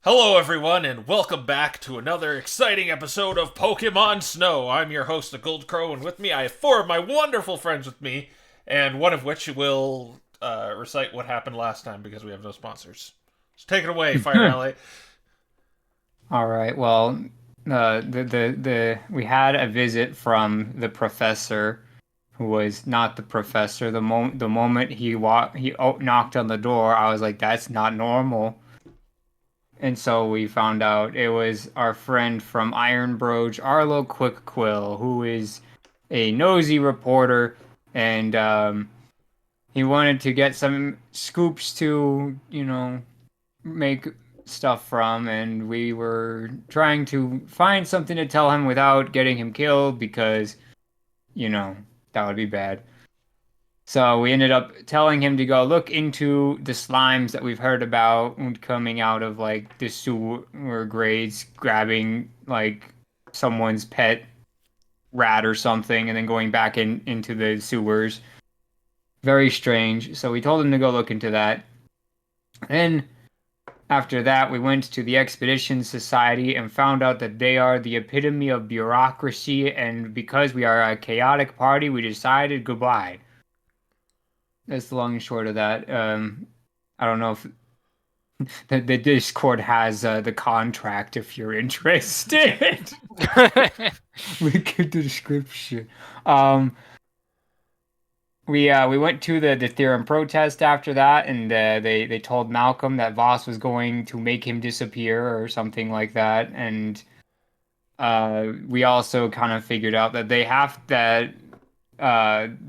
Hello, everyone, and welcome back to another exciting episode of Pokemon Snow. I'm your host, the Gold Crow, and with me I have four of my wonderful friends with me, and one of which will recite what happened last time because we have no sponsors. So take it away, Fire Alley. All right. Well, the we had a visit from the professor, who was not the professor. The moment he knocked on the door, I was like, "That's not normal." And so we found out it was our friend from Ironbroge, Arlo Quickquill, who is a nosy reporter, and he wanted to get some scoops to, make stuff from, and we were trying to find something to tell him without getting him killed because, you know, that would be bad. So we ended up telling him to go look into the slimes that we've heard about coming out of like the sewer grades, grabbing like someone's pet rat or something, and then going back into the sewers. Very strange. So we told him to go look into that. Then after that, we went to the Expedition Society and found out that they are the epitome of bureaucracy, and because we are a chaotic party, we decided goodbye. That's the long and short of that. I don't know if the Discord has the contract if you're interested. Look at the description. Um, we went to the theorem protest after that, and they told Malcolm that Voss was going to make him disappear or something like that, and we also kind of figured out that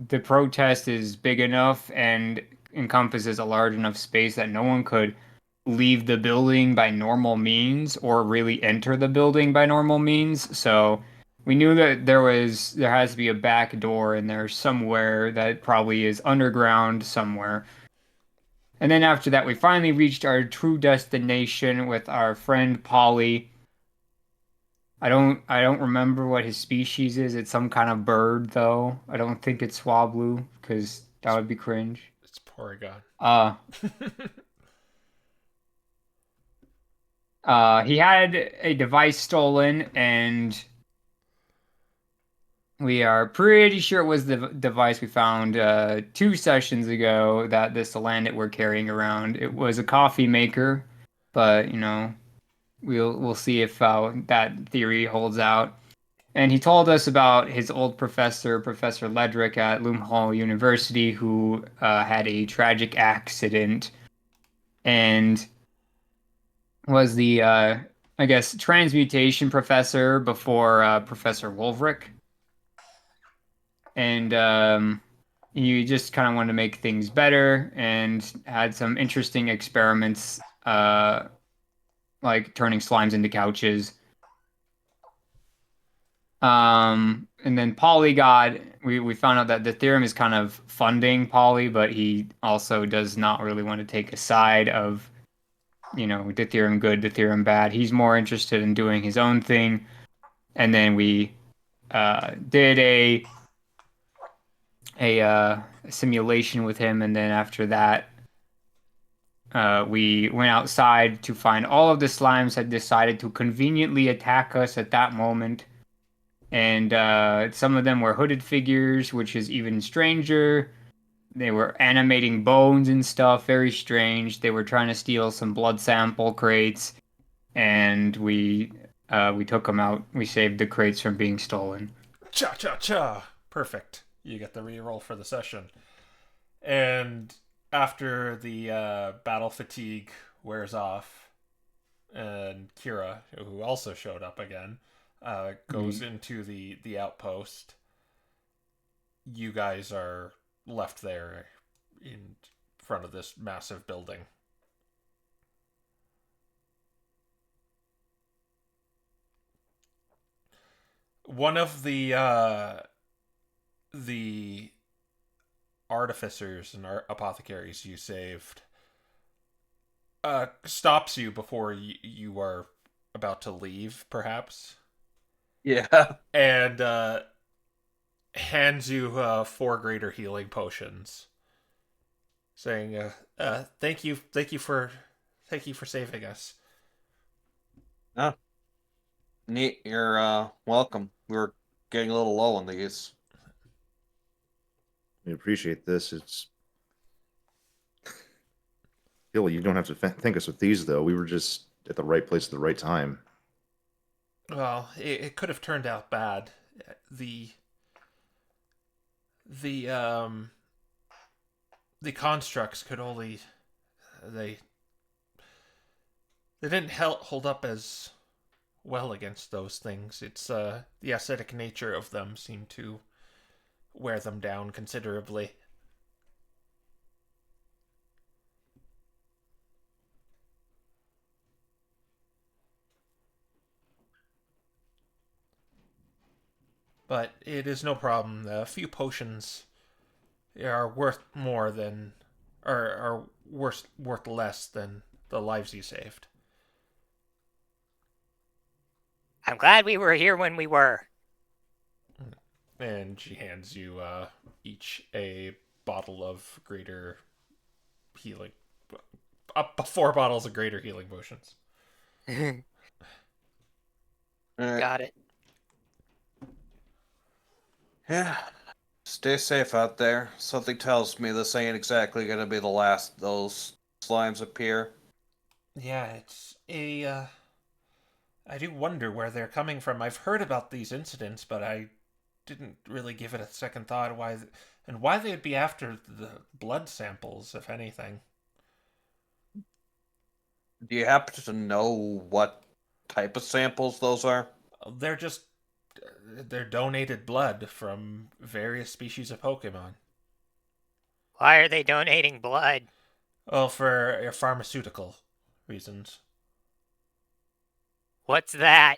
the protest is big enough and encompasses a large enough space that no one could leave the building by normal means or really enter the building by normal means. So we knew that there has to be a back door in there somewhere that probably is underground somewhere. And then after that, we finally reached our true destination with our friend Polly. I don't remember what his species is. It's some kind of bird though. I don't think it's Swablu because that It's, would be cringe. it's Porygon. Uh he had a device stolen, and we are pretty sure it was the device we found 2 sessions ago that this Landit we're carrying around. It was a coffee maker, but we'll see if that theory holds out. And he told us about his old professor, Professor Ledrick at Loomhall University, who had a tragic accident and was the, I guess, transmutation professor before Professor Wolverick. And he just kind of wanted to make things better and had some interesting experiments, like turning slimes into couches. And then we found out that the theorem is kind of funding Poly, but he also does not really want to take a side of, the theorem good, the theorem bad. He's more interested in doing his own thing. And then we did a simulation with him, and then after that, we went outside to find all of the slimes had decided to conveniently attack us at that moment. And some of them were hooded figures, which is even stranger. They were animating bones and stuff, very strange. They were trying to steal some blood sample crates, and we took them out. We saved the crates from being stolen. Cha cha cha! Perfect. You get the reroll for the session. And after the battle fatigue wears off, and Kira, who also showed up again, goes Mm. into the outpost. You guys are left there in front of this massive building. One of the artificers and apothecaries you saved stops you before you are about to leave, perhaps, Yeah. and hands you four greater healing potions, saying, "Thank you for saving us." Ah, neat. You're welcome. We were getting a little low on these. We appreciate this. It's Bill. You don't have to thank us with these, though. We were just at the right place at the right time. Well, it could have turned out bad. The the um the constructs could only they they didn't hold up as well against those things. It's the acidic nature of them seemed to wear them down considerably. But it is no problem. A few potions are worth more than, or are worth less than the lives you saved. I'm glad we were here when we were. And she hands you each a bottle of greater healing, up 4 bottles of greater healing potions. Got it. Yeah. Stay safe out there. Something tells me this ain't exactly gonna be the last those slimes appear. Yeah, it's a. I do wonder where they're coming from. I've heard about these incidents, but I didn't really give it a second thought. Why they'd be after the blood samples, if anything. Do you happen to know what type of samples those are? They're just they're donated blood from various species of Pokemon. Why are they donating blood? Well, for pharmaceutical reasons. What's that?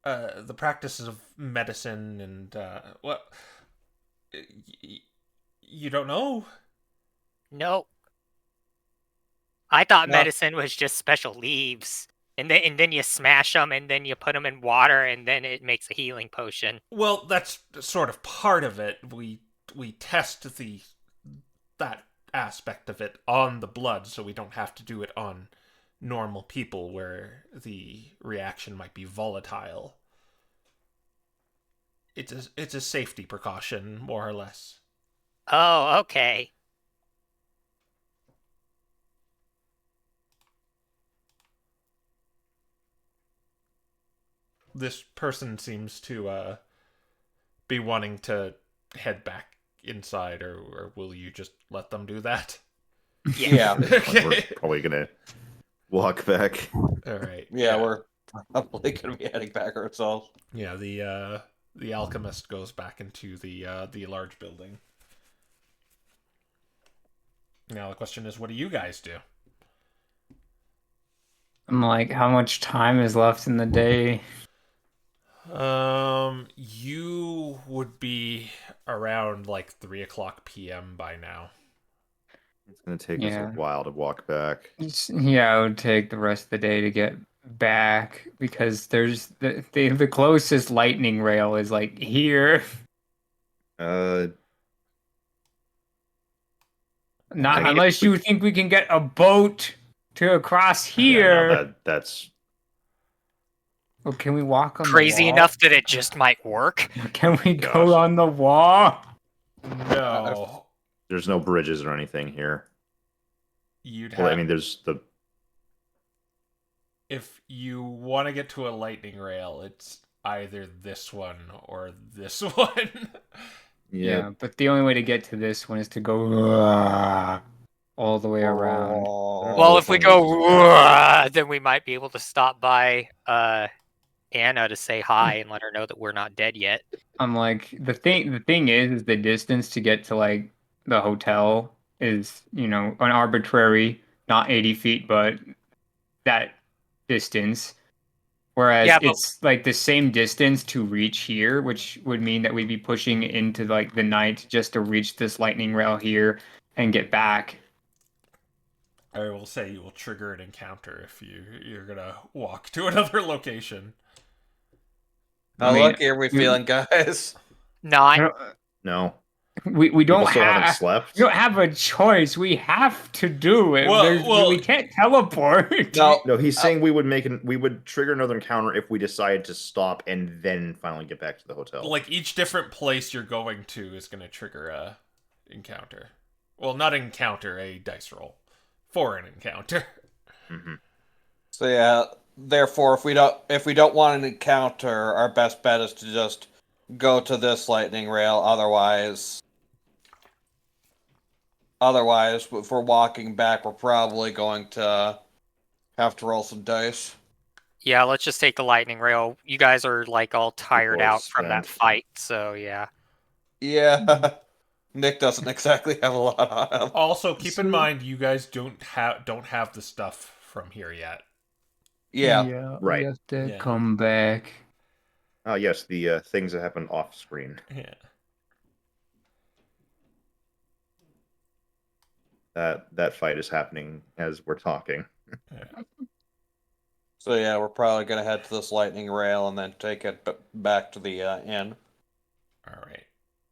The practices of medicine and what you don't know? Nope. I thought No. medicine was just special leaves. And then you smash them, and then you put them in water, and then it makes a healing potion. Well, that's sort of part of it. We test that aspect of it on the blood, so we don't have to do it on normal people where the reaction might be volatile. It's a safety precaution, more or less. Oh, okay. This person seems to be wanting to head back inside, or will you just let them do that? Yeah. We're probably gonna walk back. All right. Yeah, we're probably gonna be heading back ourselves. Yeah, the alchemist goes back into the large building. Now the question is, what do you guys do? I'm like, how much time is left in the day? You would be around like 3 o'clock p.m. by now. It's gonna take us a Yeah. while to walk back. Yeah, it would take the rest of the day to get back because there's the closest lightning rail is like here. Uh, Not I unless you think we can get a boat to across here. yeah, no, that's Or can we walk on Crazy the wall? enough that it just might work. Can we go Gosh. on the wall? No, there's no bridges or anything here. you'd Well, have I mean, there's the if you want to get to a lightning rail, it's either this one or this one. Yeah, but the only way to get to this one is to go all the way around. Well, if we go, then we might be able to stop by Anna to say hi and let her know that we're not dead yet. I'm like the thing is the distance to get to like the hotel is, an arbitrary, not 80 feet, but that distance. Whereas Yeah, but- it's like the same distance to reach here, which would mean that we'd be pushing into like the night just to reach this lightning rail here and get back. I will say you will trigger an encounter if you're gonna walk to another location. How I mean, lucky are we feeling, guys? Not. no. we People don't still haven't have slept. we don't have a choice. We have to do it. Well, We can't teleport. No, No, he's saying we would trigger another encounter if we decide to stop and then finally get back to the hotel. Like each different place you're going to is going to trigger a encounter. Well, not an encounter, a dice roll for an encounter. Mm-hmm. So yeah, therefore, if we don't want an encounter, our best bet is to just go to this lightning rail. Otherwise, if we're walking back, we're probably going to have to roll some dice. Yeah, let's just take the lightning rail. You guys are like all tired out from that spent. fight, so yeah. Yeah, Nick doesn't exactly have a lot on him. Also, keep in mind you guys don't have the stuff from here yet. Yeah, Right. We have to Yeah. come back. Oh yes, the things that happen off screen. Yeah. That fight is happening as we're talking. so yeah, we're probably gonna head to this lightning rail and then take it back to the inn. All right.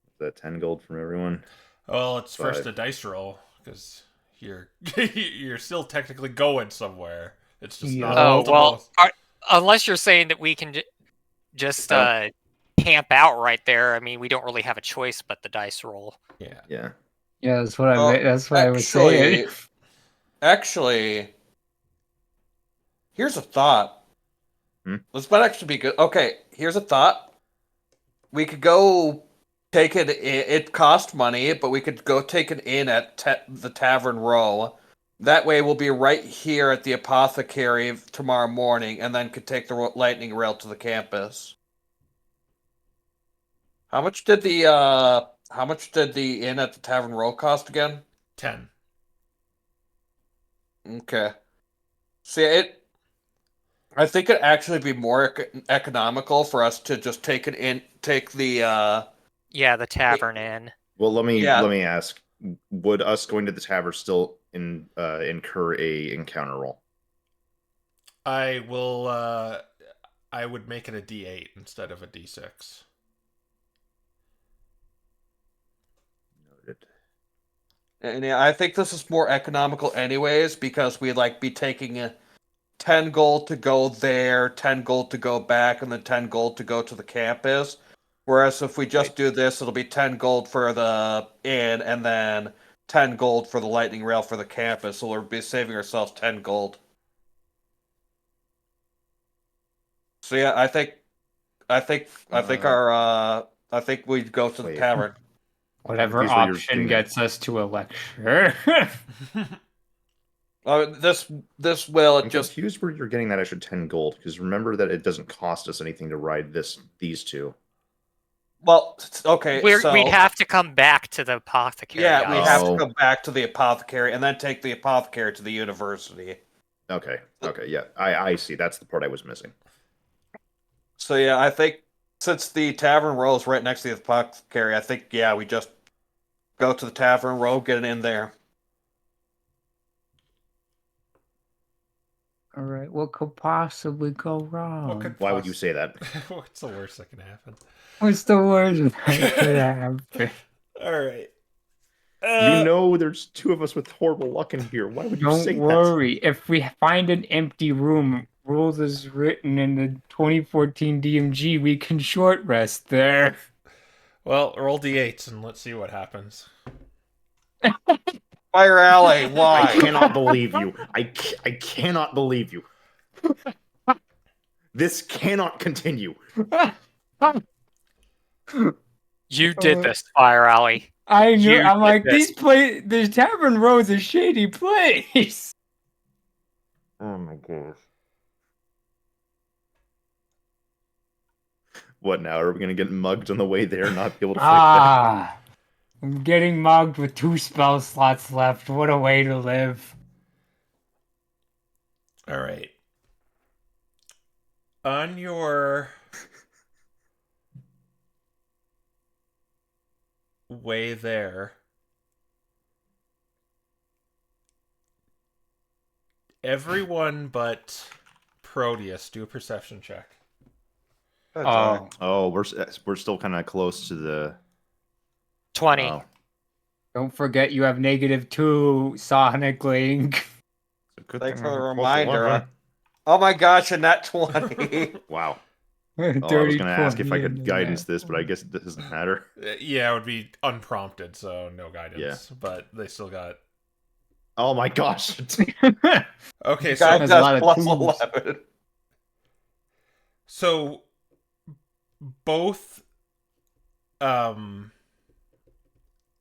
Is that 10 gold from everyone? Well, it's first 5. a dice roll because you're still technically going somewhere. It's just not. Oh, multiple. well, unless you're saying that we can just camp out right there, I mean, we don't really have a choice but the dice roll. Yeah. Yeah. Yeah, that's what Well, that's what I was saying. Actually, here's a thought. This might actually be good. Okay, here's a thought. We could go take it. It cost money, but we could go take an inn at the Tavern Row. That way, we'll be right here at the apothecary tomorrow morning, and then could take the lightning rail to the campus. How much did the inn at the Tavern Row cost again? 10. Okay. See, I think it'd actually be more economical for us to just take the the tavern inn. Well, let me Yeah. ask: would us going to the tavern still incur a encounter roll? I will. I would make it a D8 instead of a D6. Noted. And yeah, I think this is more economical anyways because we'd be taking 10 gold to go there, 10 gold to go back, and then 10 gold to go to the campus. Whereas if we just do this, it'll be 10 gold for the inn and then 10 gold for the lightning rail for the campus. So we'll be saving ourselves 10 gold. So yeah, I think we'd go to the Wait. tavern. Whatever These were your option doing gets us to a lecture. This will I'm just confused where you're getting that extra 10 gold, because remember that it doesn't cost us anything to ride these two. well, okay. We'd have to come back to the apothecary. Yeah, we have to Oh. go back to the apothecary and then take the apothecary to the university. Okay, yeah, I see. That's the part I was missing. So yeah, I think since the tavern row is right next to the apothecary, I think we just go to the tavern row, get it in there. All right, what could possibly go wrong? Why would you say that? What's the worst that can happen? What's the worst that could happen? All right. You know there's two of us with horrible luck in here. Why would you say Don't worry. If we find an empty room, rules as written in the 2014 DMG, we can short rest there. Well, roll D8s and let's see what happens. Fire Alley, that? why? I cannot believe you. I cannot believe you. This cannot continue. You did this, Fire Alley. I knew. You I'm like, did the Tavern Row is a shady place. Oh my gosh. What now? Are we gonna get mugged on the way there? Not be able to fight back? I'm getting mugged with 2 spell slots left. What a way to live. All right. On your way there, everyone but Proteus do a perception check. Oh, Oh, we're still kind of close to the 20. Wow. Don't forget you have -2, Sonic Link. It's a good Thanks thing for the I have reminder. +11. Oh my gosh, a nat 20. Wow. Dirty Oh, I was going to ask if I 20 could in guidance that. this, but I guess it doesn't matter. Yeah, it would be unprompted, so no guidance. But they still got. Oh my gosh. Okay, Guy so That's a lot does of plus twos. 11. so both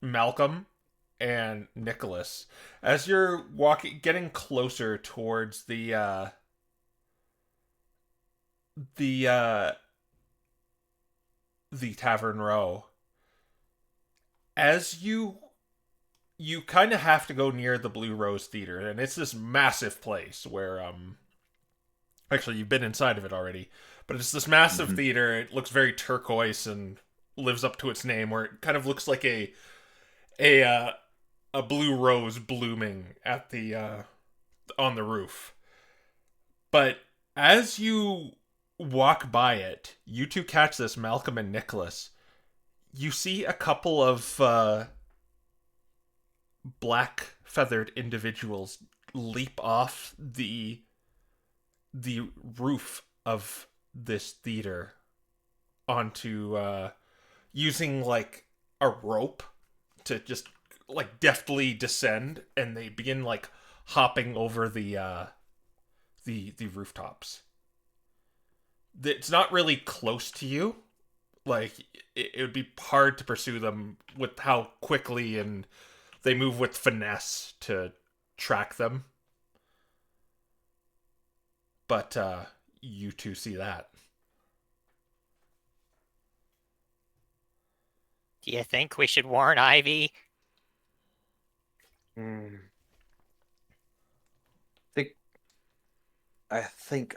Malcolm and Nicholas, as you're getting closer towards the the tavern row, as you kind of have to go near the Blue Rose Theater, and it's this massive place where actually you've been inside of it already, but it's this massive theater. It looks very turquoise and lives up to its name, where it kind of looks like a blue rose blooming at the on the roof. But as you walk by it, you two catch this, Malcolm and Nicholas. You see a couple of black feathered individuals leap off the roof of this theater onto using like a rope to just like deftly descend, and they begin like hopping over the rooftops. It's not really close to you. Like it would be hard to pursue them with how quickly and they move with finesse to track them. But you two see that. Do you think we should warn Ivy? I think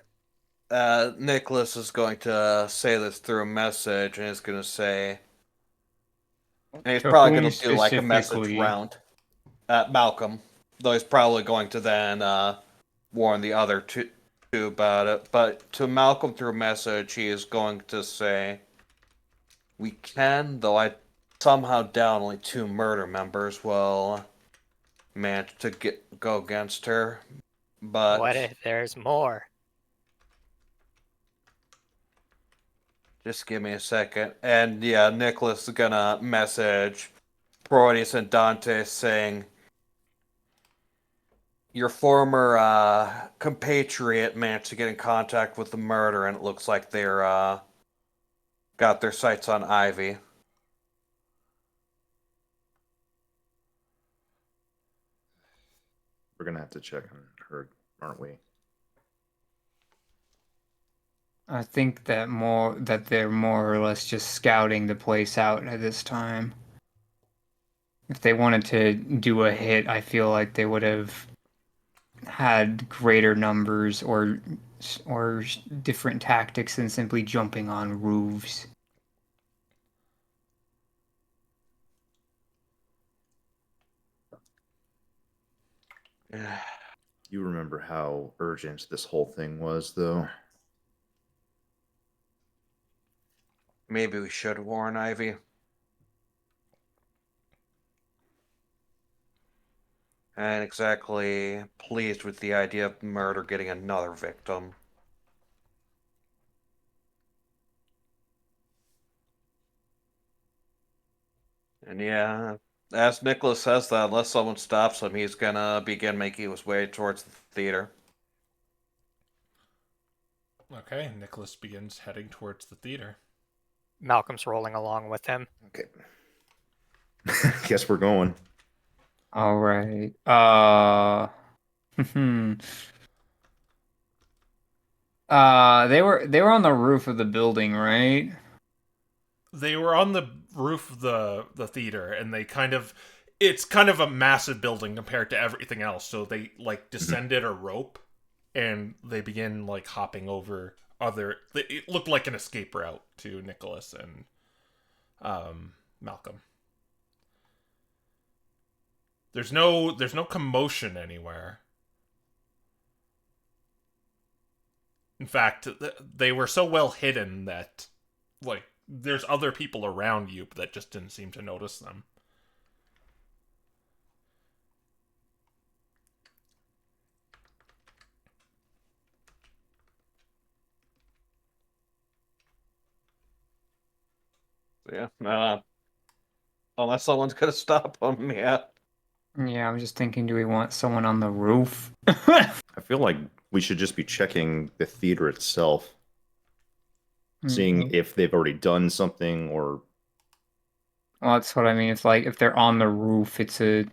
Nicholas is going to say this through a message, and he's going to say, and he's To probably whom going to do like a message specifically? round at Malcolm, though he's probably going to then warn the other two about it. But to Malcolm through a message, he is going to say, "We can, though I somehow doubt only 2 murder members will manage to go against her. But What if there's more? just give me a second." And yeah, Nicholas is gonna message Proteus and Dante saying, "Your former compatriot managed to get in contact with the murder, and it looks like they're got their sights on Ivy." We're going to have to check on her, aren't we? I think that they're more or less just scouting the place out at this time. If they wanted to do a hit, I feel like they would have had greater numbers or different tactics than simply jumping on roofs. You remember how urgent this whole thing was, though. Maybe we should warn Ivy. And exactly pleased with the idea of murder getting another victim. And yeah, as Nicholas says that, unless someone stops him, he's gonna begin making his way towards the theater. Okay, Nicholas begins heading towards the theater. Malcolm's rolling along with him. Okay. Guess we're going. All right. They were on the roof of the building, right? They were on the roof of the theater, and it's kind of a massive building compared to everything else. So they like descended a rope, and they begin like hopping over it looked like an escape route to Nicholas and Malcolm. There's no commotion anywhere. In fact, they were so well hidden that like there's other people around you that just didn't seem to notice them. Yeah, unless someone's gonna stop them, yeah. Yeah, I'm just thinking, do we want someone on the roof? I feel like we should just be checking the theater itself, seeing Mhm. if they've already done something or Well, that's what I mean. It's like if they're on the roof, it's a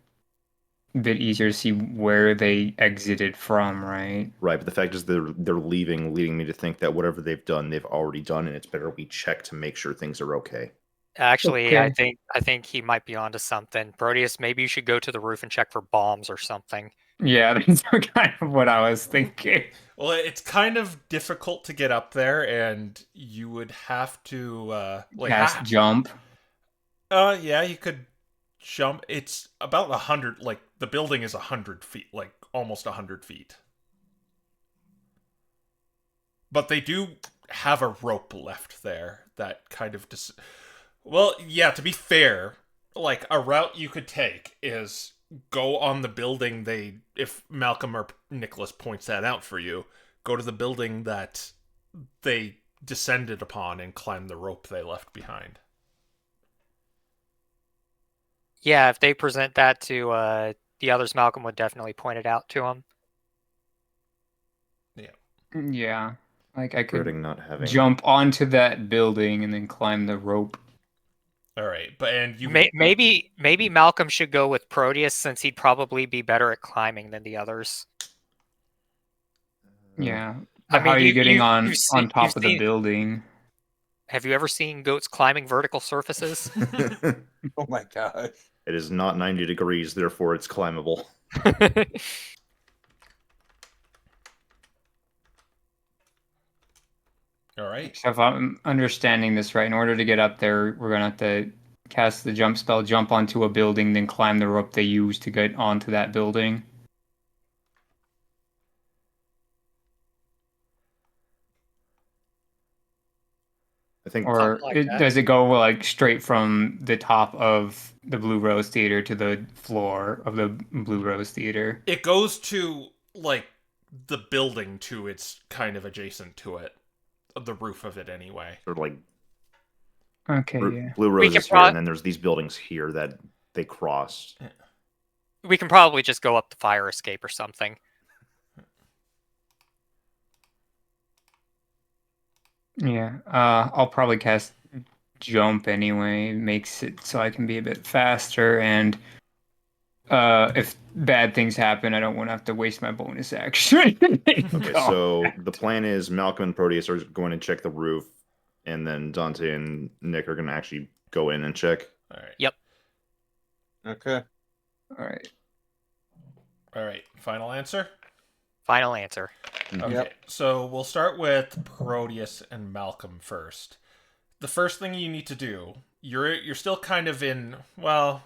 bit easier to see where they exited from, right? right. But the fact is they're leaving, leading me to think that whatever they've done, they've already done, and it's better we check to make sure things are okay. Actually, Okay. I think he might be onto something. Proteus, maybe you should go to the roof and check for bombs or something. Yeah, that's kind of what I was thinking. Well, it's kind of difficult to get up there, and you would have to Cast jump. yeah, you could jump. It's about 100. Like the building is 100 feet, like almost 100 feet. But they do have a rope left there that kind of well, yeah, to be fair, like a route you could take is go on the building if Malcolm or Nicholas points that out for you, go to the building that they descended upon and climb the rope they left behind. Yeah, if they present that to the others, Malcolm would definitely point it out to him. Yeah, like I could Regretting not having jump onto that building and then climb the rope. All right, but and you Maybe Malcolm should go with Proteus since he'd probably be better at climbing than the others. Yeah. I But how are mean, you getting on you've top of the seen- building? Have you ever seen goats climbing vertical surfaces? Oh my gosh. It is not 90 degrees, therefore it's climbable. all right. So if I'm understanding this right, in order to get up there, we're gonna have to cast the jump spell, jump onto a building, then climb the rope they use to get onto that building. I think Or like that. does it go like straight from the top of the Blue Rose Theater to the floor of the Blue Rose Theater? It goes to like the building too. It's kind of adjacent to it, the roof of it anyway. sort of like Okay, yeah. Blue We Rose can is here, and then there's these buildings here that they crossed. We can probably just go up the fire escape or something. Yeah. I'll probably cast jump anyway. Makes it so I can be a bit faster, and if bad things happen, I don't want to have to waste my bonus action. Okay, so the plan is Malcolm and Proteus are going to check the roof, and then Dante and Nick are going to actually go in and check. All right. Yep. Okay. All right. All right. Final answer. Final answer. Okay, Yep. so we'll start with Proteus and Malcolm first. The first thing you need to do, you're still kind of in, well,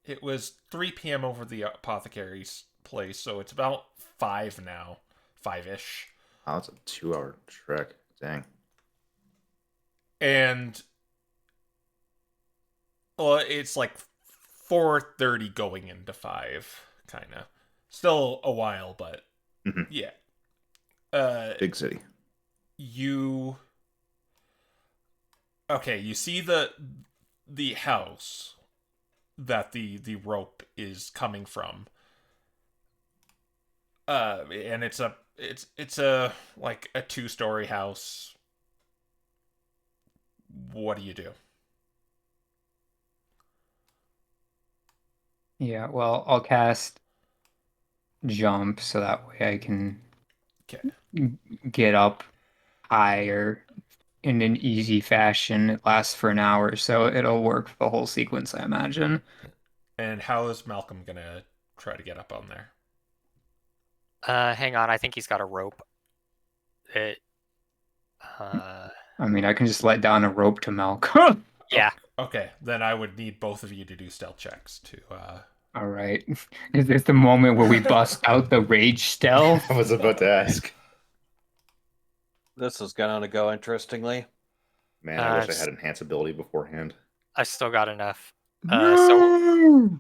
it was 3 p.m. over the apothecary's place, so it's about 5 now. 5-ish. Oh, it's a 2-hour trek. Dang. And well, it's like 4:30 going into 5, kind of. Still a while, but Mhm. yeah. Big city. You see the house that the rope is coming from, and it's a like a 2-story house. What do you do? Yeah, well, I'll cast jump so that way I can Okay. get up higher in an easy fashion. It lasts for an hour, so it'll work for the whole sequence, I imagine. And how is Malcolm gonna try to get up on there? Hang on, I think he's got a rope. It. I mean, I can just let down a rope to Malcolm. Yeah. Okay, then I would need both of you to do stealth checks to All right. Is this the moment where we bust out the rage stealth? I was about to ask. This is gonna go interestingly. Man, I wish I had enhance ability beforehand. I still got enough. No!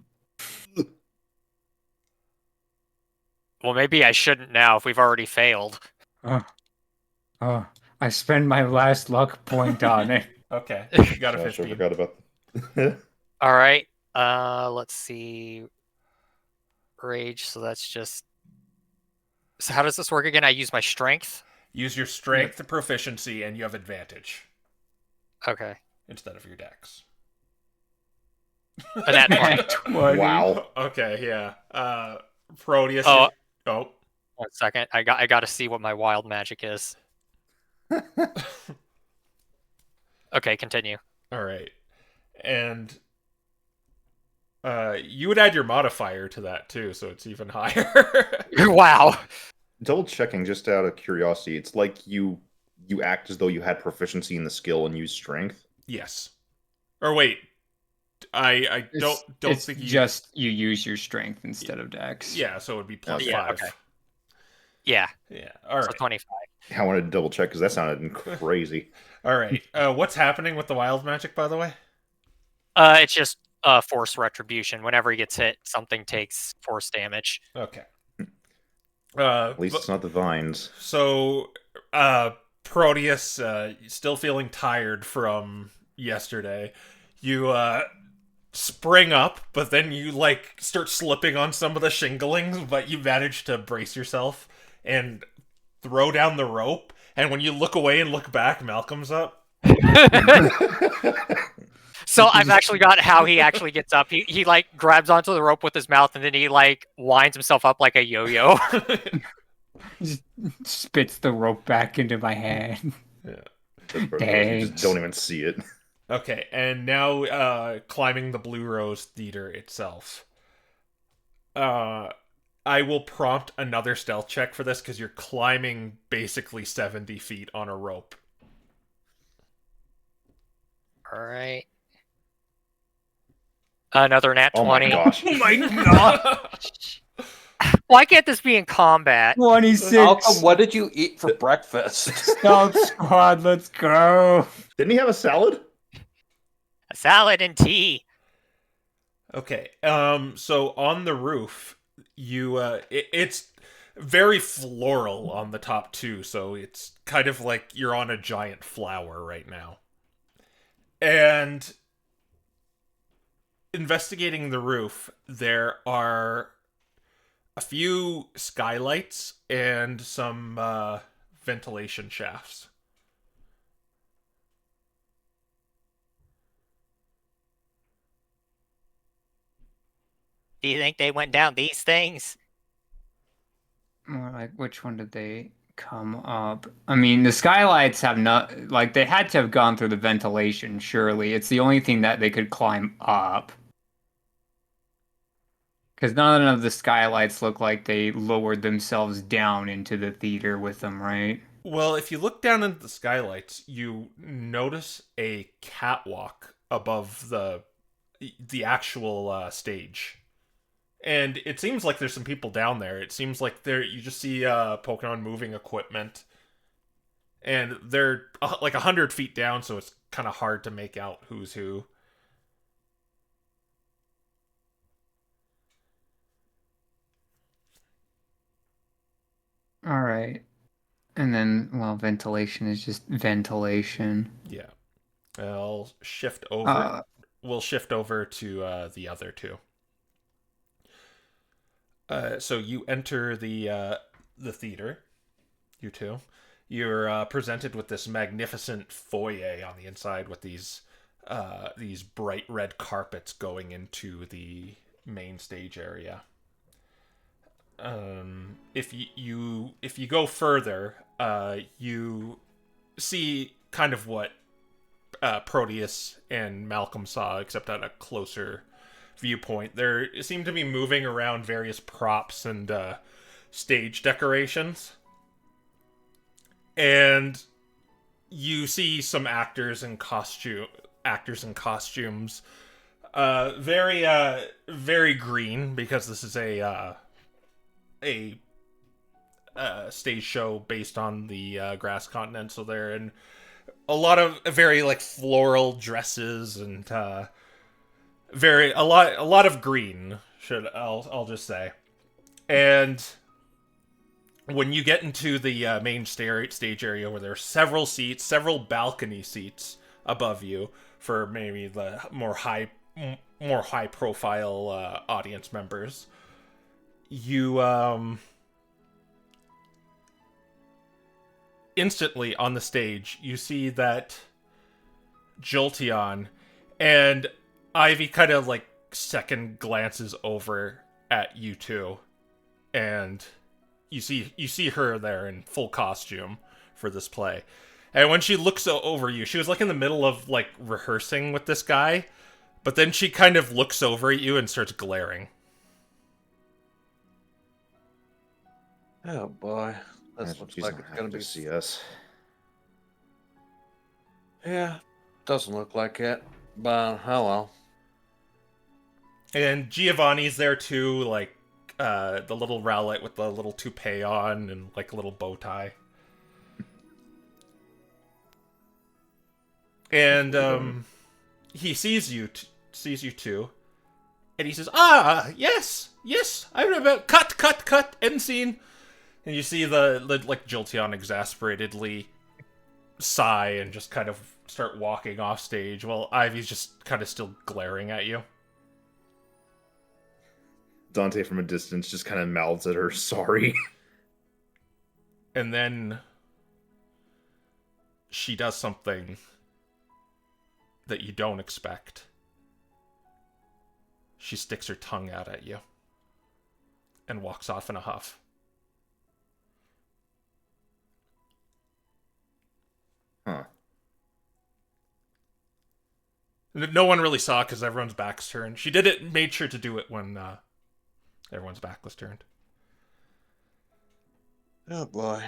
Well, maybe I shouldn't now if we've already failed. I spend my last luck point on it. Okay, you got a Gosh, I 15. forgot about. All right. Let's see. Rage. So that's just. So how does this work again? I use my strength. Use your strength proficiency, and you have advantage Okay. instead of your dex. A nat 20. 20. Wow. Okay, yeah. Proteus. Oh. Oh. 1 second. I got to see what my wild magic is. Okay, continue. All right, and you would add your modifier to that too, so it's even higher. Wow. Double checking, just out of curiosity. It's like you act as though you had proficiency in the skill and use strength. Yes. Or wait, I don't It's think you. just you use your strength instead of dex. Yeah, so it would be plus Okay. 5. Okay. Yeah. Yeah. All So right. 25. I wanted to double check because that sounded crazy. All right. What's happening with the wild magic, by the way? It's just force retribution. Whenever he gets hit, something takes force damage. Okay. At least it's not the vines. So, Proteus, still feeling tired from yesterday, you spring up, but then you start slipping on some of the shinglings, but you manage to brace yourself and throw down the rope. And when you look away and look back, Malcolm's up. So I've actually got how he actually gets up. He grabs onto the rope with his mouth, and then he winds himself up like a yo-yo. Just spits the rope back into my hand. Yeah. You just Thanks. don't even see it. Okay, and now climbing the Blue Rose Theater itself. I will prompt another stealth check for this because you're climbing basically 70 feet on a rope. All right. Another nat 20. Oh my gosh. Oh my god! Why can't this be in combat? 26. Malcolm, what did you eat for breakfast? Stealth squad, let's go. Didn't he have a salad? A salad and tea. Okay, so on the roof, it's very floral on the top too, so it's kind of like you're on a giant flower right now. And investigating the roof, there are a few skylights and some ventilation shafts. Do you think they went down these things? More like, which one did they come up? I mean, the skylights have not, they had to have gone through the ventilation, surely. It's the only thing that they could climb up. Because none of the skylights look like they lowered themselves down into the theater with them, right? Well, if you look down into the skylights, you notice a catwalk above the actual stage. And it seems like there's some people down there. It seems like you just see Pokemon moving equipment. And they're 100 feet down, so it's kind of hard to make out who's who. All right. And then, ventilation is just ventilation. Yeah. I'll shift over. We'll shift over to the other two. So you enter the theater. You two. You're presented with this magnificent foyer on the inside with these bright red carpets going into the main stage area. If you go further, you see kind of what Proteus and Malcolm saw, except at a closer viewpoint. There seem to be moving around various props and stage decorations, and you see some actors in costumes. Very green, because this is a stage show based on the grass continent, so they're in a lot of very like floral dresses and a lot of green. I'll just say. And when you get into the main stage area, where there are several seats, several balcony seats above you for maybe the more high profile audience members, you instantly on the stage you see that Jolteon, and Ivy kind of like second glances over at you two, and you see her there in full costume for this play. And when she looks over you, she was like in the middle of like rehearsing with this guy, but then she kind of looks over at you and starts glaring. Oh boy, this looks like it's gonna be. See us. Yeah, doesn't look like it, but oh well. And Giovanni's there too, like the little Rowlet with the little toupee on and like a little bow tie. And he sees you too, and he says, "Ah, yes, I remember. Cut, end scene." And you see the like Jolteon exasperatedly sigh and just kind of start walking off stage, while Ivy's just kind of still glaring at you. Dante from a distance just kind of mouths at her, "Sorry." And then she does something that you don't expect. She sticks her tongue out at you and walks off in a huff. Huh. No one really saw because everyone's back's turned. She made sure to do it when everyone's back was turned. Oh boy.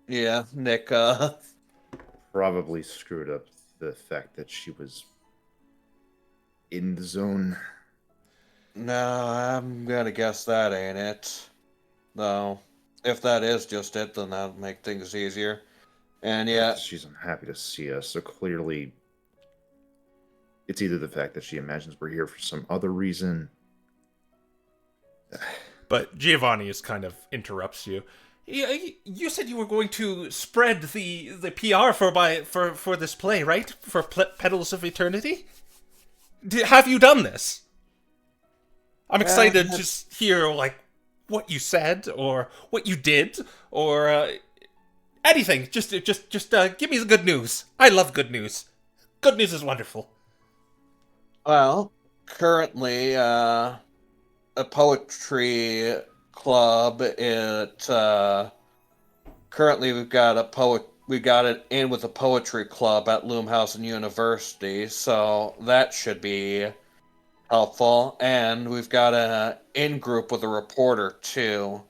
Yeah, Nick, Probably screwed up the fact that she was in the zone. no, I'm gonna guess that ain't it. No. If that is just it, then that'll make things easier. And yeah, She's unhappy to see us, so clearly it's either the fact that she imagines we're here for some other reason. But Giovanni just kind of interrupts you. You said you were going to spread the PR for this play, right? For Petals of Eternity? Have you done this? I'm excited to just hear like what you said or what you did or anything. Just give me the good news. I love good news. Good news is wonderful. well, currently, a poetry club. Currently we've got it in with a poetry club at Loomhausen University, so that should be helpful. And we've got an in group with a reporter too.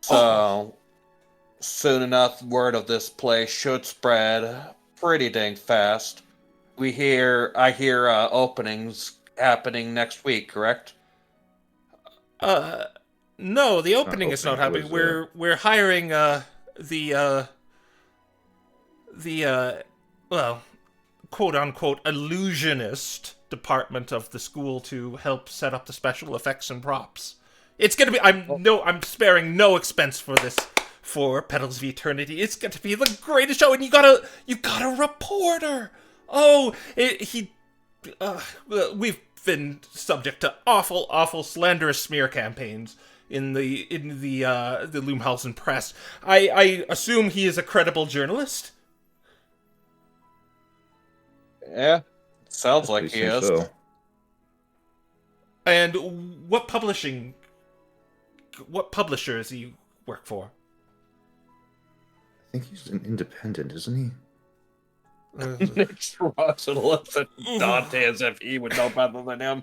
So soon enough, word of this play should spread pretty dang fast. I hear openings happening next week, correct? No, the opening is not happening. We're hiring the well, quote unquote illusionist department of the school to help set up the special effects and props. It's gonna be I'm sparing no expense for this for Petals of Eternity. It's gonna be the greatest show, and you got a reporter. Oh, we've been subject to awful slanderous smear campaigns in the Loomhausen press. I assume he is a credible journalist. Yeah, sounds like he is. So. And what publisher does he work for? I think he's an independent, isn't he? Nick shrugs and looks at Dante as if he would know better than him.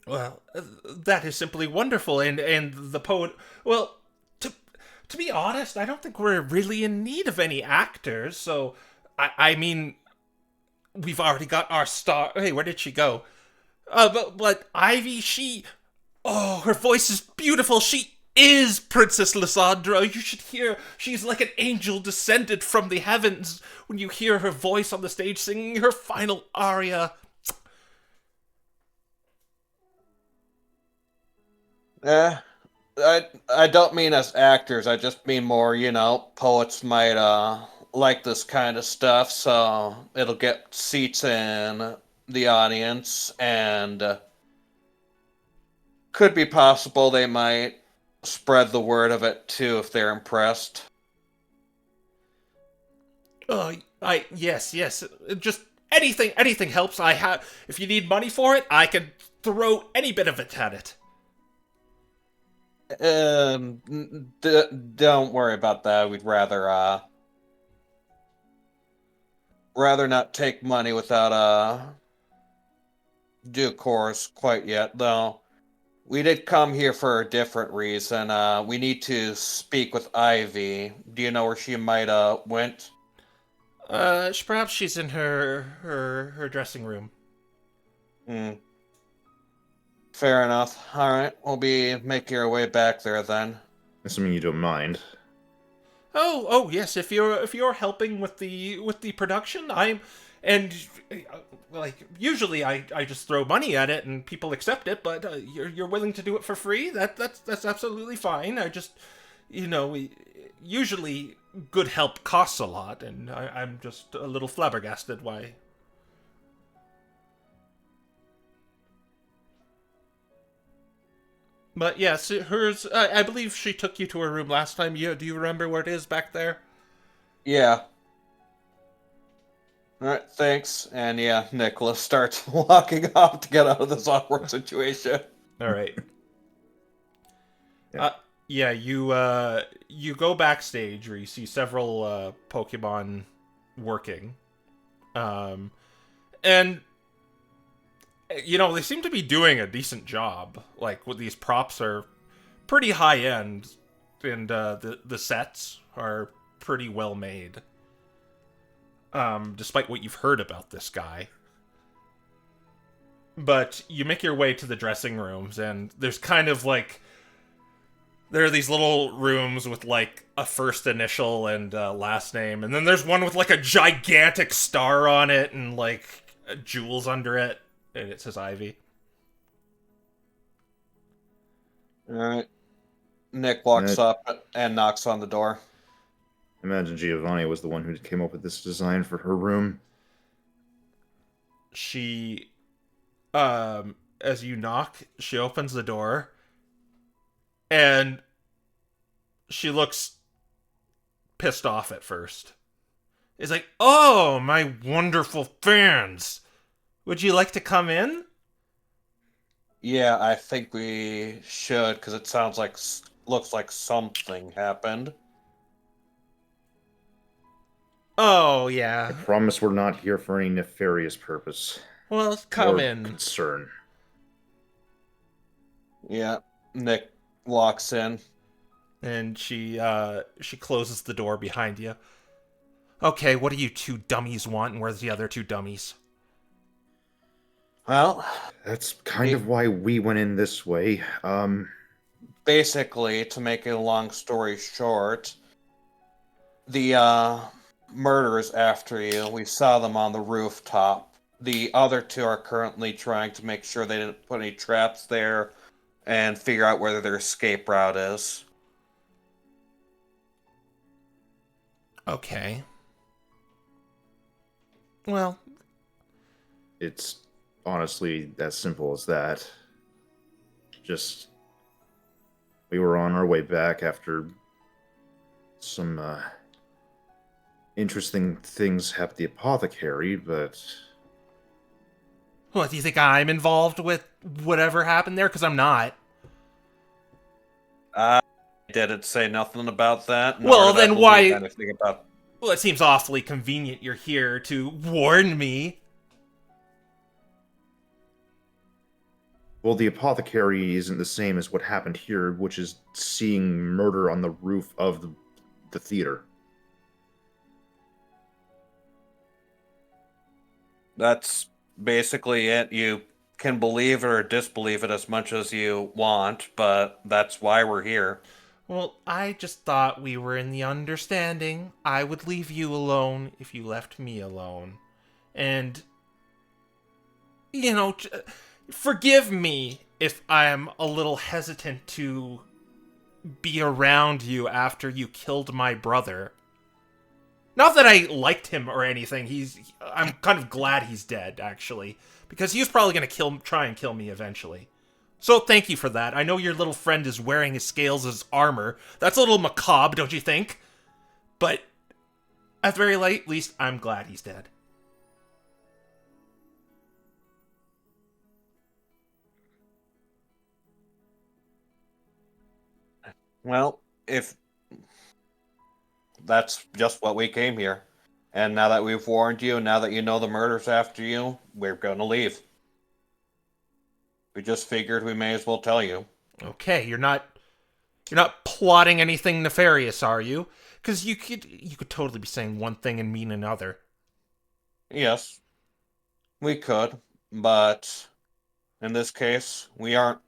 Well, that is simply wonderful, and the poet. Well, to be honest, I don't think we're really in need of any actors. So, I mean, we've already got our star. Hey, where did she go? But Ivy, her voice is beautiful. is Princess Lysandra. You should hear. She's like an angel descended from the heavens when you hear her voice on the stage singing her final aria. I don't mean as actors. I just mean more, poets might like this kind of stuff, so it'll get seats in the audience, and could be possible they might spread the word of it too if they're impressed. Yes. Just anything helps. If you need money for it, I can throw any bit of it at it. Don't worry about that. We'd rather not take money without due course quite yet, though. We did come here for a different reason. We need to speak with Ivy. Do you know where she might went? Perhaps she's in her dressing room. Fair enough. All right, we'll be making our way back there then. Assuming you don't mind. Oh yes. If you're helping with the production, usually I just throw money at it and people accept it, but you're willing to do it for free. That's absolutely fine. I just usually good help costs a lot, and I'm just a little flabbergasted why. But yes, hers. I believe she took you to her room last time. Do you remember where it is back there? Yeah. All right, thanks. And yeah, Nicholas starts walking off to get out of this awkward situation. All right. Yeah. You go backstage where you see several Pokemon working, and they seem to be doing a decent job. Like, with these props are pretty high end, and the sets are pretty well made. Despite what you've heard about this guy. But you make your way to the dressing rooms, and there's kind of like... There are these little rooms with, like, a first initial and last name, and then there's one with, like, a gigantic star on it and, like, jewels under it, and it says Ivy. Alright. Nick walks up and knocks on the door. Imagine Giovanni was the one who came up with this design for her room. She, as you knock, she opens the door, and she looks pissed off at first. It's like, oh, my wonderful fans! Would you like to come in? Yeah, I think we should, because it looks like something happened. Oh, I yeah. promise we're not here for any nefarious purpose. Well, come or in. concern. Yeah, Nick walks in. And she closes the door behind you. Okay, what do you two dummies want, and where's the other two dummies? Well, That's kind of why we went in this way. basically, to make a long story short, the murderers after you. We saw them on the rooftop. The other two are currently trying to make sure they didn't put any traps there and figure out where their escape route is. Okay. Well, It's honestly as simple as that. Just, we were on our way back after some interesting things happened at the apothecary, but what, do you think I'm involved with whatever happened there? Because I'm not. I didn't say nothing about that. Well, nor did I then believe why- anything about... Well, it seems awfully convenient you're here to warn me. well, the apothecary isn't the same as what happened here, which is seeing murder on the roof of the theater. That's basically it. You can believe it or disbelieve it as much as you want, but that's why we're here. Well, I just thought we were in the understanding I would leave you alone if you left me alone. And, forgive me if I'm a little hesitant to be around you after you killed my brother. Not that I liked him or anything. I'm kind of glad he's dead, actually, because he was probably going to try and kill me eventually. So thank you for that. I know your little friend is wearing his scales as armor. That's a little macabre, don't you think? But at the very least, I'm glad he's dead. Well, if that's just what we came here. And now that we've warned you, now that you know the murder's after you, we're gonna leave. We just figured we may as well tell you. Okay, you're not plotting anything nefarious, are you? Because you could totally be saying one thing and mean another. Yes, we could, but in this case, we aren't.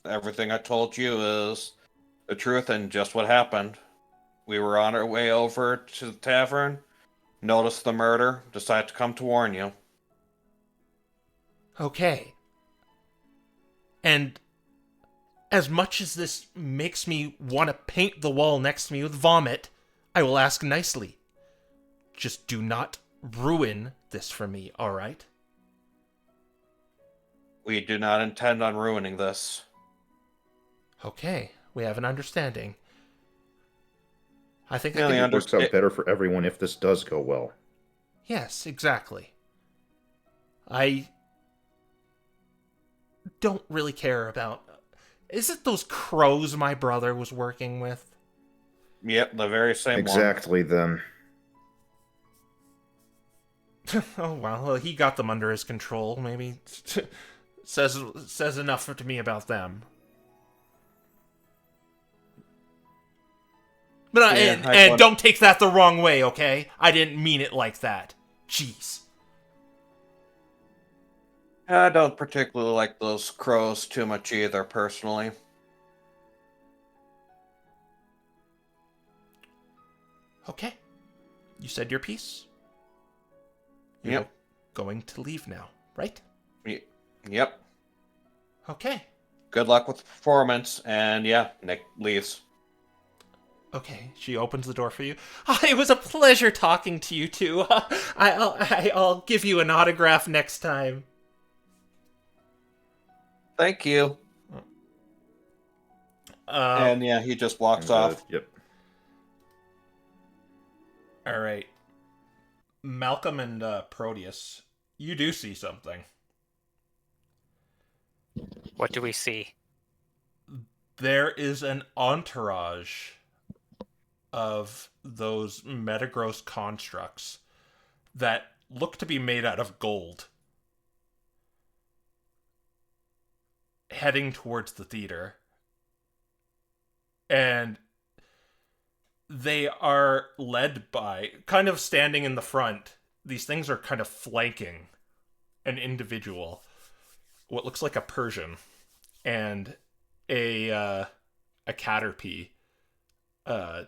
Everything I told you is the truth and just what happened. We were on our way over to the tavern, noticed the murder, decided to come to warn you. Okay. And as much as this makes me want to paint the wall next to me with vomit, I will ask nicely. Just do not ruin this for me, alright? We do not intend on ruining this. Okay, we have an understanding. I think Yeah, I can... It works out better for everyone if this does go well. Yes, exactly. I don't really care about... Is it those crows my brother was working with? Yep, the very same Exactly them. Oh, well, he got them under his control. Maybe says enough to me about them. But and don't take that the wrong way, okay? I didn't mean it like that. Jeez. I don't particularly like those crows too much either, personally. Okay. You said your piece? Yep. Going to leave now, right? Yep. Okay. Good luck with the performance, and yeah, Nick leaves. Okay, she opens the door for you. Oh, it was a pleasure talking to you two. I'll give you an autograph next time. Thank you. And yeah, he just walks off. Yep. All right. Malcolm and Proteus, you do see something. What do we see? There is an entourage of those metagross constructs that look to be made out of gold, heading towards the theater. And they are led by, kind of standing in the front, these things are kind of flanking an individual, what looks like a Persian, and a caterpie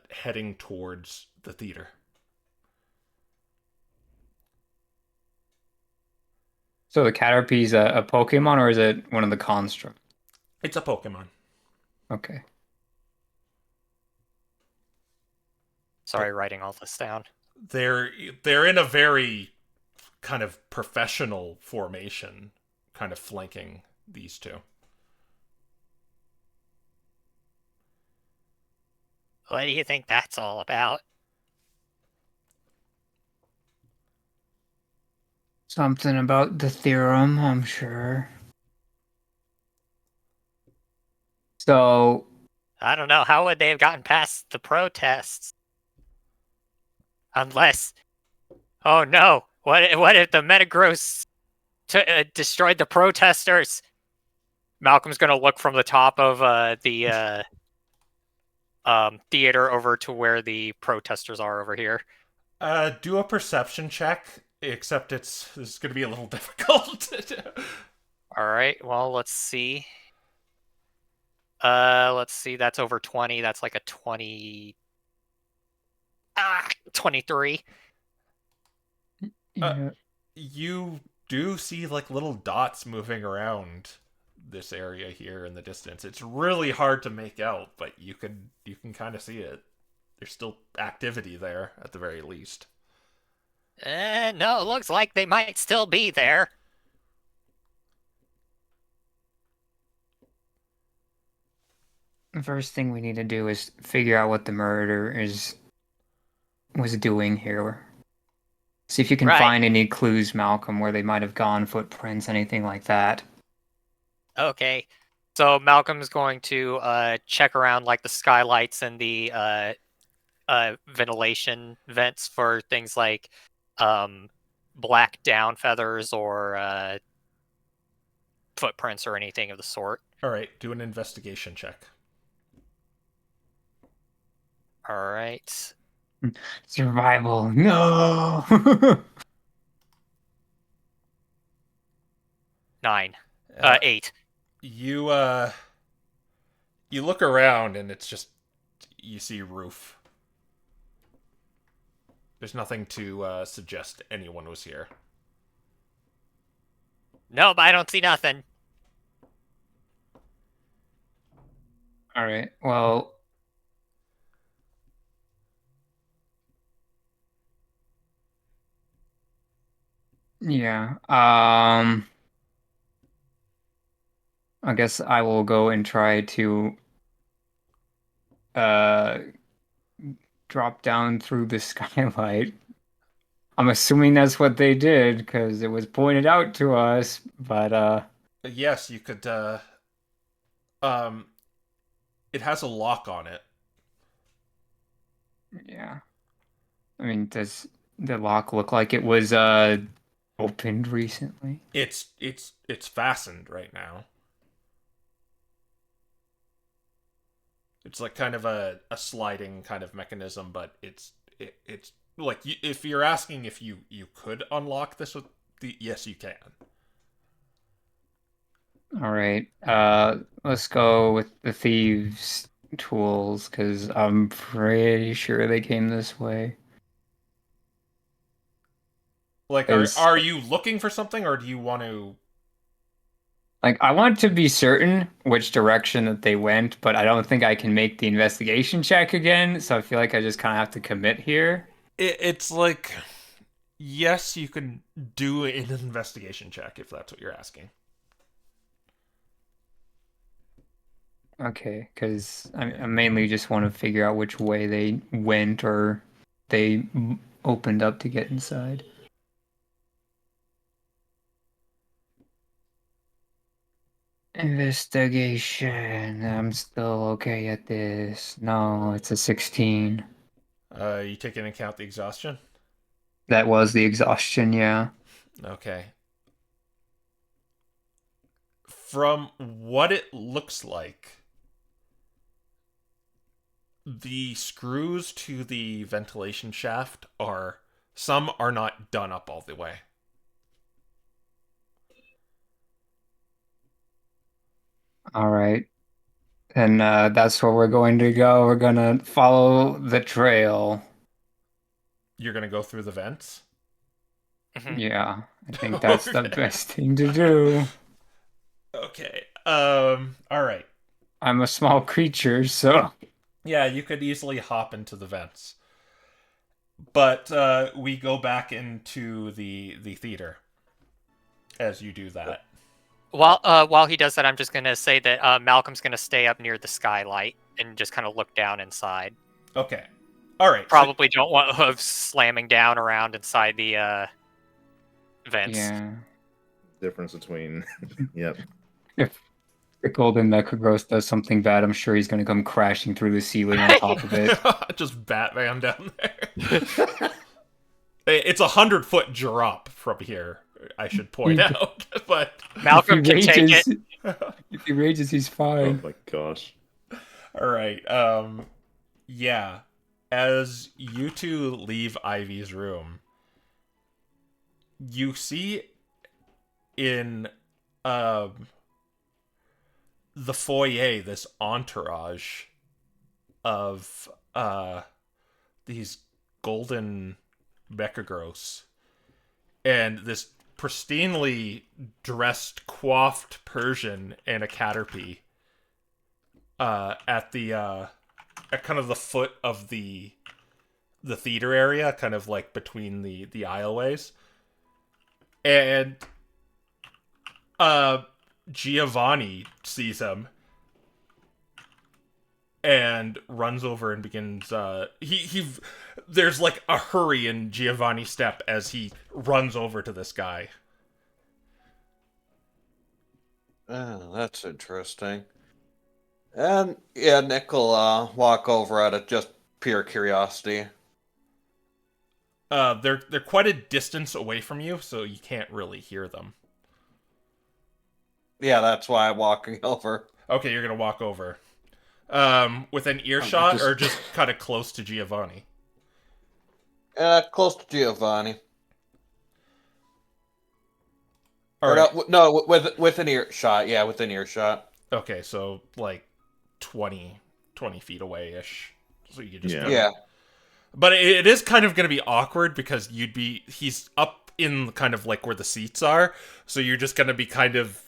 heading towards the theater. So the Caterpie's a Pokemon, or is it one of the constructs? It's a Pokemon. Okay. Sorry, writing all this down. They're in a very kind of professional formation, kind of flanking these two. What do you think that's all about? Something about the theorem, I'm sure. So, I don't know. How would they have gotten past the protests? Unless... Oh no! What if the Metagross destroyed the protesters? Malcolm's gonna look from the top of the theater over to where the protesters are over here. Do a perception check, except this is going to be a little difficult. All right. Well, let's see. That's over 20. That's like a 20. 23. Yeah. You do see like little dots moving around this area here in the distance. It's really hard to make out, but you can kind of see it. There's still activity there at the very least. No, it looks like they might still be there. The first thing we need to do is figure out what the murder was doing here. See if you can Right. find any clues, Malcolm, where they might have gone, footprints, anything like that. Okay. So Malcolm's going to check around like the skylights and the ventilation vents for things like black down feathers or footprints or anything of the sort. All right, do an investigation check. All right. Survival. No. 9. 8. You you look around and it's just you see roof. There's nothing to suggest anyone was here. Nope, I don't see nothing. All right. Well, yeah. I guess I will go and try to uh drop down through the skylight. I'm assuming that's what they did because it was pointed out to us, but Yes, you could um it has a lock on it. yeah. I mean, does the lock look like it was opened recently? It's fastened right now. It's like kind of a sliding kind of mechanism, but it's like if you're asking if you could unlock this with the yes you can. All right. Let's go with the thieves' tools because I'm pretty sure they came this way. Like are you looking for something or do you want to Like, I want to be certain which direction that they went, but I don't think I can make the investigation check again, so I feel like I just kind of have to commit here. it's like yes, you can do an investigation check if that's what you're asking. Okay, because I mainly just want to figure out which way they went or they opened up to get inside. Investigation. I'm still okay at this. No, it's a 16. You take into account the exhaustion? That was the exhaustion, yeah. Okay. From what it looks like, the screws to the ventilation shaft some are not done up all the way. All right. And that's where we're going to go. We're gonna follow the trail. You're gonna go through the vents? Mhm. Yeah, I think that's the Okay. best thing to do. Okay. All right. I'm a small creature, so Yeah, you could easily hop into the vents. But we go back into the theater as you do that. While he does that, I'm just gonna say that Malcolm's gonna stay up near the skylight and just kind of look down inside. Okay. All right. Probably don't want hooves slamming down around inside the vents. yeah. Difference between, yep. If the golden mecha gross does something bad, I'm sure he's gonna come crashing through the ceiling on top of it. Just Batman down there. It's 100-foot drop from here, I should point out. But Malcolm can take it. If he rages, he's Oh fine. my gosh. all right. Yeah. As you two leave Ivy's room, you see in the foyer, this entourage of these golden mechagross and this pristinely dressed, coiffed Persian and a caterpie at the at kind of the foot of the theater area, kind of like between the aisleways. And Giovanni sees him and runs over and begins he there's like a hurry in Giovanni's step as he runs over to this guy. Oh, that's interesting. And yeah, Nick will walk over out of just pure curiosity. They're quite a distance away from you, so you can't really hear them. Yeah, that's why I'm walking over. Okay, you're gonna walk over. Within earshot or just kind of close to Giovanni? Close to Giovanni. All Or right. no, within earshot. Yeah, within earshot. Okay, so like 20 feet away-ish. So you just Yeah. Yeah. But it is kind of going to be awkward because he's up in kind of like where the seats are, so you're just going to be kind of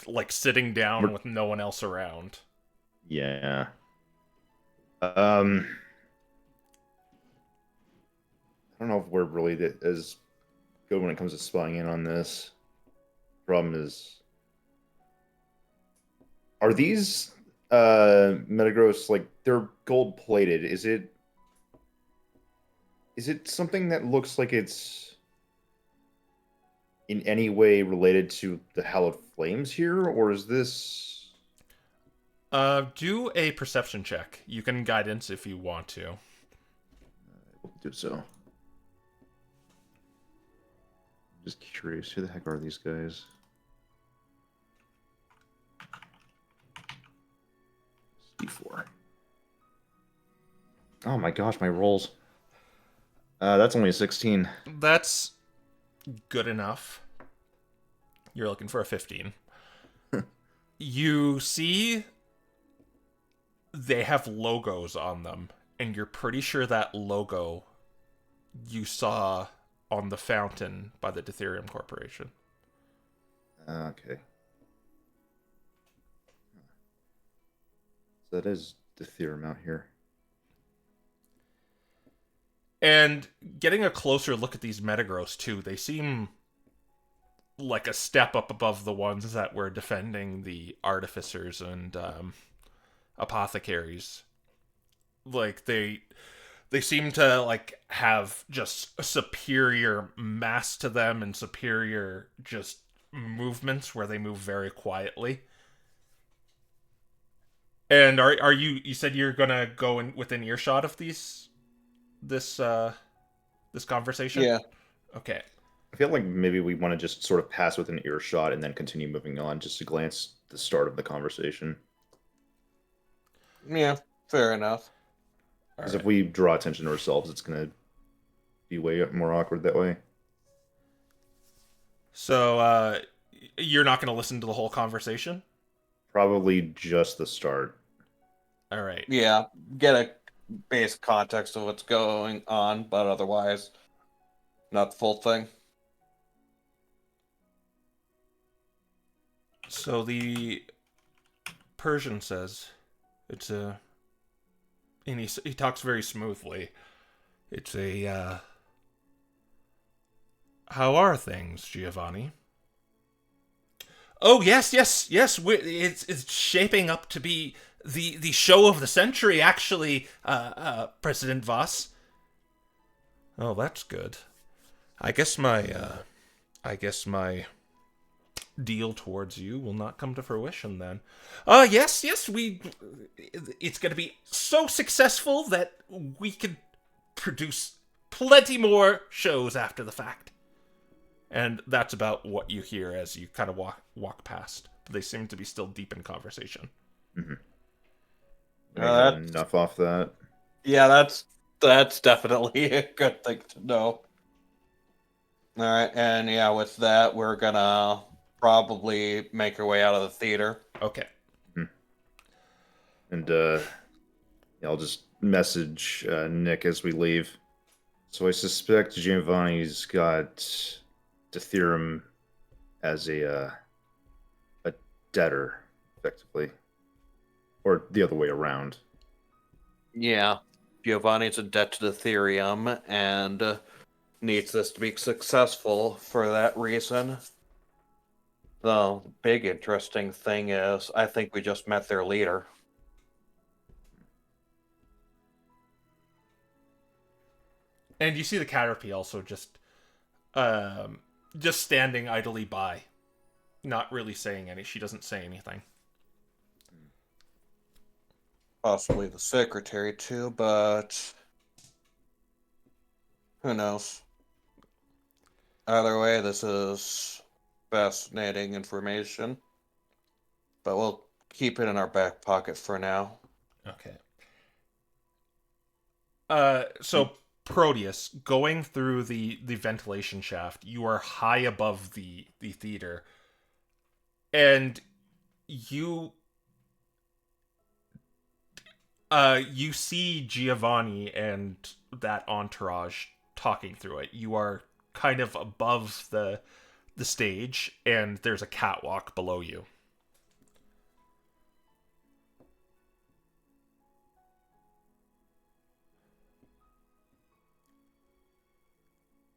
like sitting down with no one else around. Yeah. I don't know if we're really as good when it comes to spying in on this. Problem is, are these metagross, like, they're gold plated? Is it something that looks like it's in any way related to the Hallowed Flames here, or is this? Do a perception check. You can guidance if you want to. We'll do so. Just curious, who the heck are these guys? D4. Oh my gosh, my rolls. That's only a 16. That's good enough. You're looking for a 15. You see they have logos on them, and you're pretty sure that logo you saw on the fountain by the Deuterium Corporation. Okay. So that is the theorem out here. And getting a closer look at these metagross too, they seem like a step up above the ones that were defending the artificers and apothecaries. Like they seem to like have just a superior mass to them and superior just movements where they move very quietly. And are you said you're gonna go in within earshot of this conversation? Yeah. Okay. I feel like maybe we want to just sort of pass with an earshot and then continue moving on, just to glance the start of the conversation. Yeah, fair enough. Because if we draw attention to ourselves, it's going to be way more awkward that way. So, you're not going to listen to the whole conversation? Probably just the start. All right. Yeah, get a basic context of what's going on, but otherwise, not the full thing. So the Persian says, it's a... And he talks very smoothly. It's a, how are things, Giovanni? Oh, yes. It's shaping up to be the show of the century, actually, President Voss. Oh, that's good. I guess my deal towards you will not come to fruition then. Yes, it's going to be so successful that we can produce plenty more shows after the fact. And that's about what you hear as you kind of walk past. They seem to be still deep in conversation. Mm-hmm. That's... enough off that. Yeah, that's definitely a good thing to know. All right, and yeah, with that, we're gonna probably make our way out of the theater. Okay. And I'll just message Nick as we leave. So I suspect Giovanni's got Deuterium as a debtor, effectively, or the other way around. Yeah, Giovanni's in debt to Deuterium and needs this to be successful for that reason. The big interesting thing is, I think we just met their leader. And you see the Caterpie also just standing idly by, not really saying any. She doesn't say anything. Possibly the secretary too, but who knows? Either way, this is fascinating information, but we'll keep it in our back pocket for now. Okay. So Proteus, going through the ventilation shaft, you are high above the theater, and you see Giovanni and that entourage talking through it. You are kind of above the stage, and there's a catwalk below you.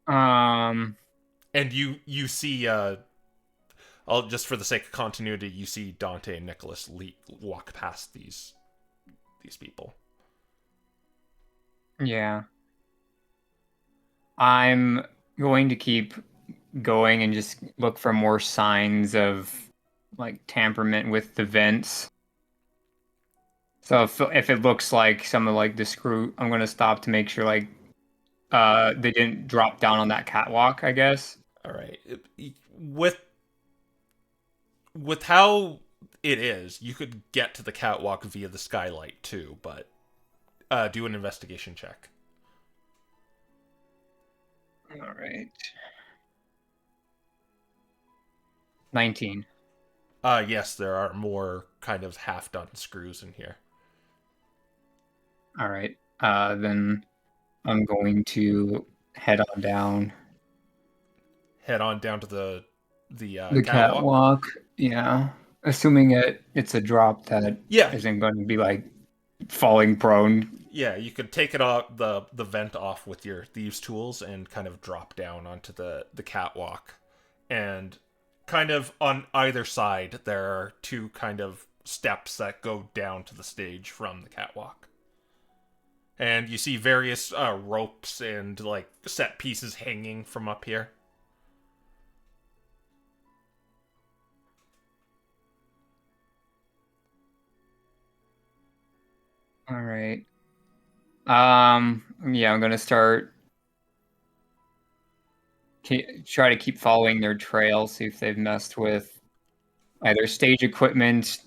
And you see I'll just for the sake of continuity, you see Dante and Nicholas walk past these people. Yeah. I'm going to keep going and just look for more signs of like tamperment with the vents. So if it looks like some of like the screw, I'm gonna stop to make sure like they didn't drop down on that catwalk, I guess. All right. With how it is, you could get to the catwalk via the skylight too, but do an investigation check. All right. 19. Yes, there are more kind of half-done screws in here. All right. Then I'm going to head on down. Head on down to the The catwalk. catwalk. Yeah. Assuming it's a drop that Yeah. isn't going to be like falling prone. Yeah, you could take it off the vent off with your thieves' tools and kind of drop down onto the catwalk. And kind of on either side, there are two kind of steps that go down to the stage from the catwalk. And you see various ropes and like set pieces hanging from up here. All right. Yeah, I'm gonna start try to keep following their trail, see if they've messed with either stage equipment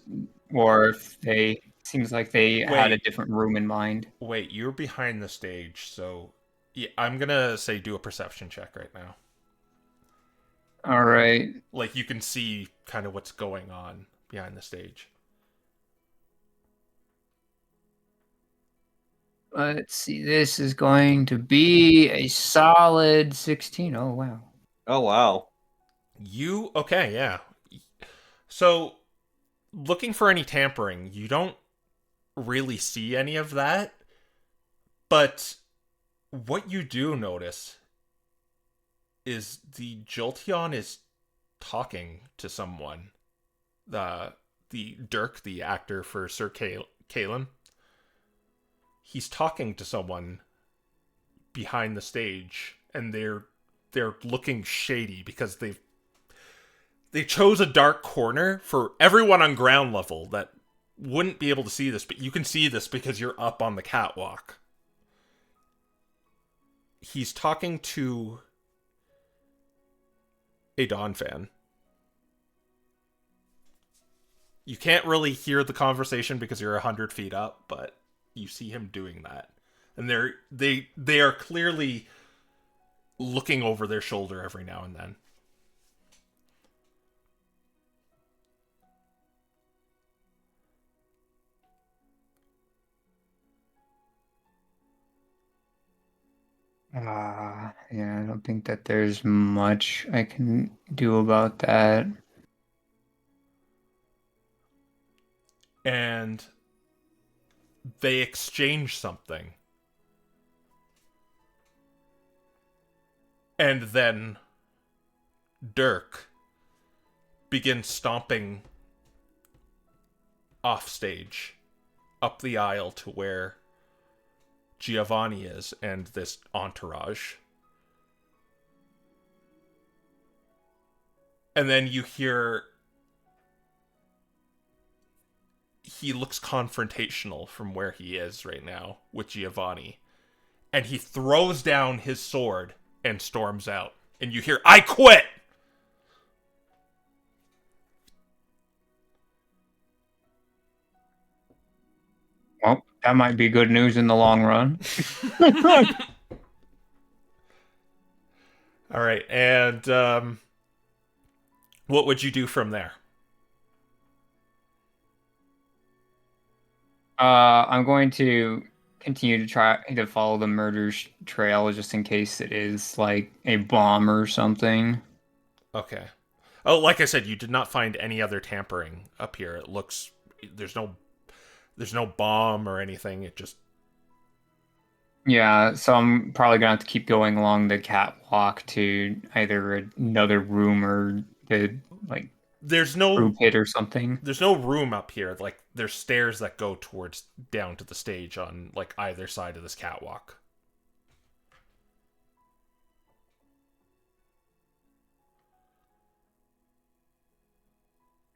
or if they seems like they had a Wait. different room in mind. Wait, you're behind the stage, so yeah, I'm gonna say do a perception check right now. All right. Like you can see kind of what's going on behind the stage. Let's see. This is going to be a solid 16. Oh, wow. Oh, wow. Okay, yeah. So, looking for any tampering, you don't really see any of that. But what you do notice is the Jolteon is talking to someone. The Dirk, the actor for Sir Kalen, he's talking to someone behind the stage, and they're looking shady because they chose a dark corner for everyone on ground level that wouldn't be able to see this, but you can see this because you're up on the catwalk. He's talking to a Dawn fan. You can't really hear the conversation because you're 100 feet up, but you see him doing that. And they are clearly looking over their shoulder every now and then. Yeah, I don't think that there's much I can do about that. And they exchange something. And then Dirk begins stomping off stage, up the aisle to where Giovanni is and this entourage. And then you hear he looks confrontational from where he is right now with Giovanni. And he throws down his sword and storms out. And you hear, "I quit!" Well, that might be good news in the long run. All right, and what would you do from there? I'm going to continue to try to follow the murder trail just in case it is like a bomb or something. Okay. Oh, like I said, you did not find any other tampering up here. It looks there's no bomb or anything. It just Yeah, so I'm probably gonna have to keep going along the catwalk to either another room or the like there's brew no pit or something. there's no room up here. Like there's stairs that go towards down to the stage on like either side of this catwalk.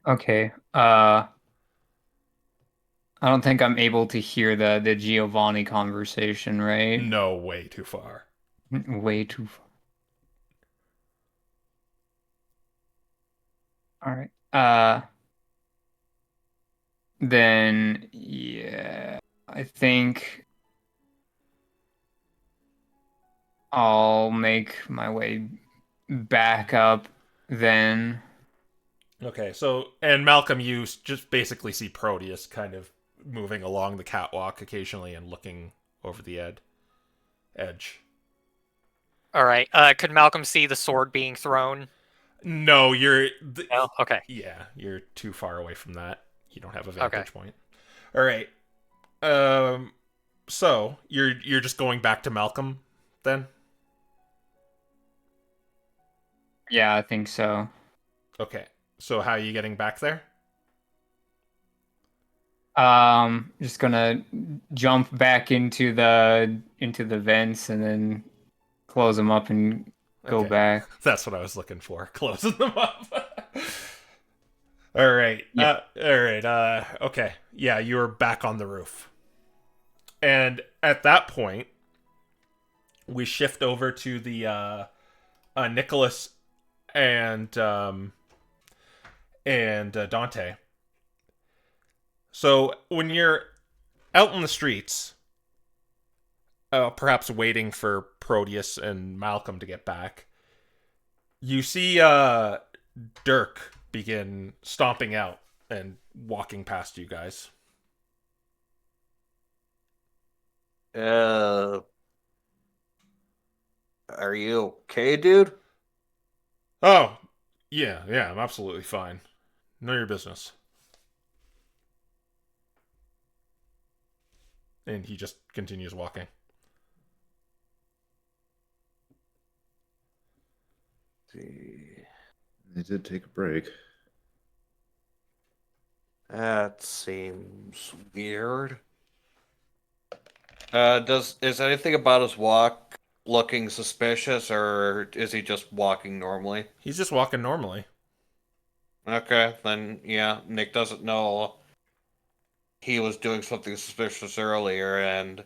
Okay. I don't think I'm able to hear the Giovanni conversation, right? No, way too far. Way too far. All right. Then yeah, I think I'll make my way back up then. Okay, so and Malcolm, you just basically see Proteus kind of moving along the catwalk occasionally and looking over the edge. All right. Could Malcolm see the sword being thrown? No, No. Okay. yeah, you're too far away from that. You don't have a Okay. vantage point. All right. So you're just going back to Malcolm then? Yeah, I think so. Okay. So how are you getting back there? Just gonna jump back into the vents and then close them up and go Okay. back. That's what I was looking for. Closing them up. All right. Yeah. All right. Okay. Yeah, you were back on the roof. And at that point, we shift over to the Nicholas and Dante. So when you're out in the streets, perhaps waiting for Proteus and Malcolm to get back, you see Dirk begin stomping out and walking past you guys. Are you okay, dude? Oh, yeah, I'm absolutely fine. Know your business. And he just continues walking. See, They did take a break. that seems weird. Is anything about his walk looking suspicious, or is he just walking normally? He's just walking normally. Okay, then yeah, Nick doesn't know he was doing something suspicious earlier and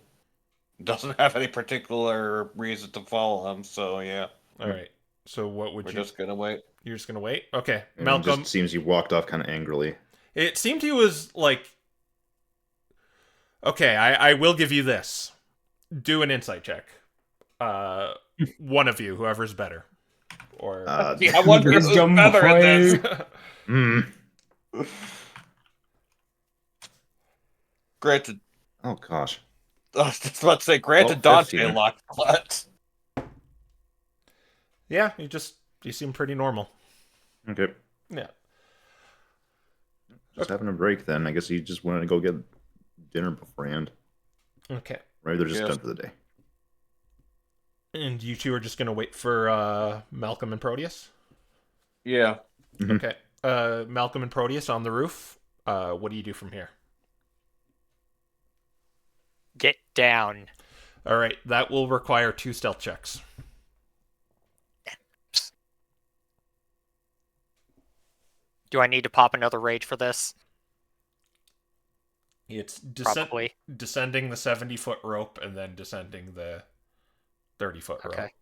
doesn't have any particular reason to follow him, so yeah. All right. So what would We're you... just gonna wait. You're just going to wait? Okay. And Malcolm, it just seems he walked off kind of angrily. it seemed he was like... Okay, I will give you this. Do an insight check. One of you, whoever's better. Or... Yeah, I wonder who's Wisdom better at this. Granted, Oh gosh. I was just about to say, granted, Well, Dante 15. locked clutch. Yeah, you seem pretty normal. Okay. Yeah. Just having a break then. I guess he just wanted to go get dinner beforehand. Okay. Maybe they're just Yes. done for the day. And you two are just gonna wait for Malcolm and Proteus? Yeah. Mhm. Okay. Malcolm and Proteus on the roof. What do you do from here? Get down. All right, that will require 2 stealth checks. Do I need to pop another rage for this? It's Probably. descending the 70-foot rope and then descending the 30-foot rope. Okay.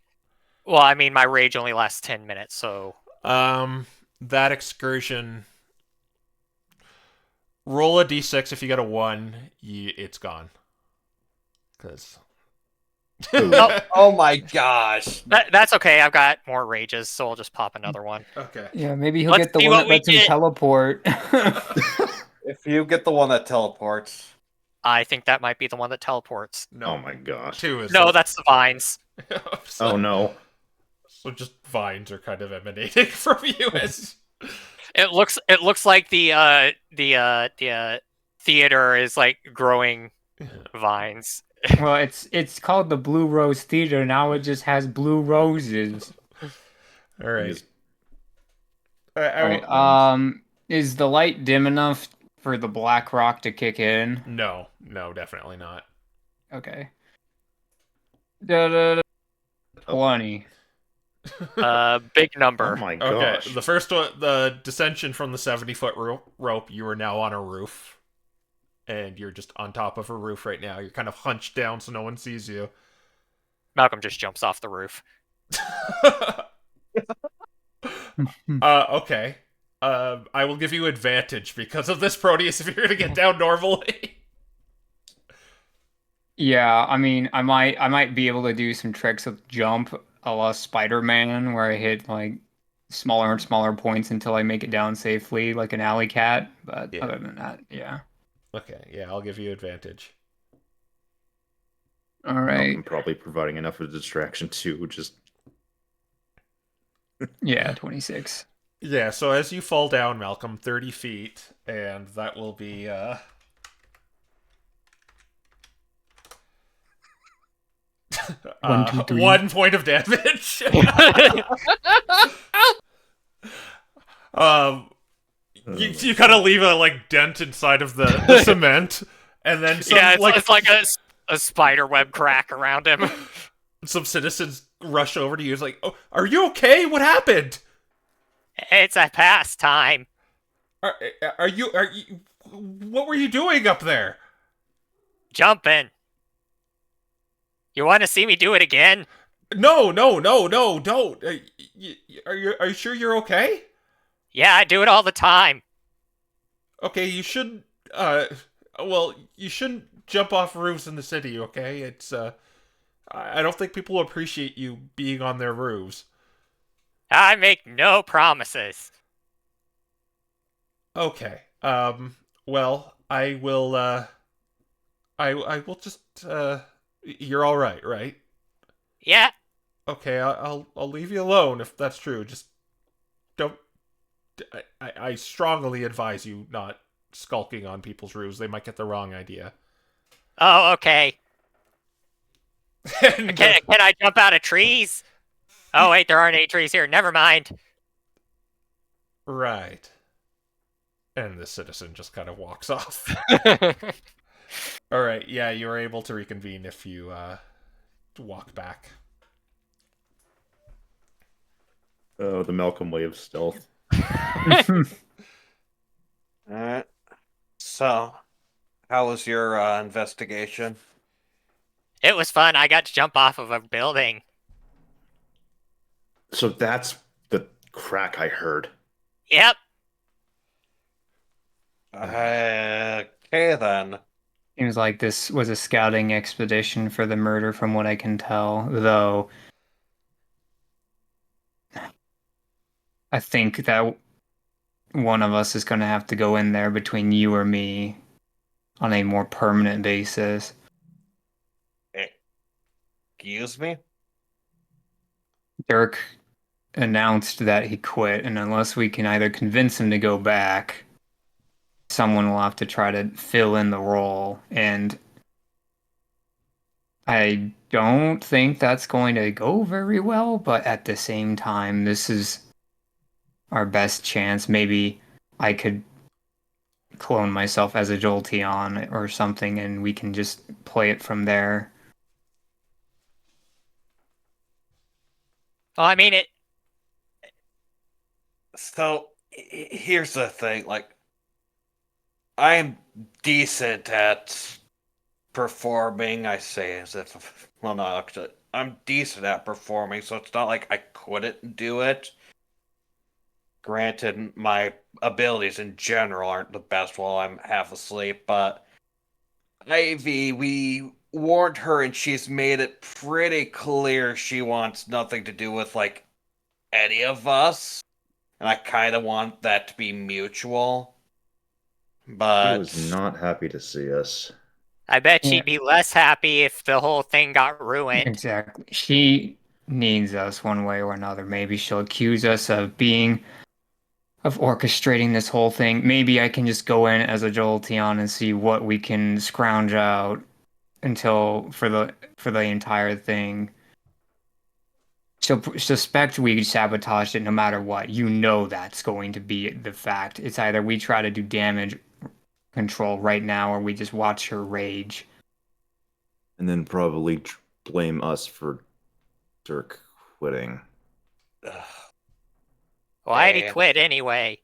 Well, I mean, my rage only lasts 10 minutes, so... That excursion. Roll a d6. If you get a 1, it's gone. Because. Oh my gosh. That's okay, I've got more rages, so I'll just pop another one. Okay. Yeah, maybe he'll Let's get the see one what that we lets him get. teleport. If you get the one that teleports. I think that might be the one that teleports. No. Oh my gosh. 2 is. No, that's the vines. So, Oh no. So just vines are kind of emanating from you as. It looks like the theater is like growing vines. Well, it's called the Blue Rose Theater. Now it just has blue roses. All right. He's- I All right. Is the light dim enough for the black rock to kick in? No, definitely not. Okay. Da-da-da. 20. Big Oh number. my Okay, gosh. the first one, the descension from the 70-foot rope, you are now on a roof. And you're just on top of a roof right now. You're kind of hunched down so no one sees you. Malcolm just jumps off the roof. Okay. I will give you advantage because of this, Proteus, if you're going to get down normally. Yeah, I mean, I might be able to do some tricks with jump a la Spider-Man, where I hit like smaller and smaller points until I make it down safely, like an alley cat. But Yeah. other than that, yeah. Okay, yeah, I'll give you advantage. All right. I'm probably providing enough of a distraction too. Just Yeah, 26. Yeah, so as you fall down, Malcolm, 30 feet, and that will be, 1, 2, 3. 1 point of damage. You kind of leave a like dent inside of the cement, and then some Yeah, it's like a spider web crack around him. some citizens rush over to you. It's like, "Oh, are you okay? What happened? It's a pastime. Are you? What were you doing up there?" Jumping. You want to see me do it again? No, don't. Are you sure you're okay? Yeah, I do it all the time. Okay, you shouldn't. Well, you shouldn't jump off roofs in the city. Okay, it's I don't think people appreciate you being on their roofs. I make no promises. Okay. Well, I will. I will just. You're all right, right? Yeah, Okay, I'll leave you alone if that's true. Just don't. I strongly advise you not skulking on people's roofs. They might get the wrong idea. oh, okay. And, Can I jump out of trees? Oh, wait, there aren't any trees here. Never mind. right. And the citizen just kind of walks off. All right, yeah, you are able to reconvene if you walk back. oh, the Malcolm way of stealth. Alright. So, how was your investigation? It was fun. I got to jump off of a building. So that's the crack I heard. Yep. Okay then. Seems like this was a scouting expedition for the murder, from what I can tell. Though, I think that one of us is going to have to go in there between you or me on a more permanent basis. Excuse me? Dirk, announced that he quit, and unless we can either convince him to go back, someone will have to try to fill in the role. And I don't think that's going to go very well, but at the same time, this is our best chance. Maybe I could clone myself as a Jolteon or something, and we can just play it from there. Well, I mean, So here's the thing, like, I'm decent at performing. I say as if, well, no, actually, I'm decent at performing, so it's not like I couldn't do it. Granted, my abilities in general aren't the best while I'm half asleep, but Ivy, we warned her and she's made it pretty clear she wants nothing to do with, like, any of us. And I kind of want that to be mutual. She But was not happy to see us. I bet Yeah. she'd be less happy if the whole thing got ruined. Exactly. She needs us one way or another. Maybe she'll accuse us of orchestrating this whole thing. Maybe I can just go in as a Jolteon and see what we can scrounge out until for the entire thing. She'll suspect we sabotaged it no matter what. You know that's going to be the fact. It's either we try to do damage control right now or we just watch her rage. And then probably blame us for Dirk quitting. Why'd he Damn. quit anyway?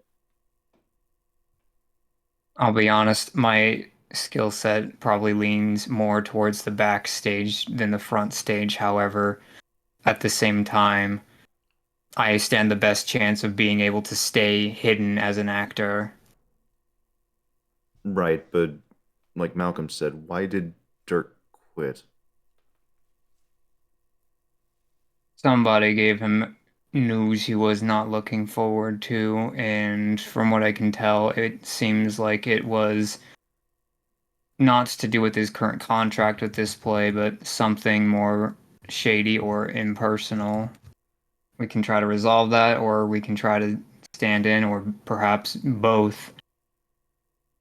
I'll be honest, my skill set probably leans more towards the backstage than the front stage. However, at the same time, I stand the best chance of being able to stay hidden as an actor. Right, but like Malcolm said, why did Dirk quit? Somebody gave him news he was not looking forward to, and from what I can tell, it seems like it was not to do with his current contract with this play, but something more shady or impersonal. We can try to resolve that, or we can try to stand in, or perhaps both.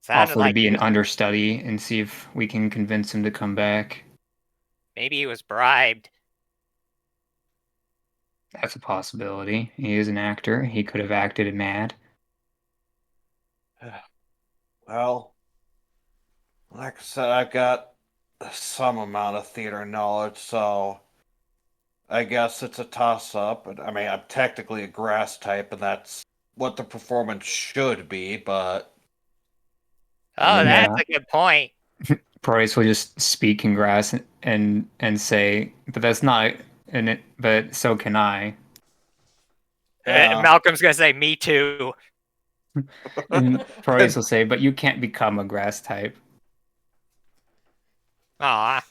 Sounded Offer to like be he an was, understudy and see if we can convince him to come back. maybe he was bribed. That's a possibility. He is an actor. He could have acted mad. well, like I said, I've got some amount of theater knowledge, so I guess it's a toss up. I mean, I'm technically a grass type, and that's what the performance should be, but Oh, then that's Yeah. a good point. Price will just speak in grass and say, but that's not and it but so can I. yeah. Malcolm's gonna say, "Me too." And Price will say, but you can't become a grass type. Aw.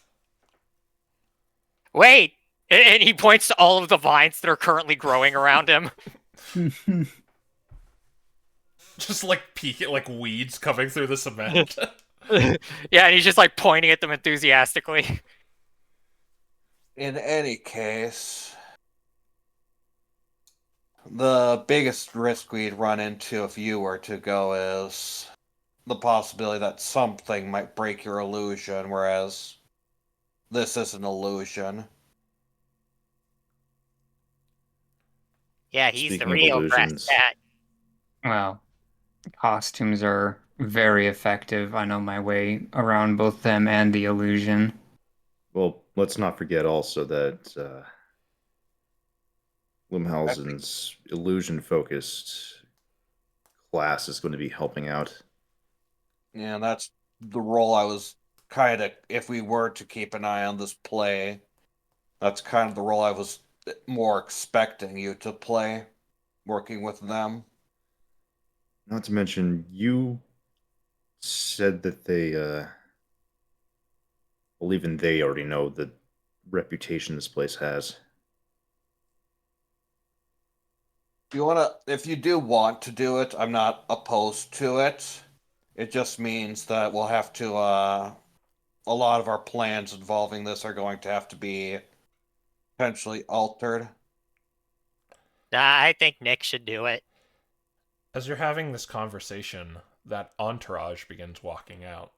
Wait! And he points to all of the vines that are currently growing around him. Just like peeking, like weeds coming through the cement. Yeah, and he's just like pointing at them enthusiastically. In any case, the biggest risk we'd run into if you were to go is the possibility that something might break your illusion, whereas this is an illusion. Yeah, he's the Speaking of real grass illusions, cat. Well, costumes are very effective. I know my way around both them and the illusion. well, let's not forget also that I think, Limhausen's illusion-focused class is going to be helping out. yeah, that's the role I was kind of, if we were to keep an eye on this play, that's kind of the role I was more expecting you to play, working with them. Not to mention, you said that well, even they already know the reputation this place has. If you do want to do it, I'm not opposed to it. It just means that we'll have to, a lot of our plans involving this are going to have to be potentially altered. Nah, I think Nick should do it. As you're having this conversation, that entourage begins walking out.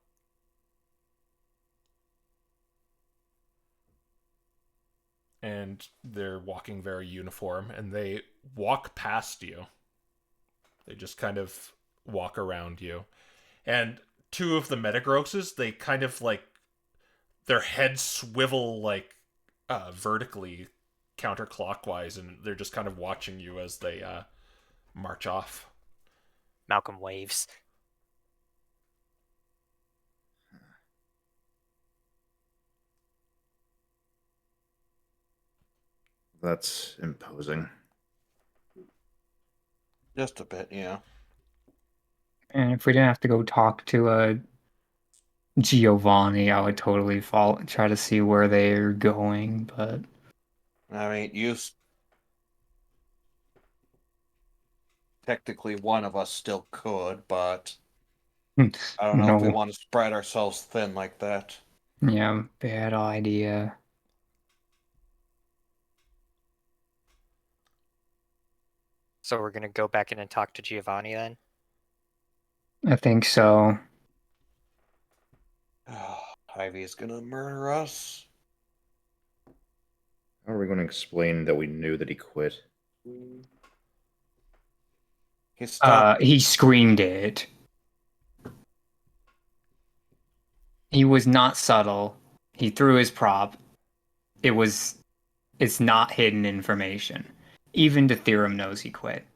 And they're walking very uniform, and they walk past you. They just kind of walk around you. And two of the metagrosses, they kind of like, their heads swivel like vertically counterclockwise, and they're just kind of watching you as they march off. Malcolm waves. That's imposing. Just a bit, yeah. And if we didn't have to go talk to Giovanni, I would totally try to see where they're going, but I mean, technically one of us still could, but I don't know if we no, want to spread ourselves thin like that. yeah, bad idea. So we're gonna go back in and talk to Giovanni then? I think so. Ivy's gonna murder us. How are we going to explain that we knew that he quit? He stopped. He screamed it. He was not subtle. He threw his prop. It's not hidden information. Even Theorem knows he quit.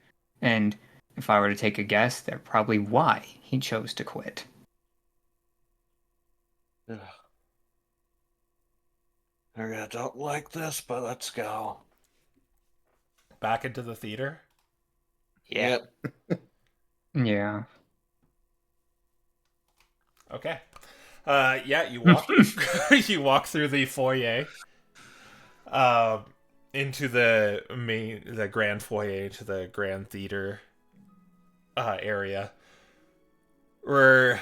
And if I were to take a guess, they're probably why he chose to quit. I don't like this, but let's go. Back into the theater. Yeah. Yep. Yeah. Okay. Yeah, you walk you walk through the foyer. Into the grand foyer, to the grand theater area. Where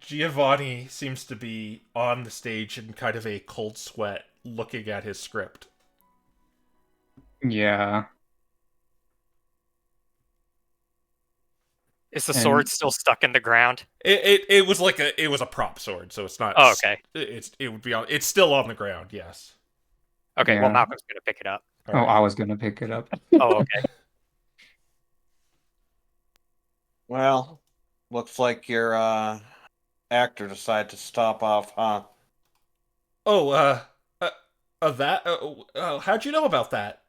Giovanni seems to be on the stage in kind of a cold sweat looking at his script. Yeah. Is the sword still stuck in the ground? It was like it was a prop sword, so it's not. Oh, okay. It would be on. It's still on the ground. Yes. Okay, Yeah. well, Malcolm's gonna pick it up. All right. I was gonna pick it up. Oh, okay. Well, looks like your actor decided to stop off, huh? Oh, how'd you know about that?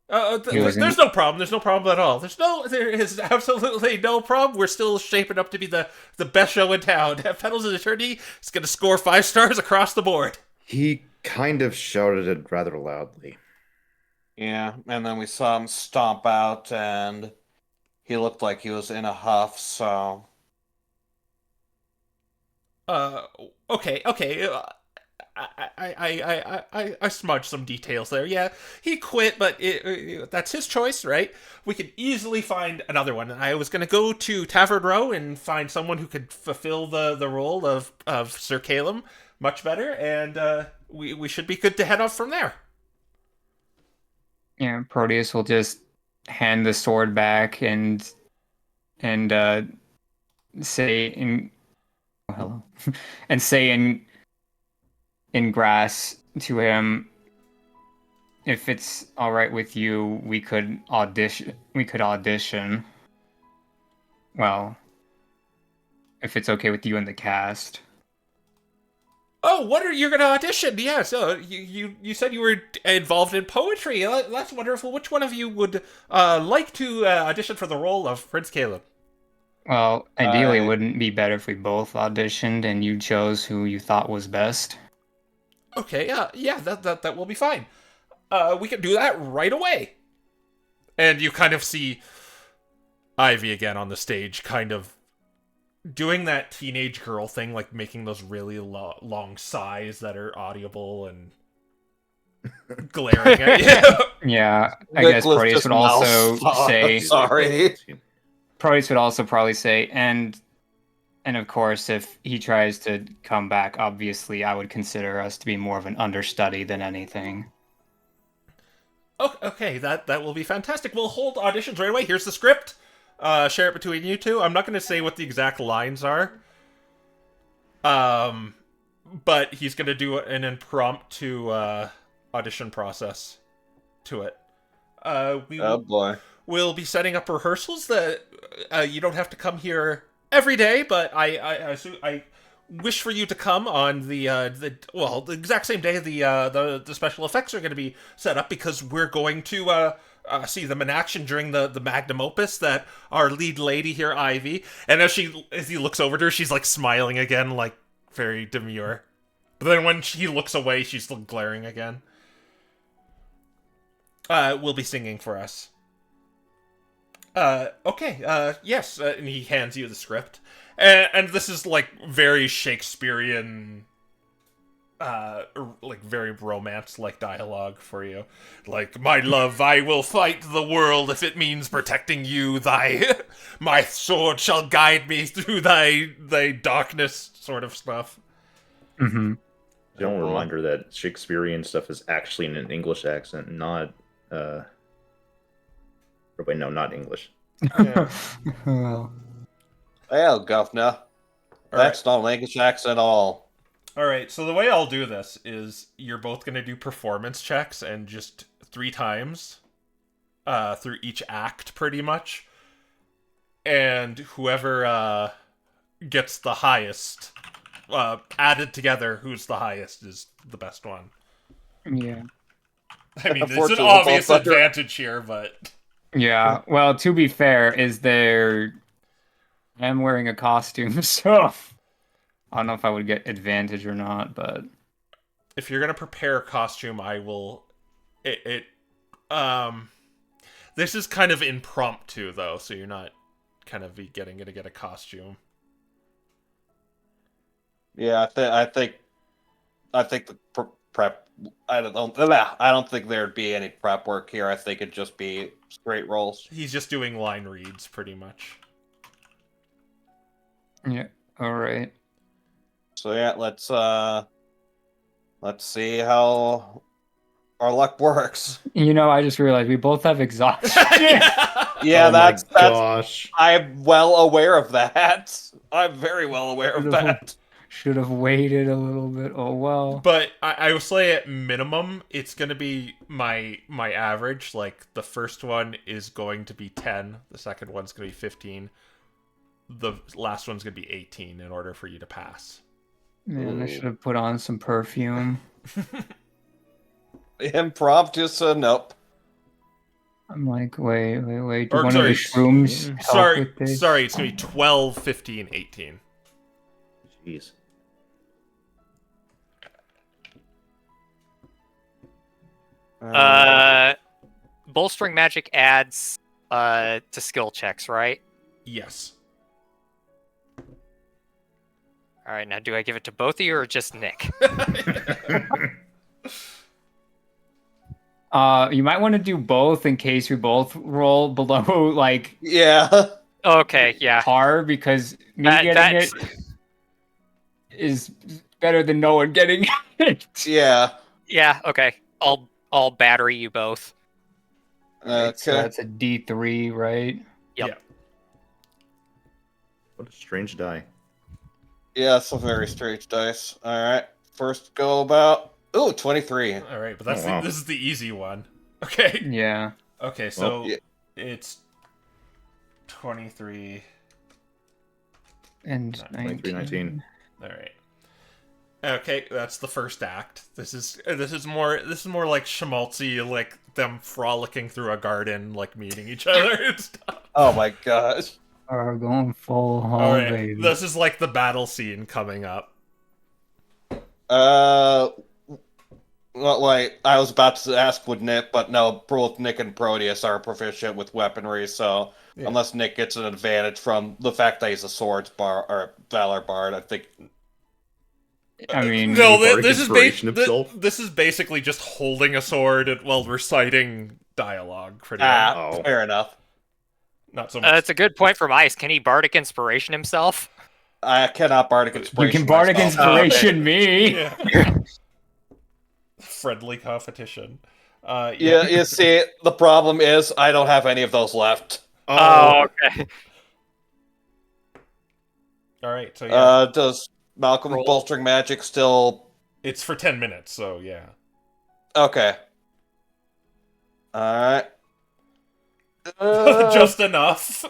There's no problem. There's no problem at all. There is absolutely no problem. We're still shaping up to be the best show in town. Pedals and Eternity is going to score 5 stars across the board. He kind of shouted it rather loudly. Yeah, and then we saw him stomp out, and he looked like he was in a huff, so... Okay. I smudged some details there. Yeah, he quit, but that's his choice, right? We could easily find another one. I was going to go to Tavern Row and find someone who could fulfill the role of Sir Calum much better, and we should be good to head off from there. Yeah, Proteus will just hand the sword back and say in hello and say in grass to him, if it's all right with you, we could audition. Well, if it's okay with you and the cast. Oh, what are you going to audition? Yeah, so you said you were involved in poetry. That's wonderful. Which one of you would like to audition for the role of Prince Caleb? Well, ideally, it wouldn't be better if we both auditioned and you chose who you thought was best. Okay, yeah, that will be fine. We can do that right away. And you kind of see Ivy again on the stage, kind of doing that teenage girl thing, like making those really long sighs that are audible and glaring at you. Yeah, I guess Proteus would also say... Sorry. Proteus would also probably say, and of course, if he tries to come back, obviously I would consider us to be more of an understudy than anything. Okay, that will be fantastic. We'll hold auditions right away. Here's the script. Share it between you two. I'm not going to say what the exact lines are. But he's going to do an impromptu audition process to it. Oh boy. We'll be setting up rehearsals that you don't have to come here every day, but I wish for you to come on the exact same day the special effects are going to be set up, because we're going to see them in action during the magnum opus that our lead lady here, Ivy, and as he looks over to her, she's like smiling again, like very demure. But then when he looks away, she's still glaring again. Will be singing for us. Okay, yes, and he hands you the script. And this is, like, very Shakespearean, like, very romance-like dialogue for you. Like, my love, I will fight the world if it means protecting you. My sword shall guide me through thy darkness, sort of stuff. Mm-hmm. Don't reminder that Shakespearean stuff is actually in an English accent, not wait, no, not English. Yeah. Well, Well, governor, that's not an English accent at all. Alright, so the way I'll do this is you're both going to do performance checks, and just 3 times through each act, pretty much. And whoever gets the highest, added together, who's the highest is the best one. yeah. I mean, there's an Unfortunately, obvious both under- advantage here, but... Yeah. Well, to be fair, I'm wearing a costume, so I don't know if I would get advantage or not, but If you're going to prepare a costume, I will... This is kind of impromptu, though, so you're not kind of going to get a costume. Yeah, I think the prep. I don't think there'd be any prep work here. I think it'd just be straight rolls. He's just doing line reads, pretty much. yeah. All right. So yeah, let's see how our luck works. I just realized we both have exhaustion. Yeah, Oh that's my gosh. I'm well aware of that. I'm very well aware of that. Should have waited a little bit. Oh well. But I will say at minimum, it's going to be my average. Like, the first one is going to be 10. The second one's going to be 15. The last one's going to be 18 in order for you to pass. Man, I should have put on some perfume. Impromptu, so nope. I'm like, wait. Do Or, one of the sorry, shrooms help Sorry, with this? it's going to be 12, 15, 18. Jeez. Bolstering magic adds to skill checks, right? Yes. All right, now do I give it to both of you or just Nick? You might want to do both in case we both roll below like Yeah. Okay, yeah. par, because me getting that's- it is better than no one getting it. Yeah. Yeah, okay. I'll battery you both. Okay. So that's a D3, right? Yep. What a strange die. Yeah, it's a very strange dice. All right. First go about. Ooh, 23. All right, but that's Oh, wow. this is the easy one. Okay. Yeah. Okay, so Well, yeah. it's 23. And 23, 19. All right. Okay, that's the first act. This is more like schmaltzy, like them frolicking through a garden, like meeting each other and stuff. Oh my gosh. Are going full home, All right, baby. this is like the battle scene coming up. Well, like I was about to ask with Nick, but no, both Nick and Proteus are proficient with weaponry, so Yeah. unless Nick gets an advantage from the fact that he's a swords bar or valor bard, I think. I mean, No, Bardic this is inspiration himself? this is basically just holding a sword while reciting dialogue. Pretty much. Oh. Fair enough. Not so much. That's a good point from Ice. Can he bardic inspiration himself? I cannot bardic you inspiration. can bardic myself. inspiration me. Yeah. Friendly competition. Yeah, you see, the problem is I don't have any of those left. Oh, okay. All right, so yeah, Does Malcolm Roll. bolstering magic still? it's for 10 minutes, so yeah. Okay. All right. Just enough.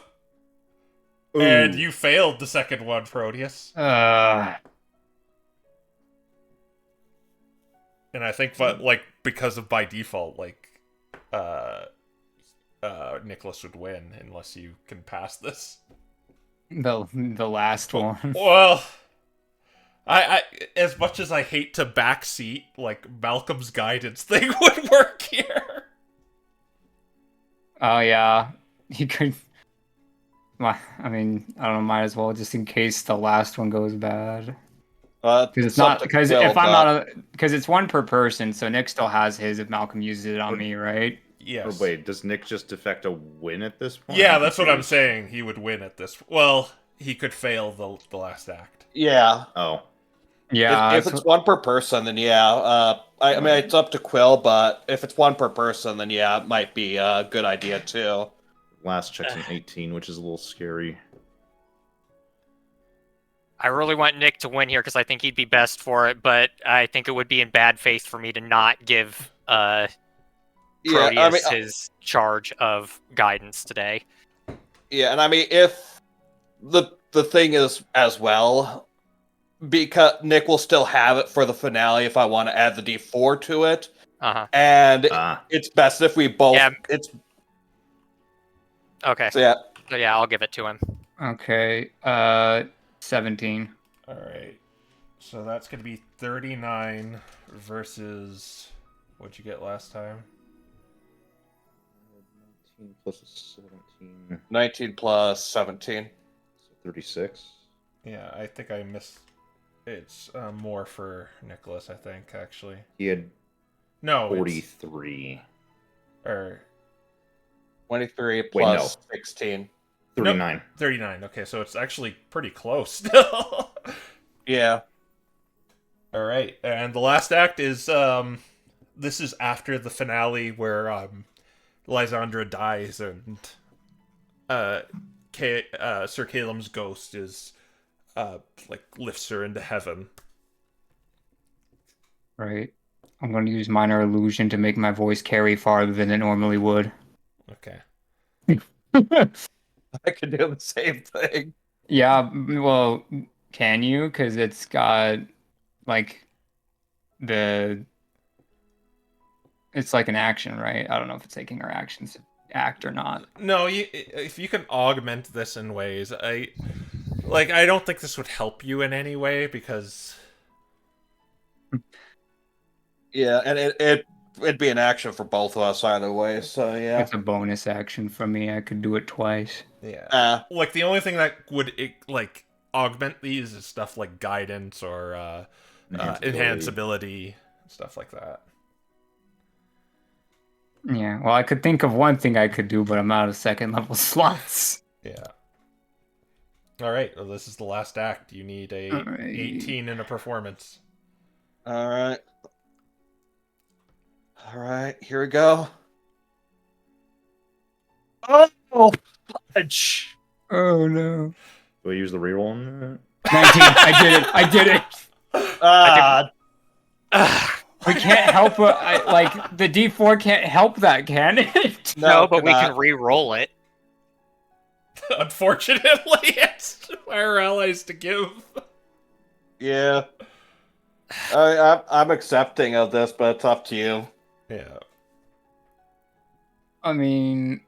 Ooh. And you failed the second one, Proteus. Uh, And I think, but like because of by default, like Nicholas would win unless you can pass this. the last one. Well, I as much as I hate to backseat, like Malcolm's guidance thing would work here. Oh yeah, he could. I mean, I don't know. Might as well just in case the last one goes bad. Because it's not because if I'm not because it's one per person, so Nick still has his if Malcolm uses it on me, right? Yes. Or wait, does Nick just effect a win at this point? Yeah, that's what I'm saying. He would win at this. Well, he could fail the last act. Yeah. Oh. Yeah. If it's one per person, then yeah. I mean, it's up to Quill, but if it's one per person, then yeah, it might be a good idea too. Last check's an 18, which is a little scary. I really want Nick to win here because I think he'd be best for it, but I think it would be in bad faith for me to not give Proteus his charge of guidance today. Yeah, and I mean, if the thing is as well, because Nick will still have it for the finale if I want to add the D4 to it, and it's best if we both. Yeah. It's okay. So yeah, I'll give it to him. Okay. 17. All right. So that's going to be 39 versus what'd you get last time? 19 plus 17. 19 plus 17. So 36. Yeah, I think I missed. It's more for Nicholas, I think, actually. He had 43. Or 23 plus 16. 39. Nope, 39. Okay, so it's actually pretty close still. Yeah. All right, and the last act is this is after the finale where Lysandra dies and Sir Caleb's ghost is like lifts her into heaven. Right. I'm going to use minor illusion to make my voice carry farther than it normally would. Okay. I could do the same thing. Yeah, well, can you? Because it's got, like, it's like an action, right? I don't know if it's taking our actions to act or not. No, if you can augment this in ways, I don't think this would help you in any way because... Yeah, and it'd be an action for both of us either way, so yeah. It's a bonus action for me. I could do it twice. Yeah. Like, the only thing that would, augment these is stuff like guidance or enhanceability, stuff like that. Yeah, well, I could think of one thing I could do, but I'm out of second level slots. Yeah. Alright, well, this is the last act. You need a 18 in a performance. Alright, here we go. Oh, fudge. Oh, no. Do I use the reroll on that? 19. I did it. We can't help it. The D4 can't help that, can it? No, but we can re-roll it. Unfortunately, it's our allies to give. Yeah. I'm accepting of this, but it's up to you. Yeah. I mean,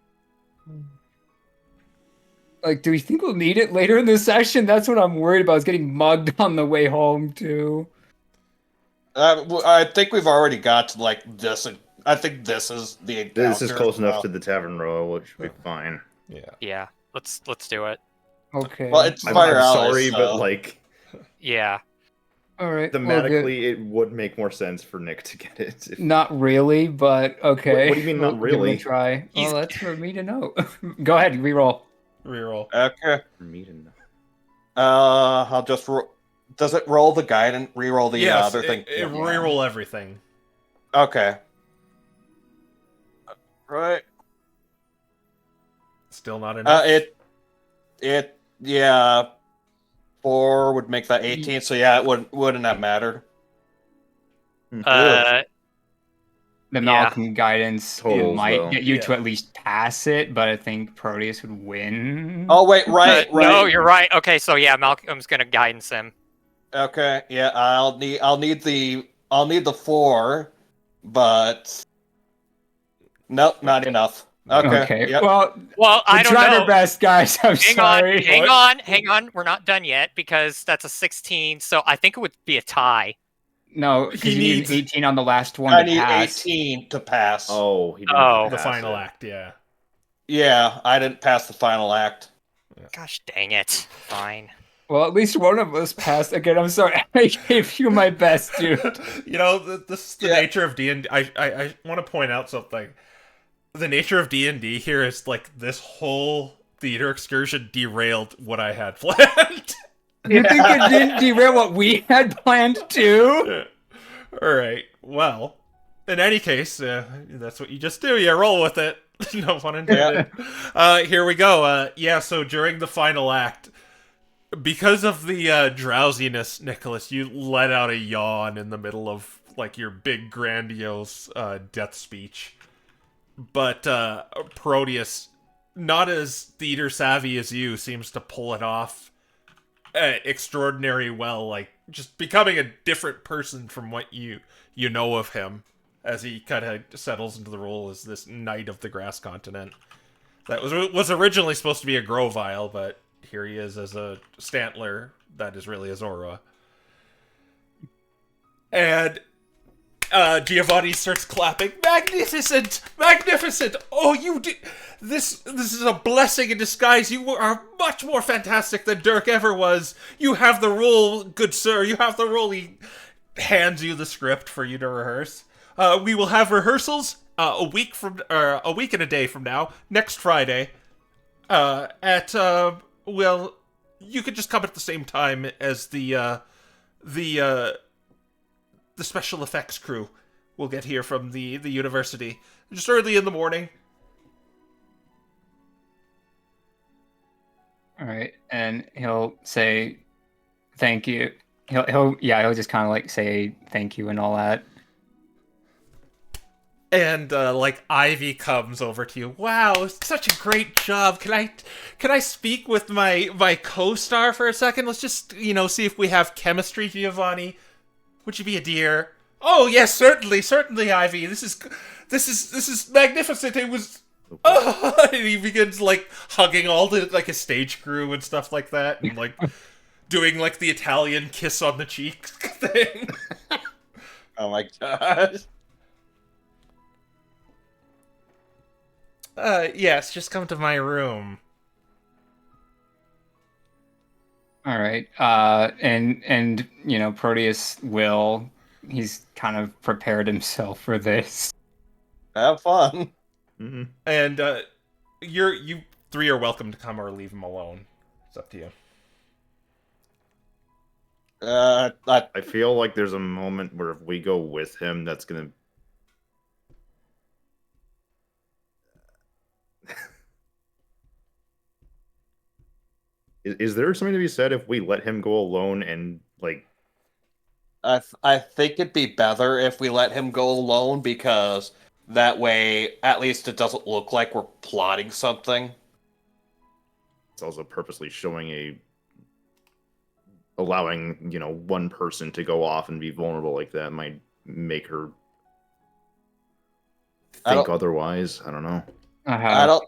do we think we'll need it later in the session? That's what I'm worried about, is getting mugged on the way home, too. I think we've already got to, this. I think this is the encounter. This is close enough to the tavern row, which should be fine. Yeah. Yeah, let's do it. Okay. Well, it's I'm allies, sorry, but, Yeah. All right. thematically, it would make more sense for Nick to get it. Not really, but okay. What do you mean, not We'll give it really? a try. Well, that's for me to know. Go ahead, reroll. Reroll. Okay. For me to know. I'll just... Does it roll the guidance? Reroll the other thing? Reroll everything. Okay. Right. Still not enough. Yeah. 4 would make that 18. So yeah, it wouldn't have mattered. Uh, The Yeah. Malcolm guidance Totals, might though. get you to Yeah. at least pass it, but I think Proteus would win. Oh wait, right. No, you're right. Okay, so yeah, Malcolm's gonna guidance him. Okay, yeah, I'll need the 4, but nope, not enough. Okay. Yep. Well, Well, I we don't tried know. our best, guys. I'm Hang sorry. hang on. We're not done yet because that's a 16. So I think it would be a tie. No, because He you need needs- an 18 on the last one I to need pass. 18 to pass. Oh, he didn't Oh. The pass final it. act, yeah. Yeah, I didn't pass the final act. Gosh dang it. Fine. Well, at least one of us passed. Again, I'm sorry. I gave you my best, dude. This is the Yeah. nature of D&D. I want to point out something. The nature of D&D here is like this whole theater excursion derailed what I had planned. You think it didn't derail what we had planned too? All right. Well, in any case, that's what you just do. You roll with it. No pun intended. Here we go. So during the final act, because of the drowsiness, Nicholas, you let out a yawn in the middle of like your big grandiose death speech. But Proteus, not as theater savvy as you, seems to pull it off extraordinary well, like just becoming a different person from what you know of him, as he kind of settles into the role as this knight of the grass continent. That was originally supposed to be a Grovile, but here he is as a Stantler that is really a Zorua. And Giovanni starts clapping. Magnificent! Magnificent! Oh, you did... This is a blessing in disguise. You are much more fantastic than Dirk ever was. You have the role, good sir. You have the role. He hands you the script for you to rehearse. We will have rehearsals a week and a day from now, next Friday. Well, you could just come at the same time as the special effects crew will get here from the university. Just early in the morning. All right, and he'll say thank you. He'll just kind of like say thank you and all that. And Ivy comes over to you. Wow, such a great job. Can I speak with my co-star for a second? Let's just see if we have chemistry, Giovanni. Would you be a dear? Oh yes, certainly, Ivy. This is magnificent. It was. Oh, and he begins like hugging all the like a stage crew and stuff like that, and like doing like the Italian kiss on the cheek thing. Oh my gosh. Yes, just come to my room. All right, and Proteus he's kind of prepared himself for this. Have fun. Mm-hmm. And you three are welcome to come or leave him alone. It's up to you. I feel like there's a moment where if we go with him, that's gonna. Is there something to be said if we let him go alone and like? I think it'd be better if we let him go alone because that way, at least it doesn't look like we're plotting something. It's also purposely allowing one person to go off and be vulnerable like that might make her think otherwise. I don't know. I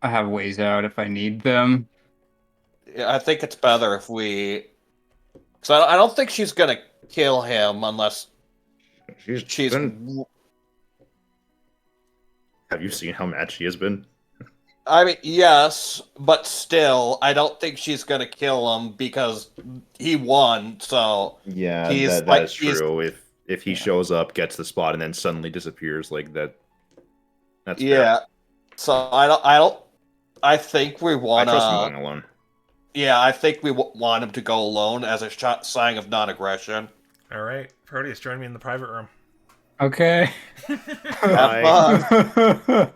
have ways out if I need them. Yeah, I think it's better if we. So I don't think she's gonna kill him unless she's. Have you seen how mad she has been? I mean, yes, but still, I don't think she's gonna kill him because he won. So yeah, he's that is true. If he shows up, gets the spot, and then suddenly disappears like that, that's yeah. Fair. So I don't. I think we want I trust him going alone. Yeah, I think we want him to go alone as a sign of non-aggression. All right, Proteus, join me in the private room. Okay. Have fun.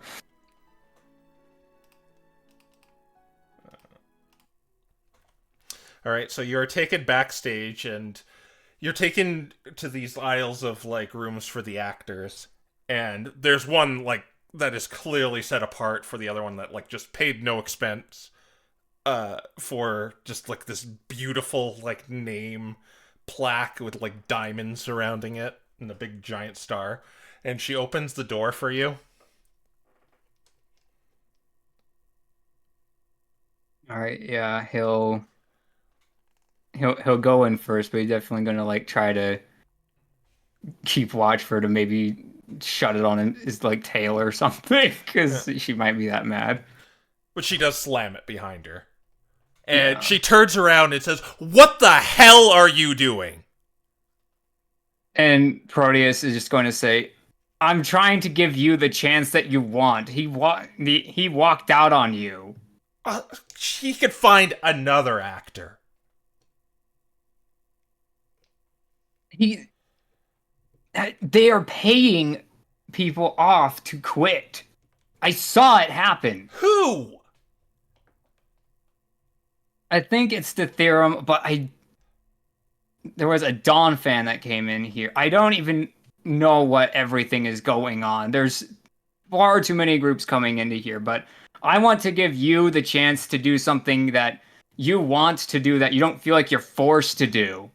All right, so you're taken backstage, and you're taken to these aisles of like rooms for the actors, and there's one like that is clearly set apart for the other one that like just paid no expense for just like this beautiful like name plaque with like diamonds surrounding it and a big giant star. And she opens the door for you. All right, yeah, he'll go in first, but he's definitely gonna like try to keep watch for her to maybe shut it on his like tail or something, because she might be that mad. But she does slam it behind her. And Yeah. she turns around and says, "What the hell are you doing?" And Proteus is just going to say, "I'm trying to give you the chance that you want. He walked out on you." She could find another actor. He They are paying people off to quit. I saw it happen. Who? I think it's the theorem, but there was a Dawn fan that came in here. I don't even know what everything is going on. There's far too many groups coming into here, but I want to give you the chance to do something that you want to do that you don't feel like you're forced to do.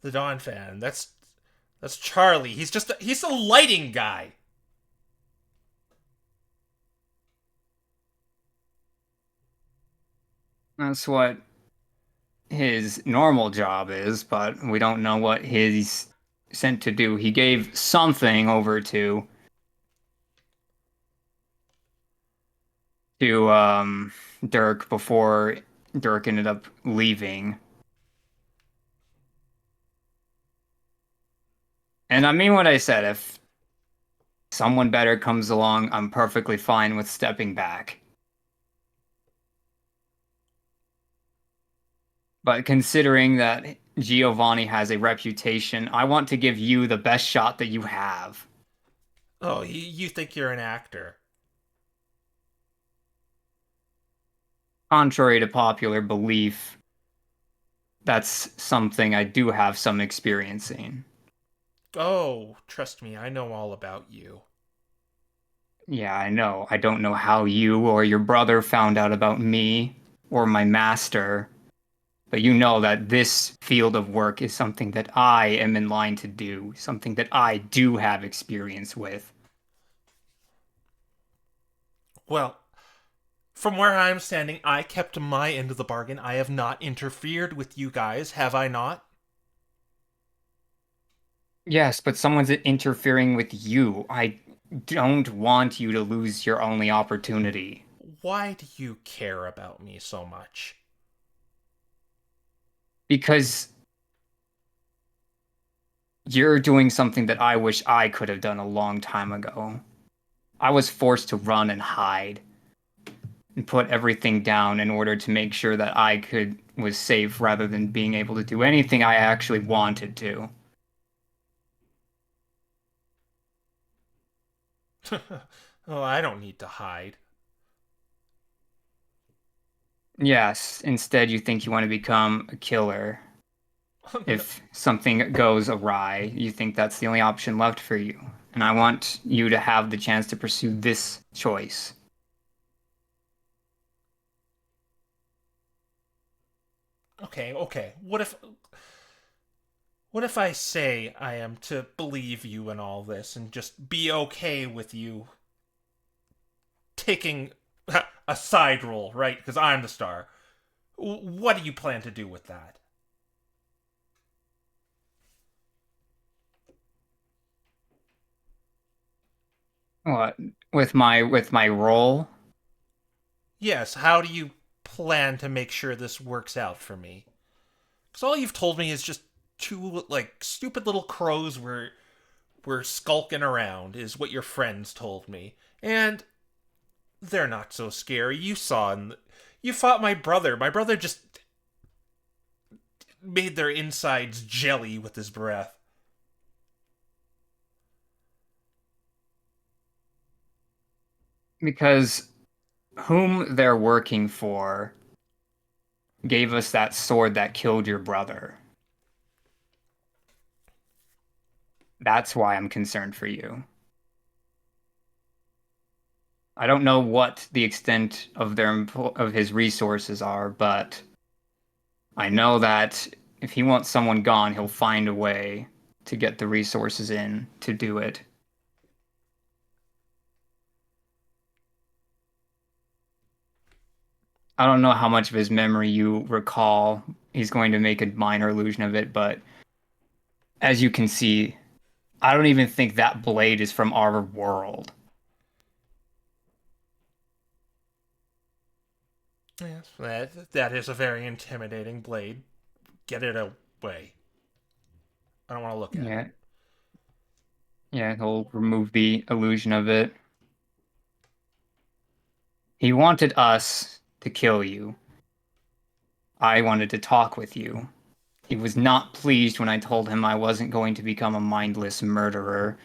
The Dawn fan. That's Charlie. He's a lighting guy. That's what his normal job is, but we don't know what he's sent to do. He gave something over to Dirk before Dirk ended up leaving. And I mean what I said, if someone better comes along, I'm perfectly fine with stepping back. But considering that Giovanni has a reputation, I want to give you the best shot that you have. Oh, you think you're an actor? Contrary to popular belief, that's something I do have some experience in. Oh, trust me, I know all about you. Yeah, I know. I don't know how you or your brother found out about me or my master, but you know that this field of work is something that I am in line to do, something that I do have experience with. Well, from where I'm standing, I kept my end of the bargain. I have not interfered with you guys, have I not? Yes, but someone's interfering with you. I don't want you to lose your only opportunity. Why do you care about me so much? Because you're doing something that I wish I could have done a long time ago. I was forced to run and hide and put everything down in order to make sure that was safe rather than being able to do anything I actually wanted to. Oh, I don't need to hide. Yes, instead you think you want to become a killer. If something goes awry, you think that's the only option left for you. And I want you to have the chance to pursue this choice. Okay. What if I say I am to believe you in all this and just be okay with you taking a side role, right? Because I'm the star. What do you plan to do with that? What with my role? Yes, how do you plan to make sure this works out for me? Because all you've told me is just two, like, stupid little crows were skulking around, is what your friends told me. And they're not so scary. You fought my brother. My brother just made their insides jelly with his breath. Because whom they're working for gave us that sword that killed your brother. That's why I'm concerned for you. I don't know what the extent of of his resources are, but I know that if he wants someone gone, he'll find a way to get the resources in to do it. I don't know how much of his memory you recall. He's going to make a minor illusion of it, but as you can see, I don't even think that blade is from our world. Yes, that is a very intimidating blade. Get it away. I don't want to look at it. Yeah, he'll remove the illusion of it. He wanted us to kill you. I wanted to talk with you. He was not pleased when I told him I wasn't going to become a mindless murderer.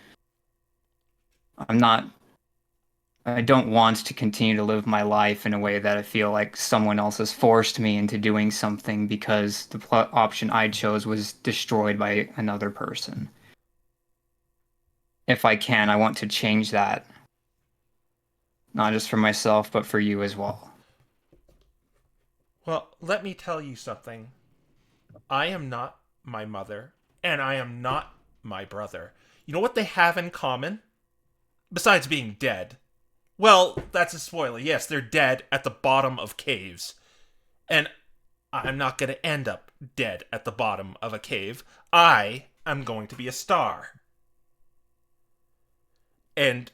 I don't want to continue to live my life in a way that I feel like someone else has forced me into doing something because the option I chose was destroyed by another person. If I can, I want to change that. Not just for myself, but for you as well. Well, let me tell you something. I am not my mother, and I am not my brother. You know what they have in common? Besides being dead. Well, that's a spoiler. Yes, they're dead at the bottom of caves. And I'm not going to end up dead at the bottom of a cave. I am going to be a star. And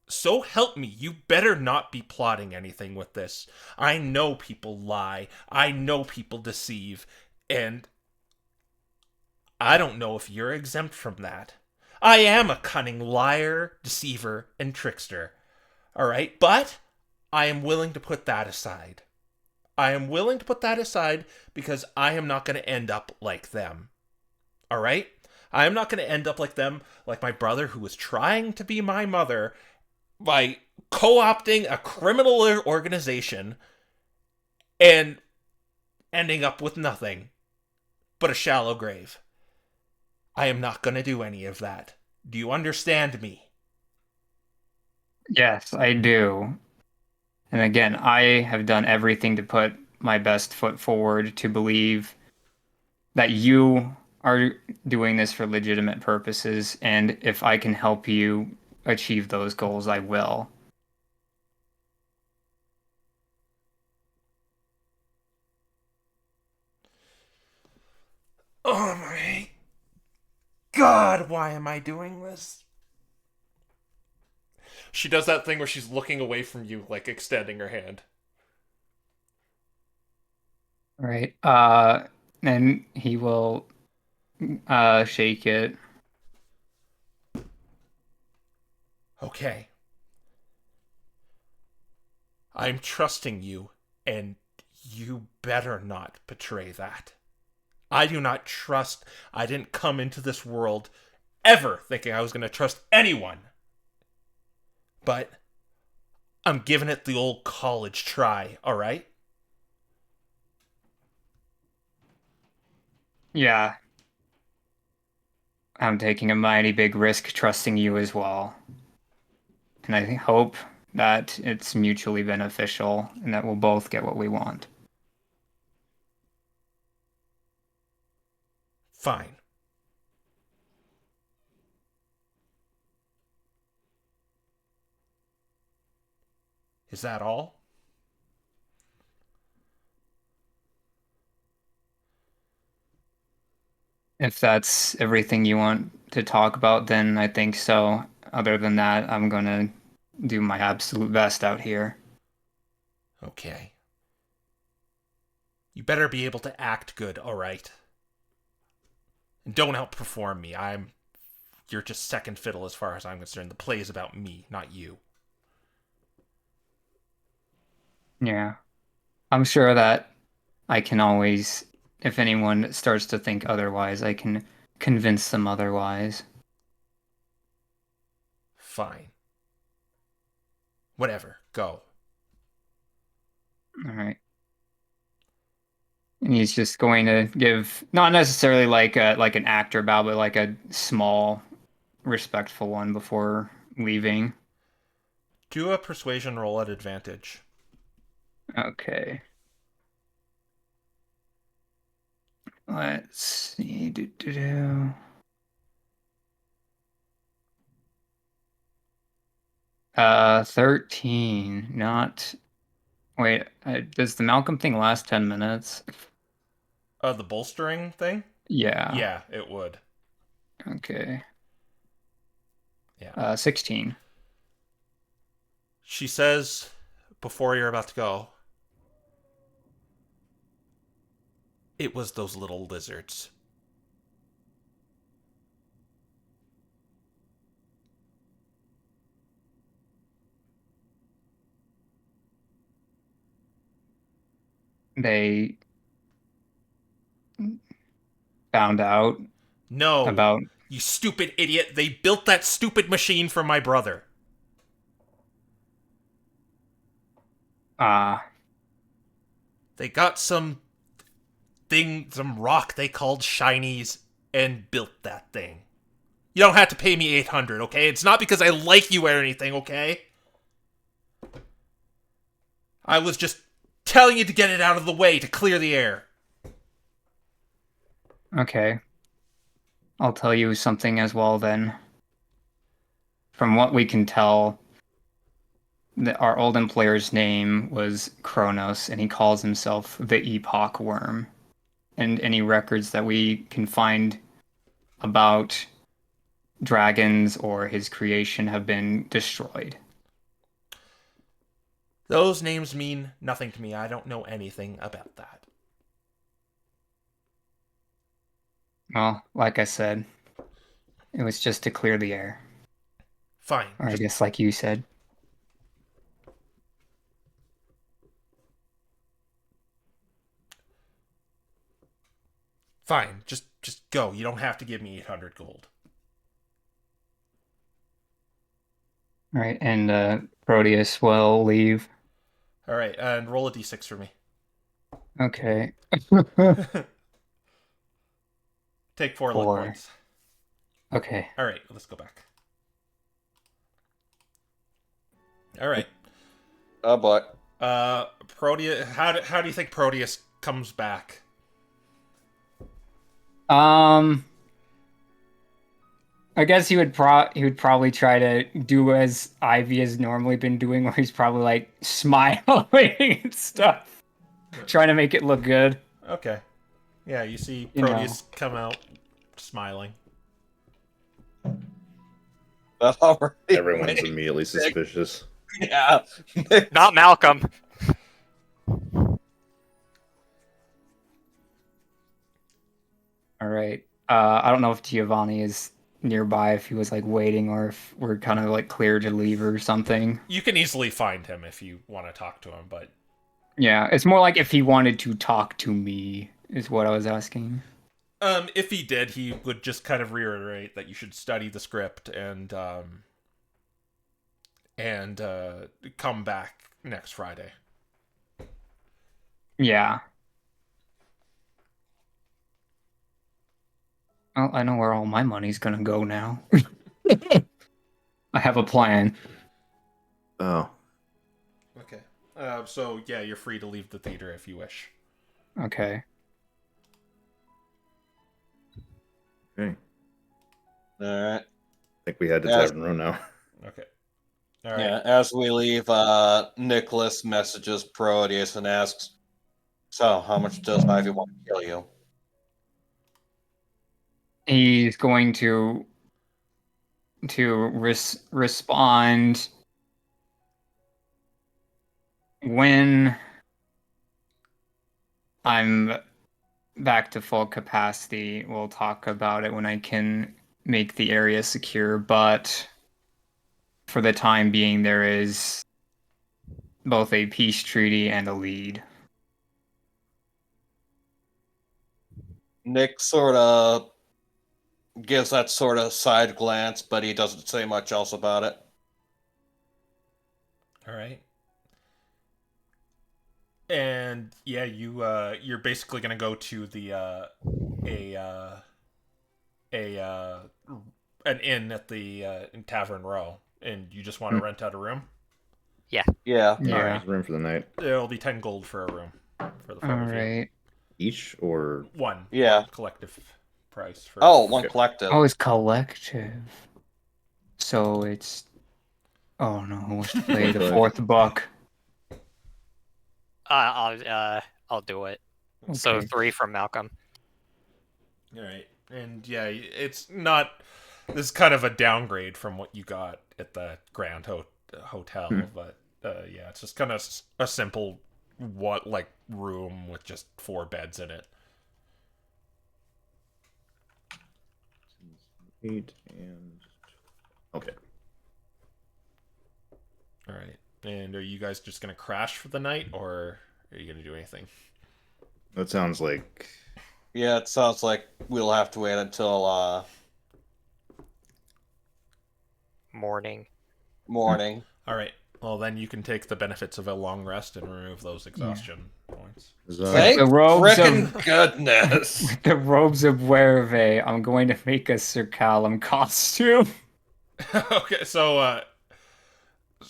so help me, you better not be plotting anything with this. I know people lie. I know people deceive. And I don't know if you're exempt from that. I am a cunning liar, deceiver, and trickster. Alright? But I am willing to put that aside. I am willing to put that aside because I am not going to end up like them. Alright? I am not going to end up like them, like my brother who was trying to be my mother by co-opting a criminal organization and ending up with nothing but a shallow grave. I am not going to do any of that. Do you understand me? Yes, I do. And again, I have done everything to put my best foot forward to believe that you are doing this for legitimate purposes, and if I can help you achieve those goals, I will. Oh my God, why am I doing this? She does that thing where she's looking away from you, like extending her hand. Right. And he will shake it. Okay. I'm trusting you, and you better not betray that. I do not trust. I didn't come into this world ever thinking I was going to trust anyone. But I'm giving it the old college try, alright? Yeah, I'm taking a mighty big risk trusting you as well. And I hope that it's mutually beneficial and that we'll both get what we want. Fine. Is that all? If that's everything you want to talk about, then I think so. Other than that, I'm gonna do my absolute best out here. Okay. You better be able to act good, alright? And don't outperform me. You're just second fiddle as far as I'm concerned. The play is about me, not you. Yeah. I'm sure that I can always, if anyone starts to think otherwise, I can convince them otherwise. Fine. Whatever. Go. All right. And he's just going to give not necessarily like an actor bow, but like a small, respectful one before leaving. Do a persuasion roll at advantage. Okay. Let's see. 13. Not. Wait, does the Malcolm thing last 10 minutes? The bolstering thing? Yeah. Yeah, it would. Okay. Yeah. 16. She says, before you're about to go, it was those little lizards. They found out No, about. you stupid idiot. They built that stupid machine for my brother. They got some rock they called shinies, and built that thing. You don't have to pay me 800, okay? It's not because I like you or anything, okay? I was just telling you to get it out of the way to clear the air. Okay. I'll tell you something as well then. From what we can tell, our old employer's name was Kronos, and he calls himself the Epoch Worm. And any records that we can find about dragons or his creation have been destroyed. Those names mean nothing to me. I don't know anything about that. Well, like I said, it was just to clear the air. Fine. Or I guess like you said. Fine. Just go. You don't have to give me 800 gold. All right, and Proteus will leave. All right, and roll a d6 for me. Okay. Take 4 luck 4. points. Okay. All right, let's go back. All right. Oh boy. Proteus. How do you think Proteus comes back? I guess he would probably try to do as Ivy has normally been doing, where he's probably like smiling and stuff, trying to make it look good. Okay. Yeah, you see You know. Proteus come out smiling. Alright. Everyone's immediately suspicious. Yeah. Not Malcolm. All right. I don't know if Giovanni is nearby, if he was like waiting, or if we're kind of like clear to leave or something. You can easily find him if you want to talk to him, but Yeah, it's more like if he wanted to talk to me, is what I was asking. if he did, he would just kind of reiterate that you should study the script and come back next Friday. Yeah. Well, I know where all my money's gonna go now. I have a plan. Oh, Okay. So yeah, you're free to leave the theater if you wish. Okay. okay. Alright. I think we had to Yes. Tavern Row now. Okay. All right. Yeah, as we leave, Nicholas messages Proteus and asks, "So, how much does Ivy want to kill you?" He's going to respond when I'm back to full capacity. We'll talk about it when I can make the area secure, but for the time being, there is both a peace treaty and a lead. Nick sort of gives that sort of side glance, but he doesn't say much else about it. All right. And yeah, you're basically gonna go to the a an inn at the in Tavern Row, and you just want to rent out a room. Yeah. Yeah. There's room for the night. It'll be 10 gold for a room for the All four of you. right. Each or One Yeah. collective price for. Oh, one collective. Oh, it's collective. So it's. Oh no, who wants to play the fourth buck? I'll do it. So Okay. 3 from Malcolm. All right, and yeah, it's not. This is kind of a downgrade from what you got at the Grand Hotel, but yeah, it's just kind of a simple room with just 4 beds in it. 8 and okay. All right, and are you guys just gonna crash for the night, or are you gonna do anything? That sounds like Yeah, it sounds like we'll have to wait until Morning. morning. All right. Well, then you can take the benefits of a long rest and remove those exhaustion points. Thank the robes frickin' goodness. With the robes of Werve, I'm going to make a Sir Callum costume. Okay, so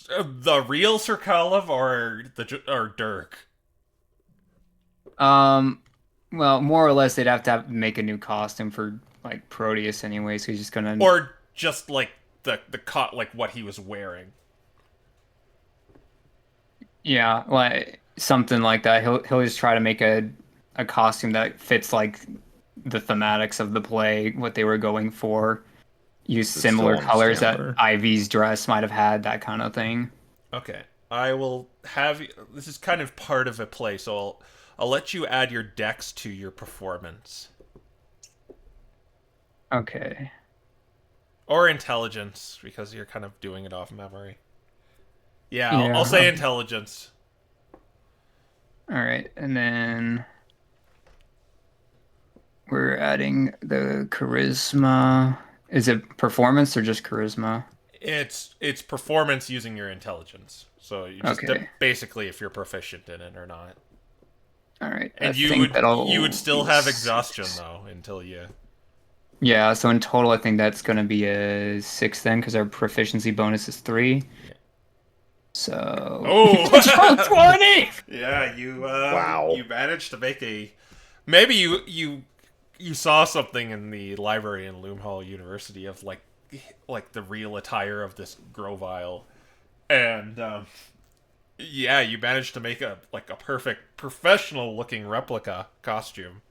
the real Sir Callum or Dirk? Well, more or less, they'd have to make a new costume for like Proteus anyway, so he's just gonna. Or just like the what he was wearing. Yeah, like something like that. He'll just try to make a costume that fits like the thematics of the play, what they were going for. Use It's similar still on colors that Stammer. Ivy's dress might have had, that kind of thing. Okay. I will have this is kind of part of a play, so I'll let you add your dex to your performance. Okay. Or intelligence, because you're kind of doing it off memory. Yeah, Yeah. I'll say intelligence. All right, and then we're adding the charisma. Is it performance or just charisma? It's performance using your intelligence. So you just Okay. basically if you're proficient in it or not. All right. And I you think would still be have a exhaustion 6. though until you. Yeah, so in total, I think that's going to be a 6 then, because our proficiency bonus is 3. Yeah. So. Oh! 20! Yeah, you Wow. you managed to make a. Maybe you saw something in the library in Loomhall University of like the real attire of this Grovile, and yeah, you managed to make a perfect professional looking replica costume.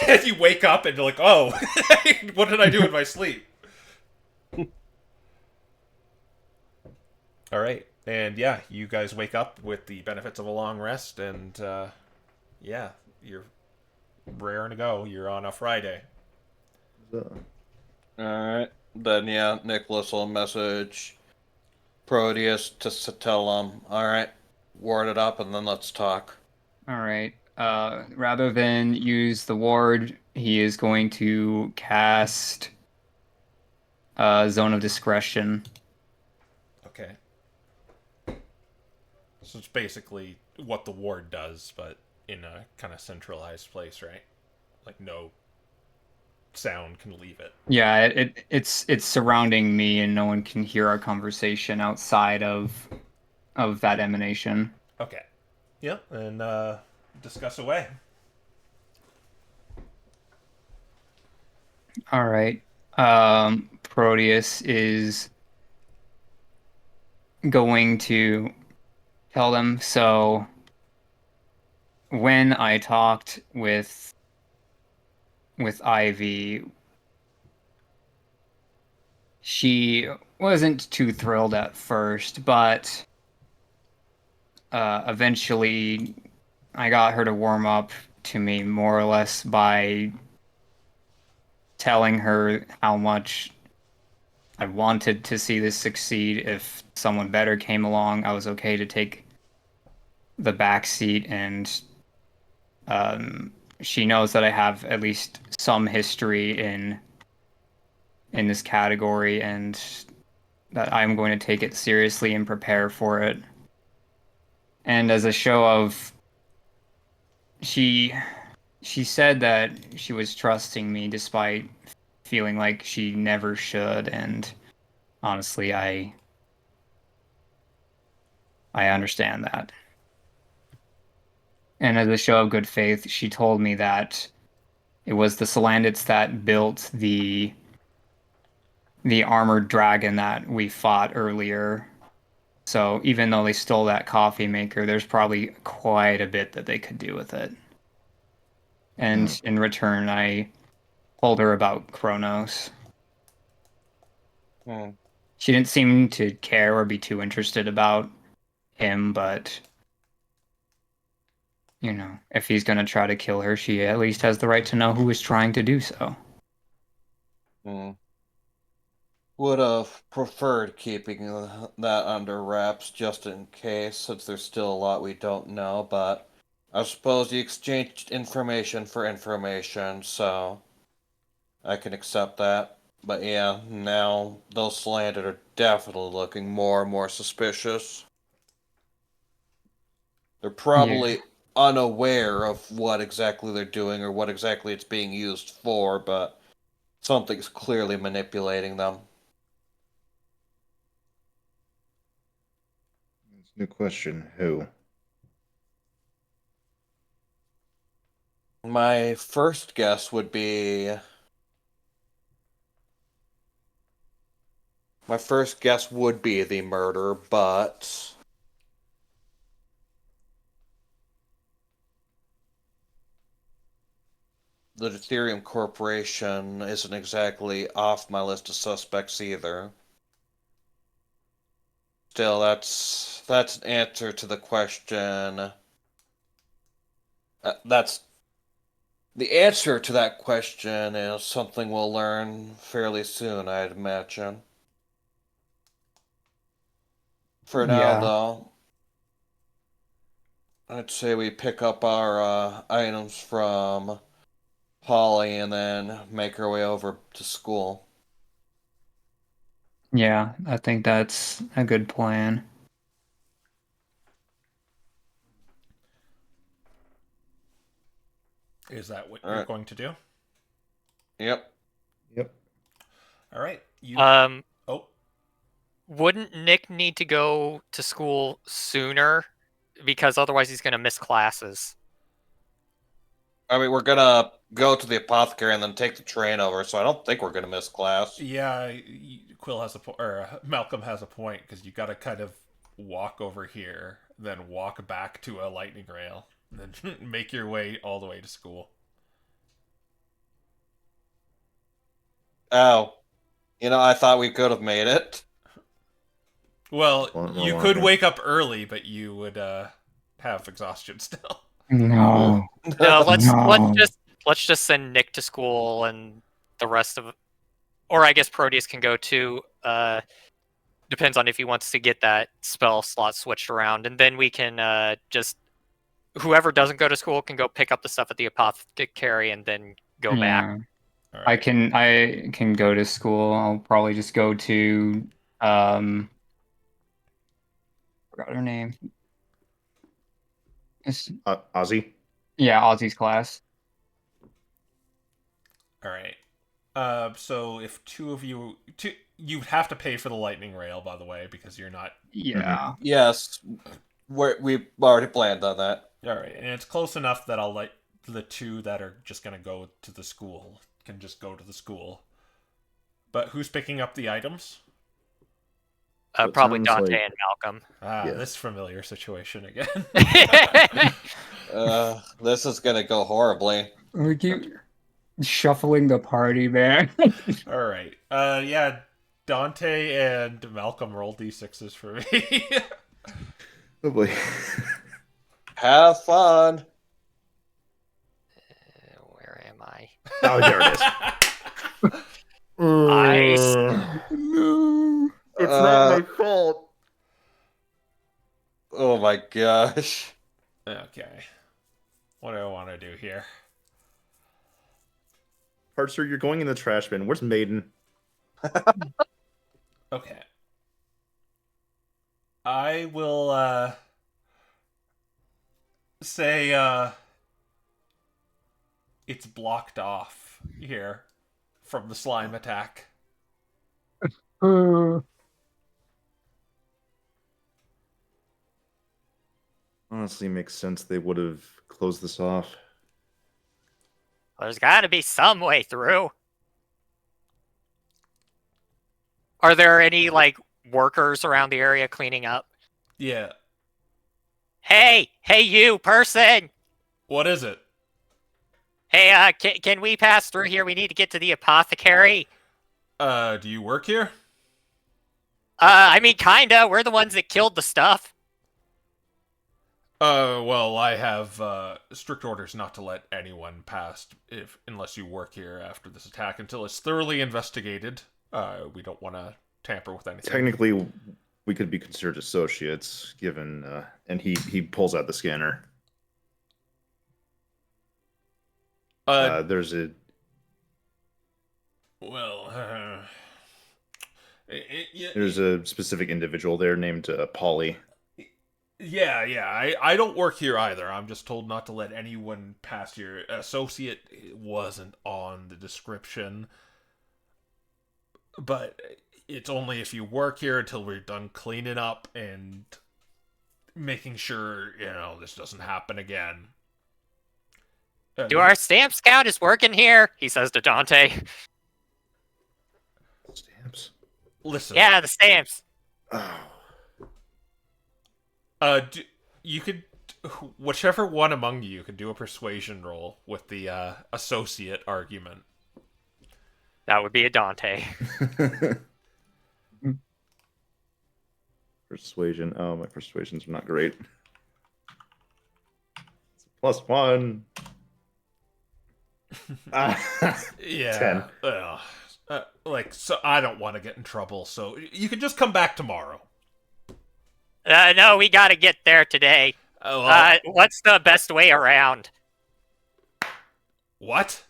And you wake up and you're like, oh, what did I do in my sleep? All right. And yeah, you guys wake up with the benefits of a long rest, and yeah, you're raring to go. You're on a Friday. Alright. Then, yeah, Nicholas will message Proteus to tell him, alright, ward it up and then let's talk. All right. Rather than use the ward, he is going to cast Zone of Discretion. Okay. So it's basically what the ward does, but in a kind of centralized place, right? Like no sound can leave it. Yeah, it's surrounding me, and no one can hear our conversation outside of that emanation. Okay. Yeah, and discuss away. All right. Proteus is going to tell them. So when I talked with Ivy, she wasn't too thrilled at first, but eventually I got her to warm up to me more or less by telling her how much I wanted to see this succeed. If someone better came along, I was okay to take the back seat, and she knows that I have at least some history in this category, and that I'm going to take it seriously and prepare for it. And as a show of, she said that she was trusting me despite feeling like she never should, and honestly, I understand that. And as a show of good faith, she told me that it was the Salandits that built the armored dragon that we fought earlier. So even though they stole that coffee maker, there's probably quite a bit that they could do with it. And in return, I told her about Kronos. Hmm. She didn't seem to care or be too interested about him, but you know, if he's going to try to kill her, she at least has the right to know who is trying to do so. Hmm. Would have preferred keeping that under wraps just in case, since there's still a lot we don't know, but I suppose you exchanged information for information, so I can accept that. But yeah, now those slanted are definitely looking more and more suspicious. They're probably unaware of what exactly they're doing or what exactly it's being used for, but something's clearly manipulating them. New question. Who? My first guess would be. My first guess would be the murder, but. The Ethereum Corporation isn't exactly off my list of suspects either. Still, that's an answer to the question. That's the answer to that question is something we'll learn fairly soon, I'd imagine. For now, Yeah. though, I'd say we pick up our items from Polly and then make our way over to school. Yeah, I think that's a good plan. Is that what All you're right. going to do? Yep. Yep. All right. You. Oh. Wouldn't Nick need to go to school sooner? Because otherwise he's going to miss classes. I mean, we're gonna go to the apothecary and then take the train over, so I don't think we're gonna miss class. Yeah. Quill has a point, or Malcolm has a point, because you got to kind of walk over here, then walk back to a lightning rail, and then make your way all the way to school. Oh, I thought we could have made it. Well, One more you could walking. wake up early, but you would have exhaustion still. No. No, No. let's just send Nick to school and the rest of, or I guess Proteus can go too. Depends on if he wants to get that spell slot switched around, and then we can just whoever doesn't go to school can go pick up the stuff at the apothecary and then go back. Yeah. All I right. can go to school. I'll probably just go to forgot her name. It's, Ozzy. yeah, Ozzy's class. All right. So if you'd have to pay for the lightning rail, by the way, because you're not. Yeah. Yes, we've already planned on that. All right, and it's close enough that I'll let the two that are just gonna go to the school can just go to the school. But who's picking up the items? So it Probably sounds Dante like- and Malcolm. Ah, Yeah. this familiar situation again. This is gonna go horribly. We keep shuffling the party, man. All right. Yeah, Dante and Malcolm rolled d6s for me. Oh boy. Have fun. Where am I? Oh, there it is. Nice. No. It's not my fault. Oh my gosh. Okay. What do I want to do here? Parser, you're going in the trash bin. Where's Maiden? Okay. I will say it's blocked off here from the slime attack. Honestly, makes sense they would have closed this off. There's got to be some way through. Are there any like workers around the area cleaning up? Yeah. Hey, you person! What is it? Hey, can we pass through here? We need to get to the apothecary. Do you work here? I mean, kinda. We're the ones that killed the stuff. Well, I have strict orders not to let anyone pass unless you work here after this attack until it's thoroughly investigated. We don't want to tamper with anything. Technically, we could be considered associates, given. And he pulls out the scanner. There's a. Well, There's a specific individual there named Polly. Yeah. I don't work here either. I'm just told not to let anyone pass here. Associate wasn't on the description. But it's only if you work here until we're done cleaning up and making sure, this doesn't happen again. Do our stamp scout is working here? He says to Dante. Stamps? Listen. Yeah, the stamps. Oh. You could, whichever one among you could do a persuasion roll with the associate argument. That would be a Dante. Persuasion. Oh, my persuasions are not great. It's +1. Yeah. 10. So I don't want to get in trouble, so you can just come back tomorrow. No, we gotta get there today. What's the best way around? What?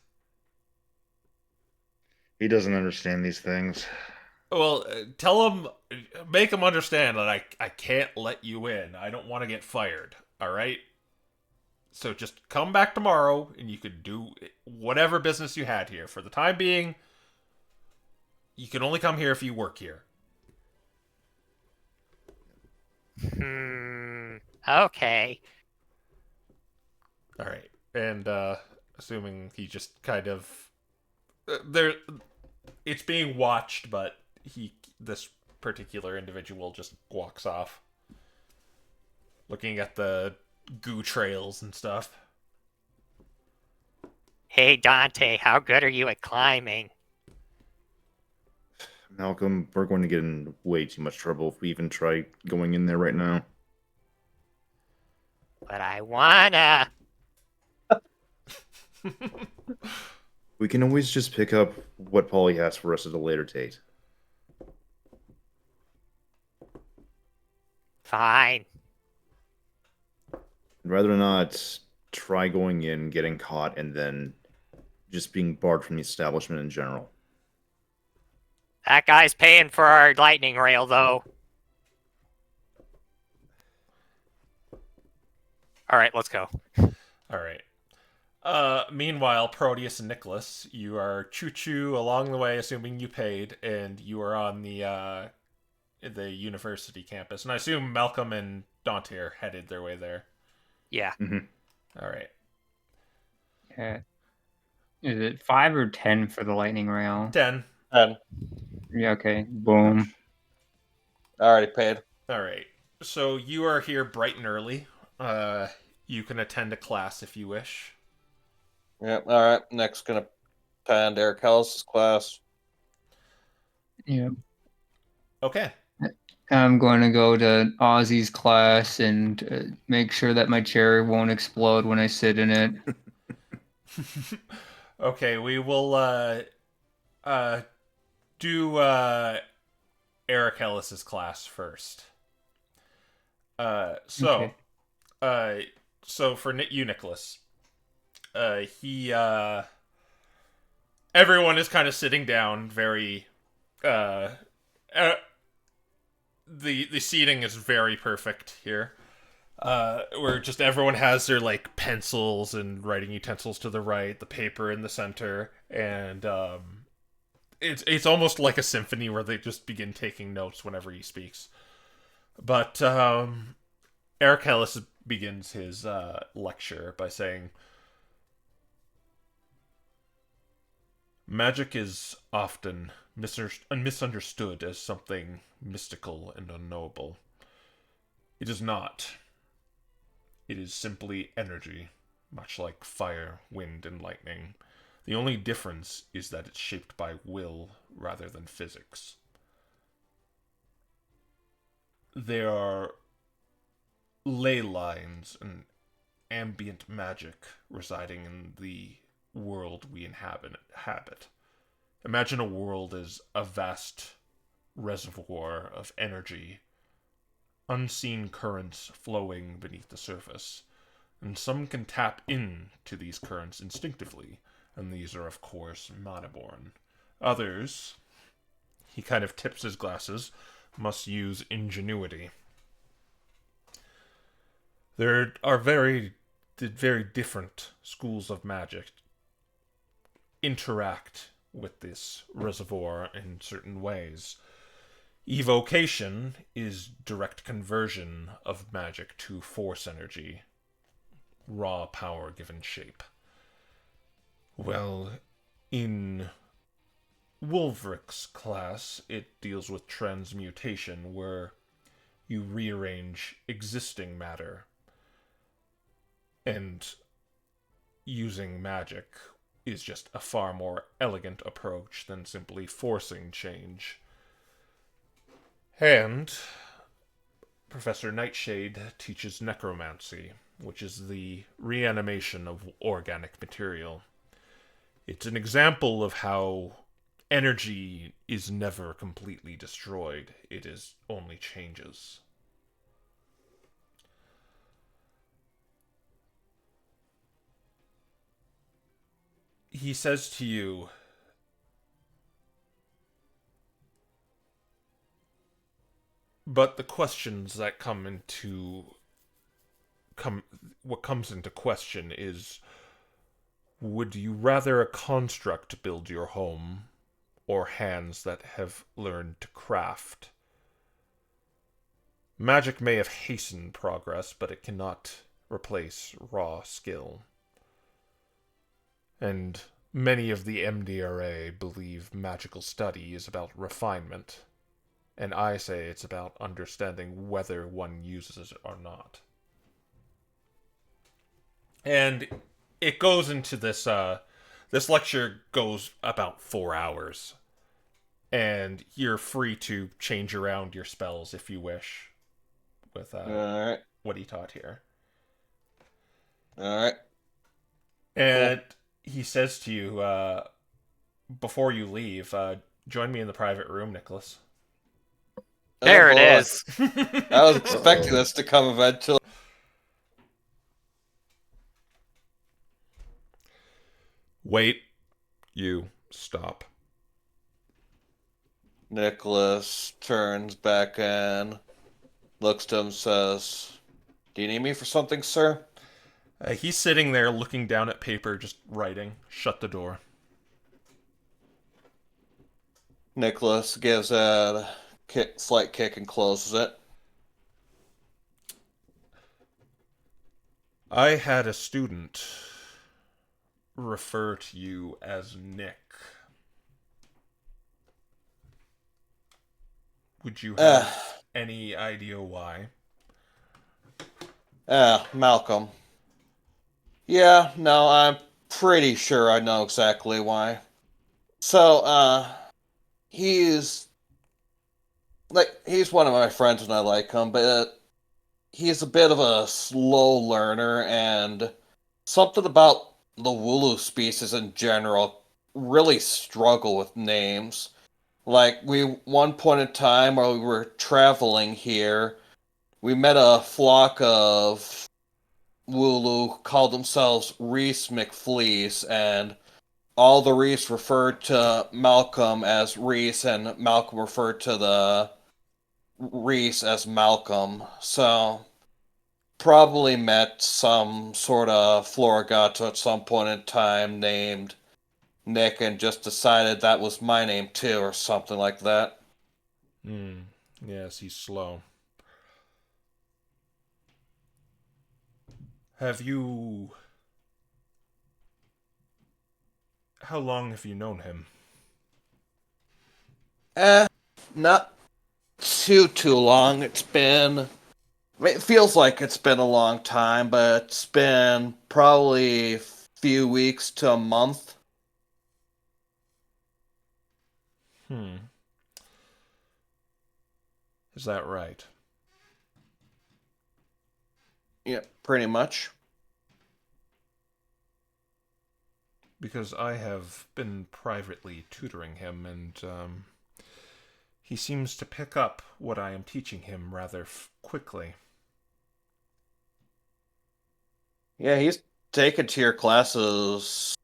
He doesn't understand these things. Well, make him understand that I can't let you in. I don't want to get fired, alright? So just come back tomorrow, and you can do whatever business you had here. For the time being, you can only come here if you work here. Okay. Alright. And, assuming he just kind of... it's being watched, but this particular individual just walks off. Looking at the goo trails and stuff. Hey, Dante, how good are you at climbing? Malcolm, we're going to get in way too much trouble if we even try going in there right now. But I wanna. We can always just pick up what Polly has for us at a later date. Fine. I'd rather not try going in, getting caught, and then just being barred from the establishment in general. That guy's paying for our lightning rail, though. Alright, let's go. Alright. Meanwhile, Proteus and Nicholas, you are choo-choo along the way, assuming you paid, and you are on the university campus. And I assume Malcolm and Dante are headed their way there. Yeah. Mm-hmm. Alright. Yeah. Is it 5 or 10 for the lightning rail? 10. 10. Yeah, okay. Boom. I already paid. Alright. So you are here bright and early. You can attend a class if you wish. Yep, alright. Next, gonna attend Eric Ellis' class. Yeah. Okay. I'm going to go to Ozzy's class and make sure that my chair won't explode when I sit in it. Okay, we will do Eric Ellis's class first. So for you, Nicholas, everyone is kind of sitting down, very the seating is very perfect here. Where just everyone has their like pencils and writing utensils to the right, the paper in the center, and it's almost like a symphony where they just begin taking notes whenever he speaks. But Eric Hellis begins his lecture by saying, "Magic is often misunderstood as something mystical and unknowable. It is not. It is simply energy, much like fire, wind, and lightning. The only difference is that it's shaped by will rather than physics. There are ley lines and ambient magic residing in the world we inhabit. Imagine a world as a vast reservoir of energy, unseen currents flowing beneath the surface, and some can tap into these currents instinctively, and these are, of course, malevolent. Others," he kind of tips his glasses, "must use ingenuity. There are very different schools of magic interact with this reservoir in certain ways. Evocation is direct conversion of magic to force energy, raw power given shape. Well, in Wolverick's class, it deals with transmutation, where you rearrange existing matter, and using magic is just a far more elegant approach than simply forcing change. And Professor Nightshade teaches necromancy, which is the reanimation of organic material. It's an example of how energy is never completely destroyed. It is only changes." He says to you, "But the questions that what comes into question is, would you rather a construct build your home, or hands that have learned to craft? Magic may have hastened progress, but it cannot replace raw skill. And many of the MDRA believe magical study is about refinement, and I say it's about understanding whether one uses it or not." And it goes into this, this lecture goes about 4 hours. And you're free to change around your spells if you wish with Alright. what he taught here. Alright. And he says to you, before you leave, join me in the private room, Nicholas. There it boy. is. I was expecting this to come eventually. Wait. You stop. Nicholas turns back in, looks to him, says, "Do you need me for something, sir?" He's sitting there looking down at paper, just writing. Shut the door. Nicholas gives it a slight kick and closes it. I had a student refer to you as Nick. Would you have any idea why? Malcolm. Yeah, no, I'm pretty sure I know exactly why. So, he's one of my friends and I like him, but he's a bit of a slow learner, and something about the Wooloo species in general really struggle with names. Like, one point in time while we were traveling here, we met a flock of Wooloo who called themselves Reese McFleece, and all the Reese referred to Malcolm as Reese, and Malcolm referred to the Reese as Malcolm, so probably met some sort of Florigato at some point in time named Nick and just decided that was my name too, or something like that. Hmm. Yes, he's slow. Have you... How long have you known him? Not too long. It feels like it's been a long time, but it's been probably a few weeks to a month. Hmm. Is that right? Yeah, pretty much. Because I have been privately tutoring him, and he seems to pick up what I am teaching him rather quickly. Yeah, he's taken to your classes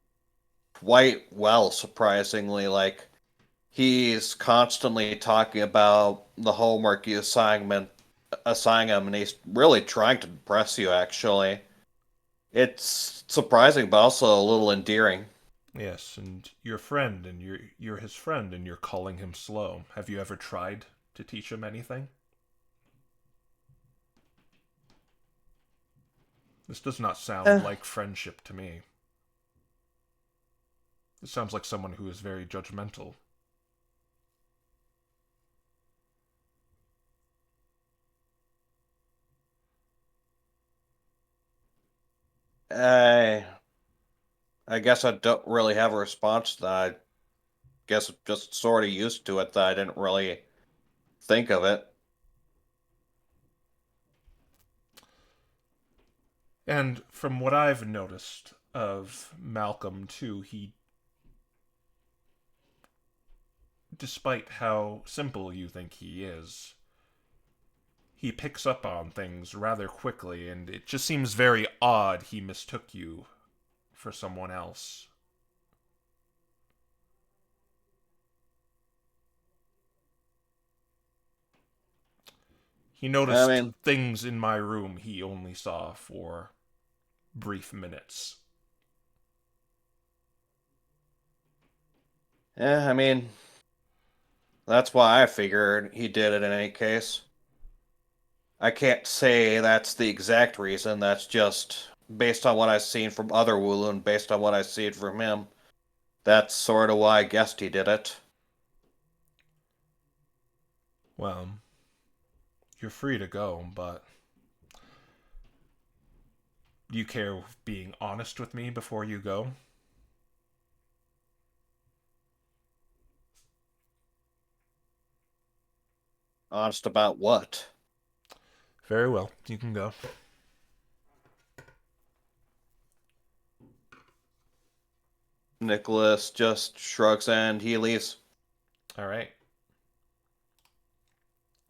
quite well, surprisingly. Like, he's constantly talking about the homework you assign him, and he's really trying to impress you, actually. It's surprising, but also a little endearing. Yes, and your friend, and you're his friend, and you're calling him slow. Have you ever tried to teach him anything? This does not sound Eh, like friendship to me. This sounds like someone who is very judgmental. I, I guess I don't really have a response to that. I guess I'm just sort of used to it that I didn't really think of it. And from what I've noticed of Malcolm, too, he, despite how simple you think he picks up on things rather quickly, and it just seems very odd he mistook you for someone else. He I noticed mean, things in my room he only saw for brief minutes. I mean, that's why I figured he did it in any case. I can't say that's the exact reason. That's just based on what I've seen from other Wooloo and based on what I've seen from him. That's sort of why I guessed he did it. Well, you're free to go, but do you care being honest with me before you go? Honest about what? Very well, you can go. Nicholas just shrugs and he leaves. All right.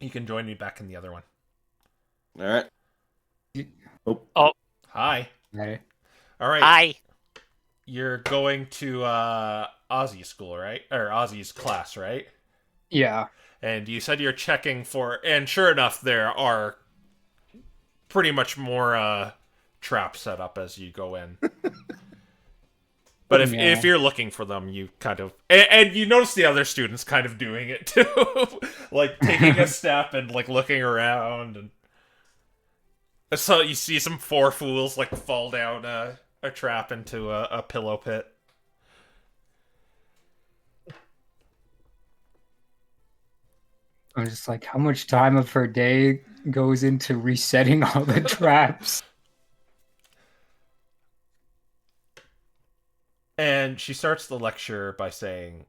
You can join me back in the other one. All right. Oh, Oh, Hi. Okay. All right. hi. You're going to Ozzy's school, right? Or Ozzy's class, right? Yeah. And you said you're checking for, and sure enough, there are pretty much more traps set up as you go in. But if Yeah. you're looking for them, you kind of and you notice the other students kind of doing it too, like taking a step and like looking around, and so you see some four fools like fall down a trap into a pillow pit. I'm just like, how much time of her day goes into resetting all the traps? And she starts the lecture by saying,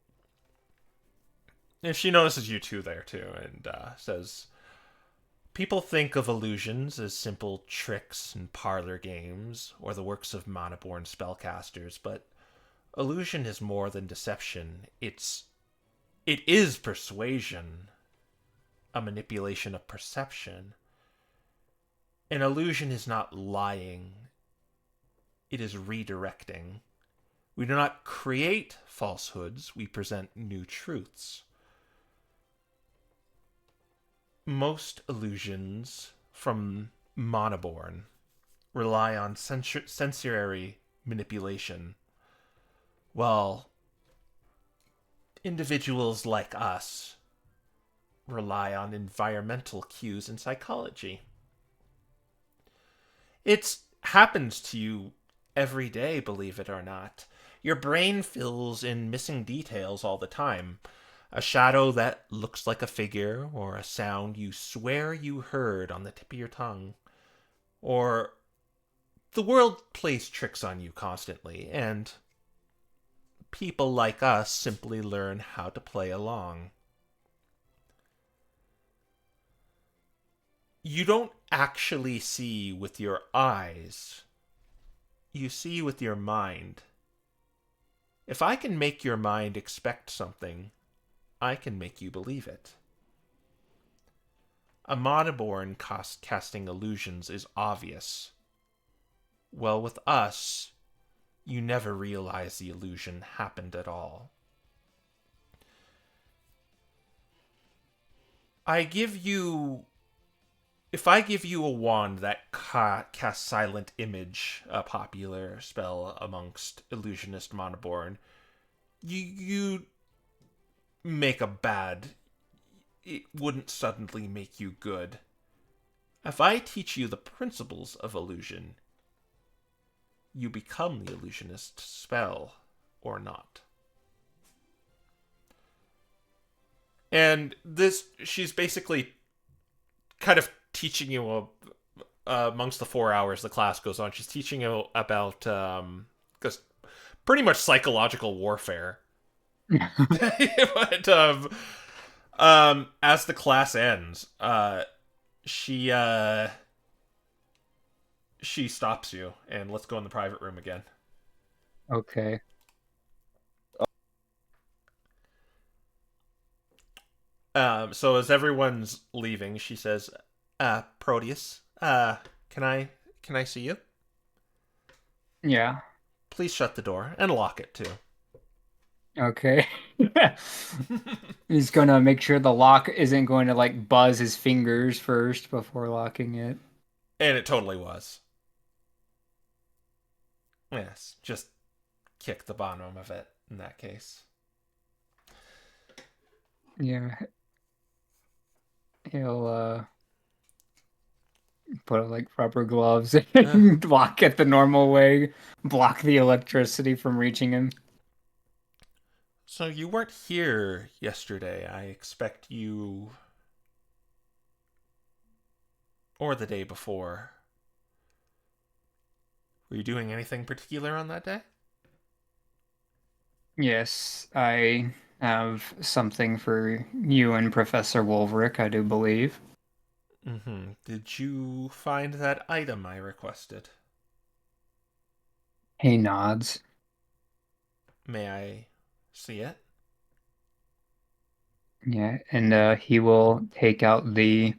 and she notices you two there too, and says, people think of illusions as simple tricks and parlor games, or the works of mana-born spellcasters, but illusion is more than deception. It is persuasion, a manipulation of perception. An illusion is not lying, it is redirecting. We do not create falsehoods, we present new truths. most illusions from Monoborn rely on sensory manipulation, while individuals like us rely on environmental cues and psychology. It happens to you every day, believe it or not. Your brain fills in missing details all the time. A shadow that looks like a figure, or a sound you swear you heard on the tip of your tongue. Or the world plays tricks on you constantly, and people like us simply learn how to play along. You don't actually see with your eyes. You see with your mind. If I can make your mind expect something, I can make you believe it. A Monoborn casting illusions is obvious. Well, with us, you never realize the illusion happened at all. If I give you a wand that casts Silent Image, a popular spell amongst illusionist Monoborn, you make a bad. It wouldn't suddenly make you good. If I teach you the principles of illusion, you become the illusionist spell, or not. And she's basically kind of teaching you amongst the 4 hours the class goes on. She's teaching you about pretty much psychological warfare. But as the class ends, she stops you, and let's go in the private room again. Okay. So as everyone's leaving, she says, Proteus, can I see you? Yeah. Please shut the door and lock it too. Okay. He's gonna make sure the lock isn't going to like buzz his fingers first before locking it. And it totally was. Yes, just kick the bottom of it in that case. Yeah. He'll put like rubber gloves and lock it the normal way, block the electricity from reaching him. So you weren't here yesterday. I expect you... Or the day before. Were you doing anything particular on that day? Yes, I have something for you and Professor Wolverick, I do believe. Mm-hmm. Did you find that item I requested? He nods. May I see it? Yeah, and he will take out the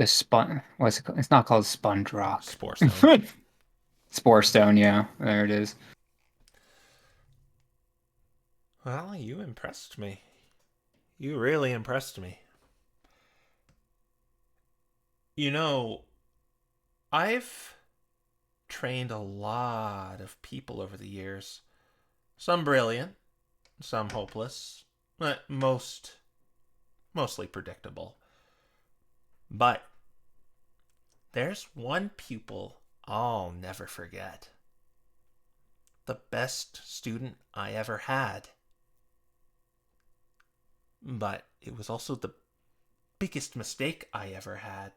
spun. What's it called? It's not called sponge rock. Spore Stone. Spore stone. Yeah, there it is. Well, you impressed me. You really impressed me. You know, I've trained a lot of people over the years. Some brilliant, some hopeless, but mostly predictable. But there's one pupil I'll never forget. The best student I ever had. But it was also the biggest mistake I ever had.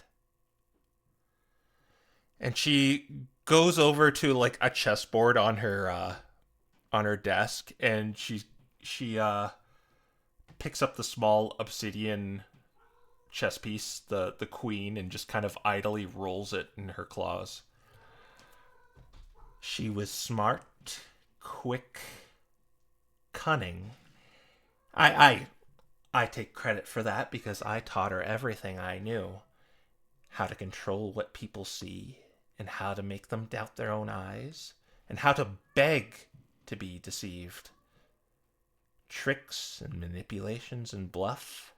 And she goes over to like a chessboard on her desk, and she picks up the small obsidian chess piece, the queen, and just kind of idly rolls it in her claws. She was smart, quick, cunning. I take credit for that because I taught her everything I knew. How to control what people see, and how to make them doubt their own eyes, and how to beg to be deceived. Tricks and manipulations and bluff.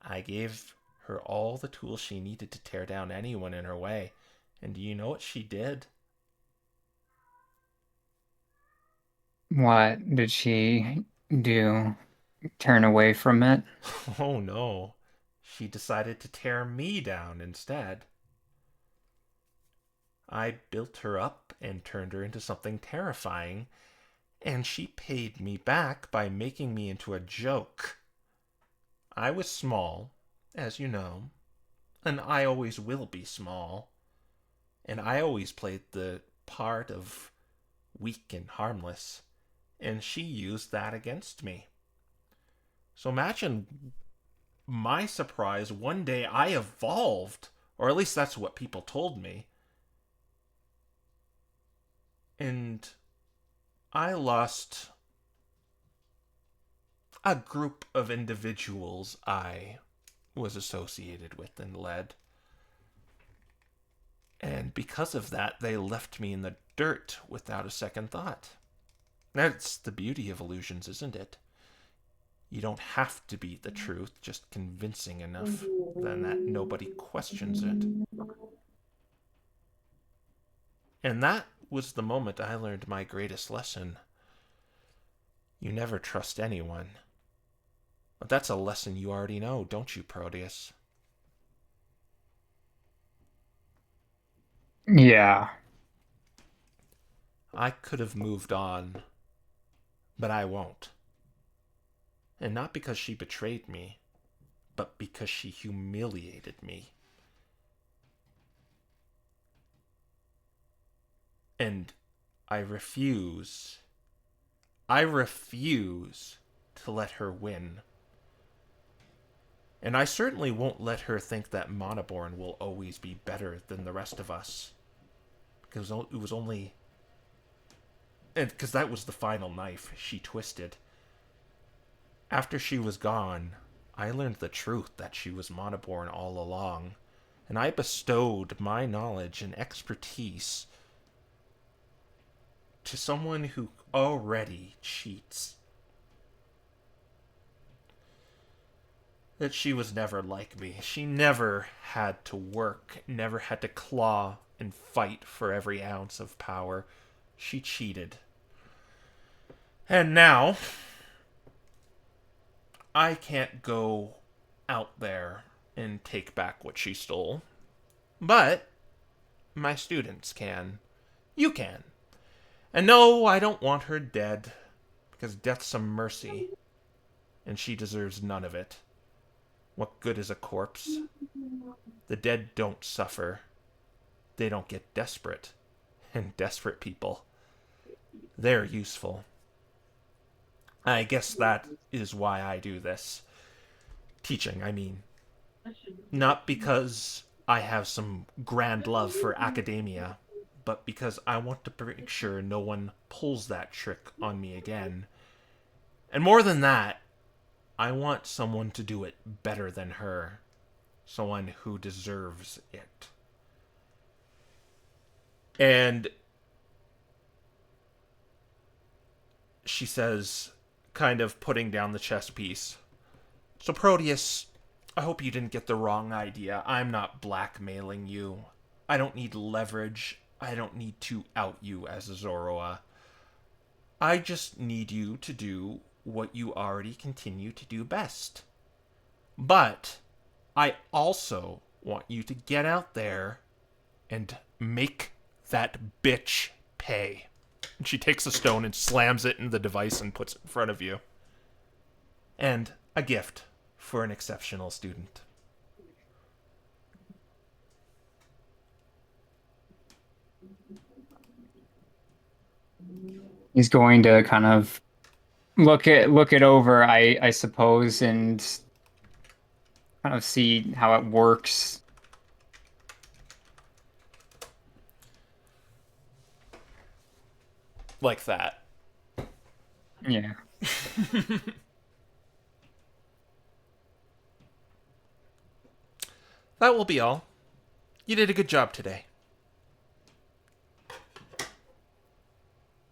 I gave her all the tools she needed to tear down anyone in her way. And do you know what she did? What did she do? Turn away from it? Oh no. She decided to tear me down instead. I built her up and turned her into something terrifying, and she paid me back by making me into a joke. I was small, as you know, and I always will be small, and I always played the part of weak and harmless, and she used that against me. So imagine my surprise one day I evolved, or at least that's what people told me. And I lost a group of individuals I was associated with and led. And because of that, they left me in the dirt without a second thought. That's the beauty of illusions, isn't it? You don't have to be the truth, just convincing enough then that nobody questions it. And that was the moment I learned my greatest lesson. You never trust anyone. But that's a lesson you already know, don't you, Proteus? Yeah. I could have moved on, but I won't. And not because she betrayed me, but because she humiliated me. And I refuse to let her win. And I certainly won't let her think that Monoborn will always be better than the rest of us. Because it was only... And because that was the final knife she twisted. After she was gone, I learned the truth that she was Monoborn all along. And I bestowed my knowledge and expertise to someone who already cheats. That she was never like me. She never had to work, never had to claw and fight for every ounce of power. She cheated. And now, I can't go out there and take back what she stole. But my students can. You can. And no, I don't want her dead, because death's a mercy, and she deserves none of it. What good is a corpse? The dead don't suffer. They don't get desperate. And desperate people, they're useful. I guess that is why I do this. Teaching, I mean. Not because I have some grand love for academia, but because I want to make sure no one pulls that trick on me again. And more than that, I want someone to do it better than her. Someone who deserves it. And she says, kind of putting down the chess piece, "So Proteus, I hope you didn't get the wrong idea. I'm not blackmailing you. I don't need leverage. I don't need to out you as a Zoroa. I just need you to do what you already continue to do best. But I also want you to get out there and make that bitch pay." And she takes a stone and slams it in the device and puts it in front of you. And a gift for an exceptional student. He's going to kind of look it over, I suppose, and kind of see how it works. Like that. Yeah. That will be all. You did a good job today.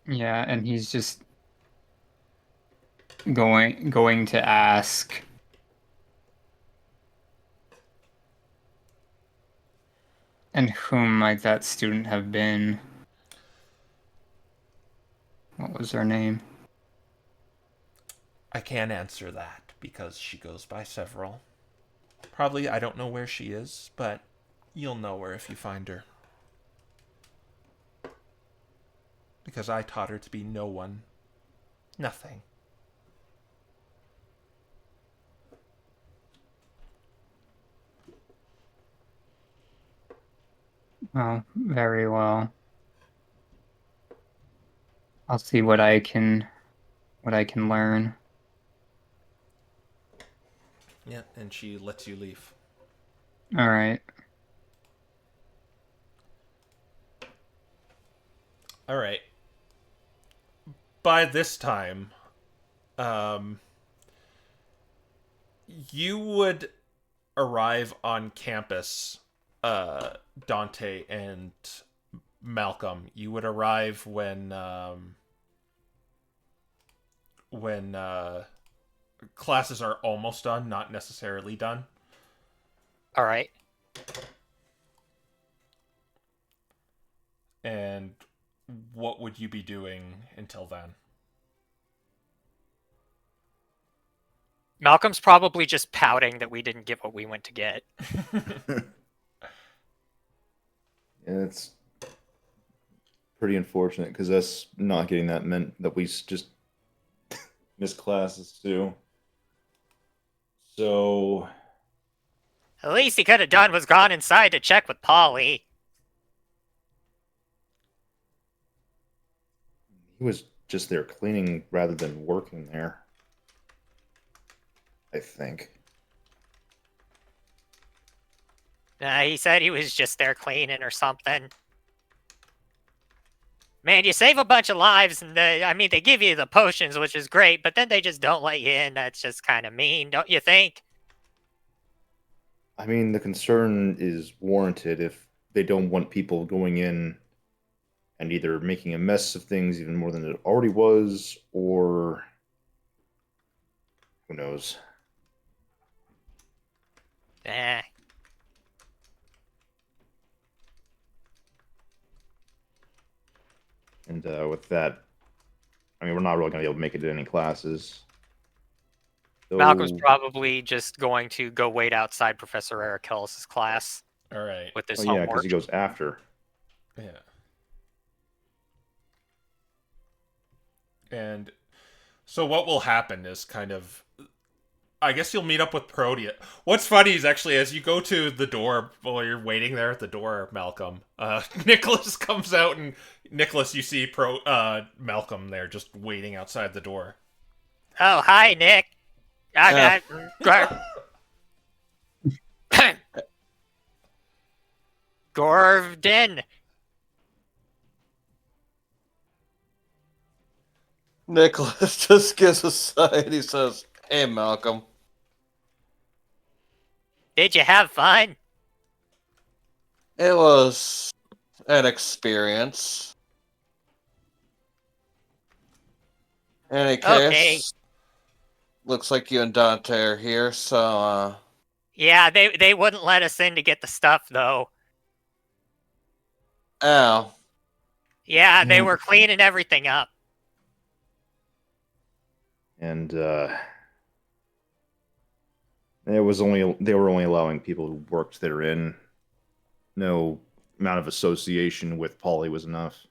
Yeah, and he's just going to ask, And whom might that student have been? What was her name? I can't answer that because she goes by several. Probably I don't know where she is, but you'll know her if you find her. Because I taught her to be no one. Nothing. Oh, very well. I'll see what I can learn. Yeah, and she lets you leave. All right. All right. By this time, um, you would arrive on campus, Dante and Malcolm. You would arrive when classes are almost done, not necessarily done. All right. And what would you be doing until then? Malcolm's probably just pouting that we didn't get what we went to get. Yeah, it's pretty unfortunate because us not getting that meant that we just missed classes too. So The least he could have done was gone inside to check with Polly. he was just there cleaning rather than working there. I think. He said he was just there cleaning or something. Man, you save a bunch of lives, and they give you the potions, which is great, but then they just don't let you in. That's just kind of mean, don't you think? I mean, the concern is warranted if they don't want people going in and either making a mess of things even more than it already was, or who knows. Eh. And with that, I mean, we're not really going to be able to make it to any classes. Malcolm's So- probably just going to go wait outside Professor Eric Ellis's class All right. with this Oh, yeah, homework. because he goes after. Yeah. And so what will happen is kind of, I guess you'll meet up with Protea. What's funny is actually as you go to the door while you're waiting there at the door, Malcolm, Nicholas comes out, and Nicholas, you see Malcolm there just waiting outside the door. Oh, hi, Nick. Yeah. Gorvden. Nicholas just gives a sigh and he says, "Hey, Malcolm." Did you have fun? It was an experience. In any case, Okay. looks like you and Dante are here, so, Yeah, they wouldn't let us in to get the stuff, though. ow. Yeah, they Yeah. were cleaning everything up. And they were only allowing people who worked therein. No amount of association with Polly was enough.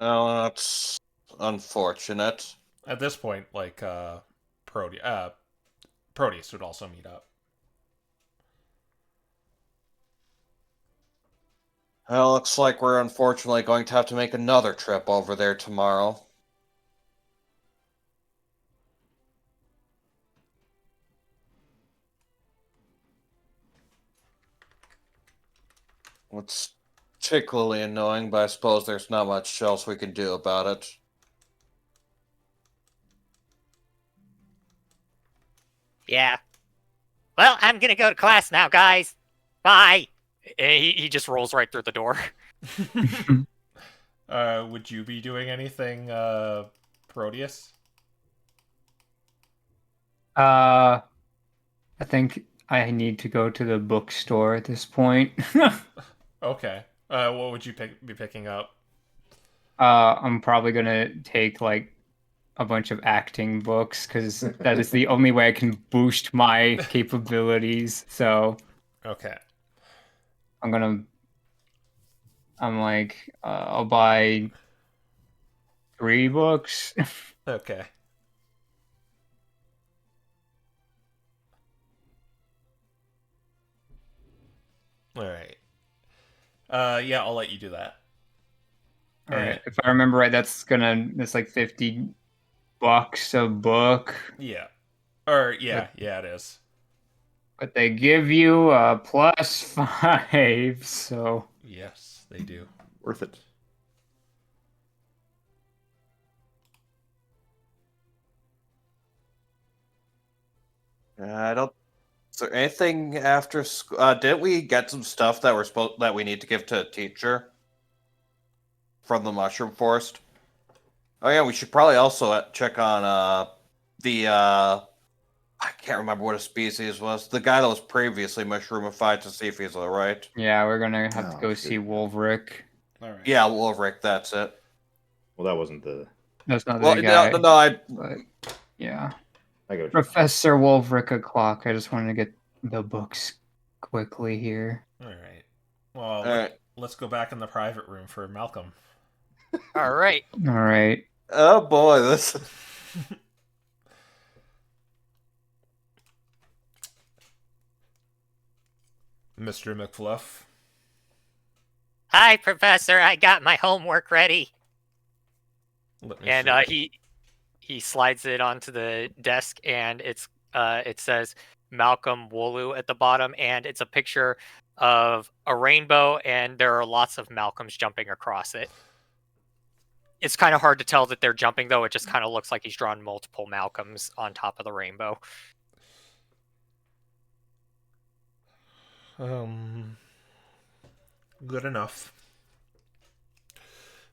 Oh, that's unfortunate. At this point, like, Proteus would also meet up. Well, looks like we're unfortunately going to have to make another trip over there tomorrow. It's particularly annoying, but I suppose there's not much else we can do about it. Yeah. Well, I'm gonna go to class now, guys. Bye. He just rolls right through the door. Would you be doing anything, Proteus? I think I need to go to the bookstore at this point. Okay. What would you be picking up? I'm probably gonna take like a bunch of acting books because that is the only way I can boost my capabilities. So Okay. I'm like, I'll buy 3 books. Okay. All right. Yeah, I'll let you do that. All right, if I remember right, that's like $50 a book, Yeah. Or yeah, it is. but they give you a +5, so Yes, they do. Worth it. I don't. Is there anything after school? Didn't we get some stuff that we need to give to a teacher from the mushroom forest? Oh yeah, we should probably also check on the I can't remember what his species was. The guy that was previously mushroomified to see if he's alright. yeah, we're gonna have to Oh, go shoot. see Wolverick. All right. Yeah, Wolverick, that's it. Well, that wasn't the. That's not Well, the guy, no, but yeah, I go. Professor Wolverick o'clock. I just wanted to get the books quickly here. All right. all Well, right. let's go back in the private room for Malcolm. All right. All right. Oh boy, this. Mr. McFluff. Hi, Professor. I got my homework ready. Let me And see. he slides it onto the desk, and it says Malcolm Wolu at the bottom, and it's a picture of a rainbow, and there are lots of Malcolms jumping across it. It's kind of hard to tell that they're jumping, though. It just kind of looks like he's drawn multiple Malcolms on top of the rainbow. Good enough.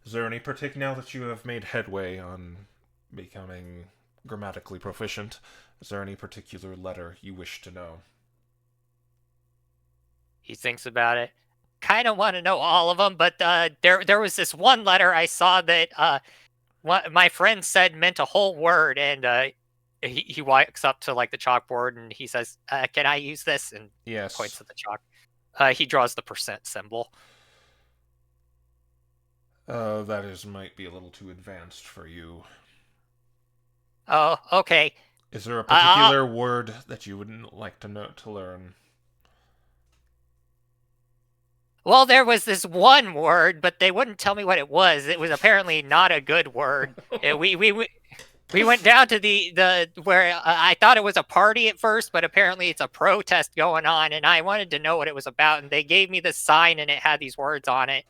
Is there any particular, now that you have made headway on becoming grammatically proficient, is there any particular letter you wish to know? He thinks about it. Kind of want to know all of them, but there was this one letter I saw that my friend said meant a whole word, and he walks up to like the chalkboard and he says, "Can I use this?" and Yes. points at the chalk. He draws the % symbol. That might be a little too advanced for you. Oh, okay. Is there a particular word that you wouldn't like to learn? Well, there was this one word, but they wouldn't tell me what it was. It was apparently not a good word. We went down to the where I thought it was a party at first, but apparently it's a protest going on, and I wanted to know what it was about, and they gave me the sign, and it had these words on it.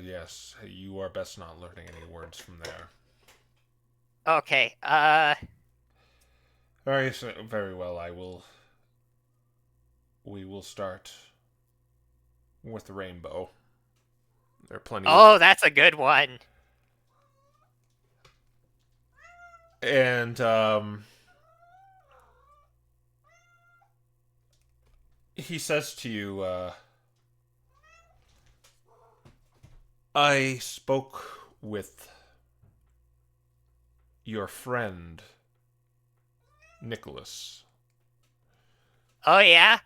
Yes. You are best not learning any words from there. Okay. Very well. We will start with the rainbow. There are plenty. Oh, that's a good one. And he says to you, I spoke with your friend, Nicholas. Oh, yeah?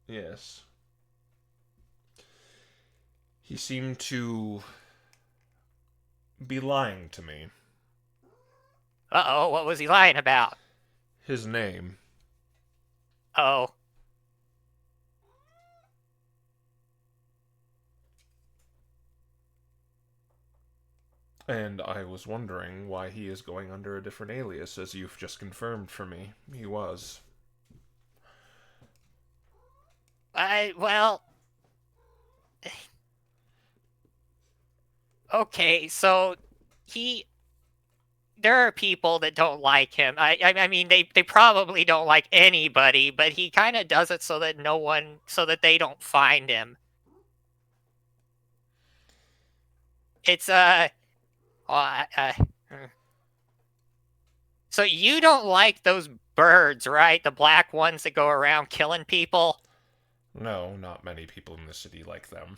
Yes. He seemed to be lying to me. Uh-oh, what was he lying about? His name. Oh. And I was wondering why he is going under a different alias, as you've just confirmed for me. He was. Well... Okay, so there are people that don't like him. I mean, they probably don't like anybody, but he kind of does it so that so that they don't find him. It's, So you don't like those birds, right? The black ones that go around killing people? No, not many people in the city like them.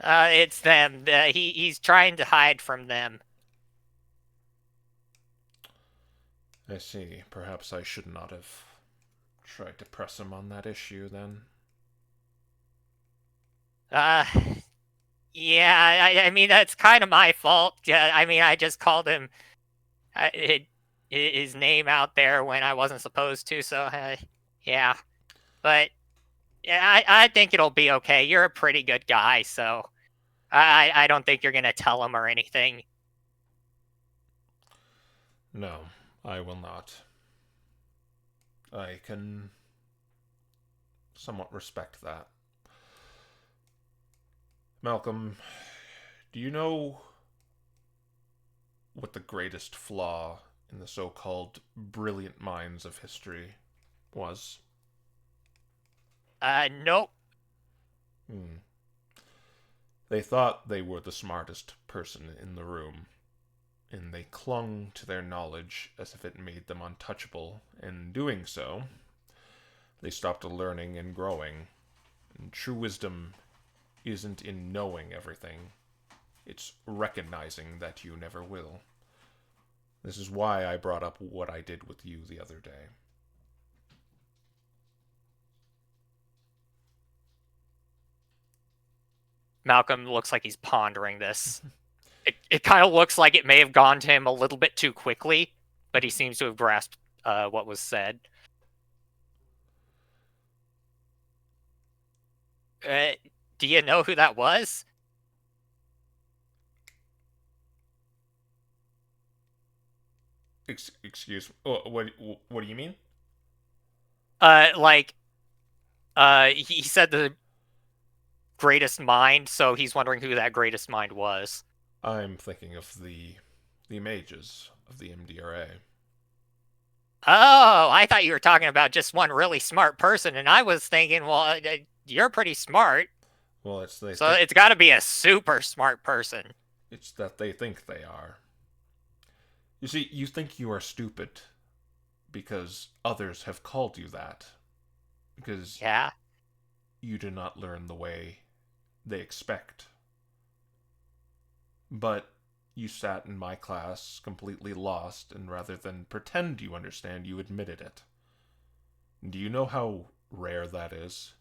It's them. He's trying to hide from them. I see. Perhaps I should not have tried to press him on that issue then. Uh, yeah, I mean, that's kind of my fault. Yeah, I mean, I just called him his name out there when I wasn't supposed to, so, yeah. But yeah, I think it'll be okay. You're a pretty good guy, so I don't think you're going to tell him or anything. No, I will not. I can somewhat respect that. Malcolm, do you know what the greatest flaw in the so-called brilliant minds of history was? Nope. They thought they were the smartest person in the room, and they clung to their knowledge as if it made them untouchable. In doing so, they stopped learning and growing. And true wisdom isn't in knowing everything, it's recognizing that you never will. This is why I brought up what I did with you the other day. Malcolm looks like he's pondering this. It kind of looks like it may have gone to him a little bit too quickly, but he seems to have grasped what was said. Do you know who that was? Excuse me. What do you mean? He said the greatest mind, so he's wondering who that greatest mind was. I'm thinking of the mages of the MDRA. Oh, I thought you were talking about just one really smart person, and I was thinking, well, you're pretty smart. Well, It's got to be a super smart person. It's that they think they are. You see, you think you are stupid because others have called you that. Because Yeah. you do not learn the way they expect. But you sat in my class completely lost, and rather than pretend you understand, you admitted it. Do you know how rare that is?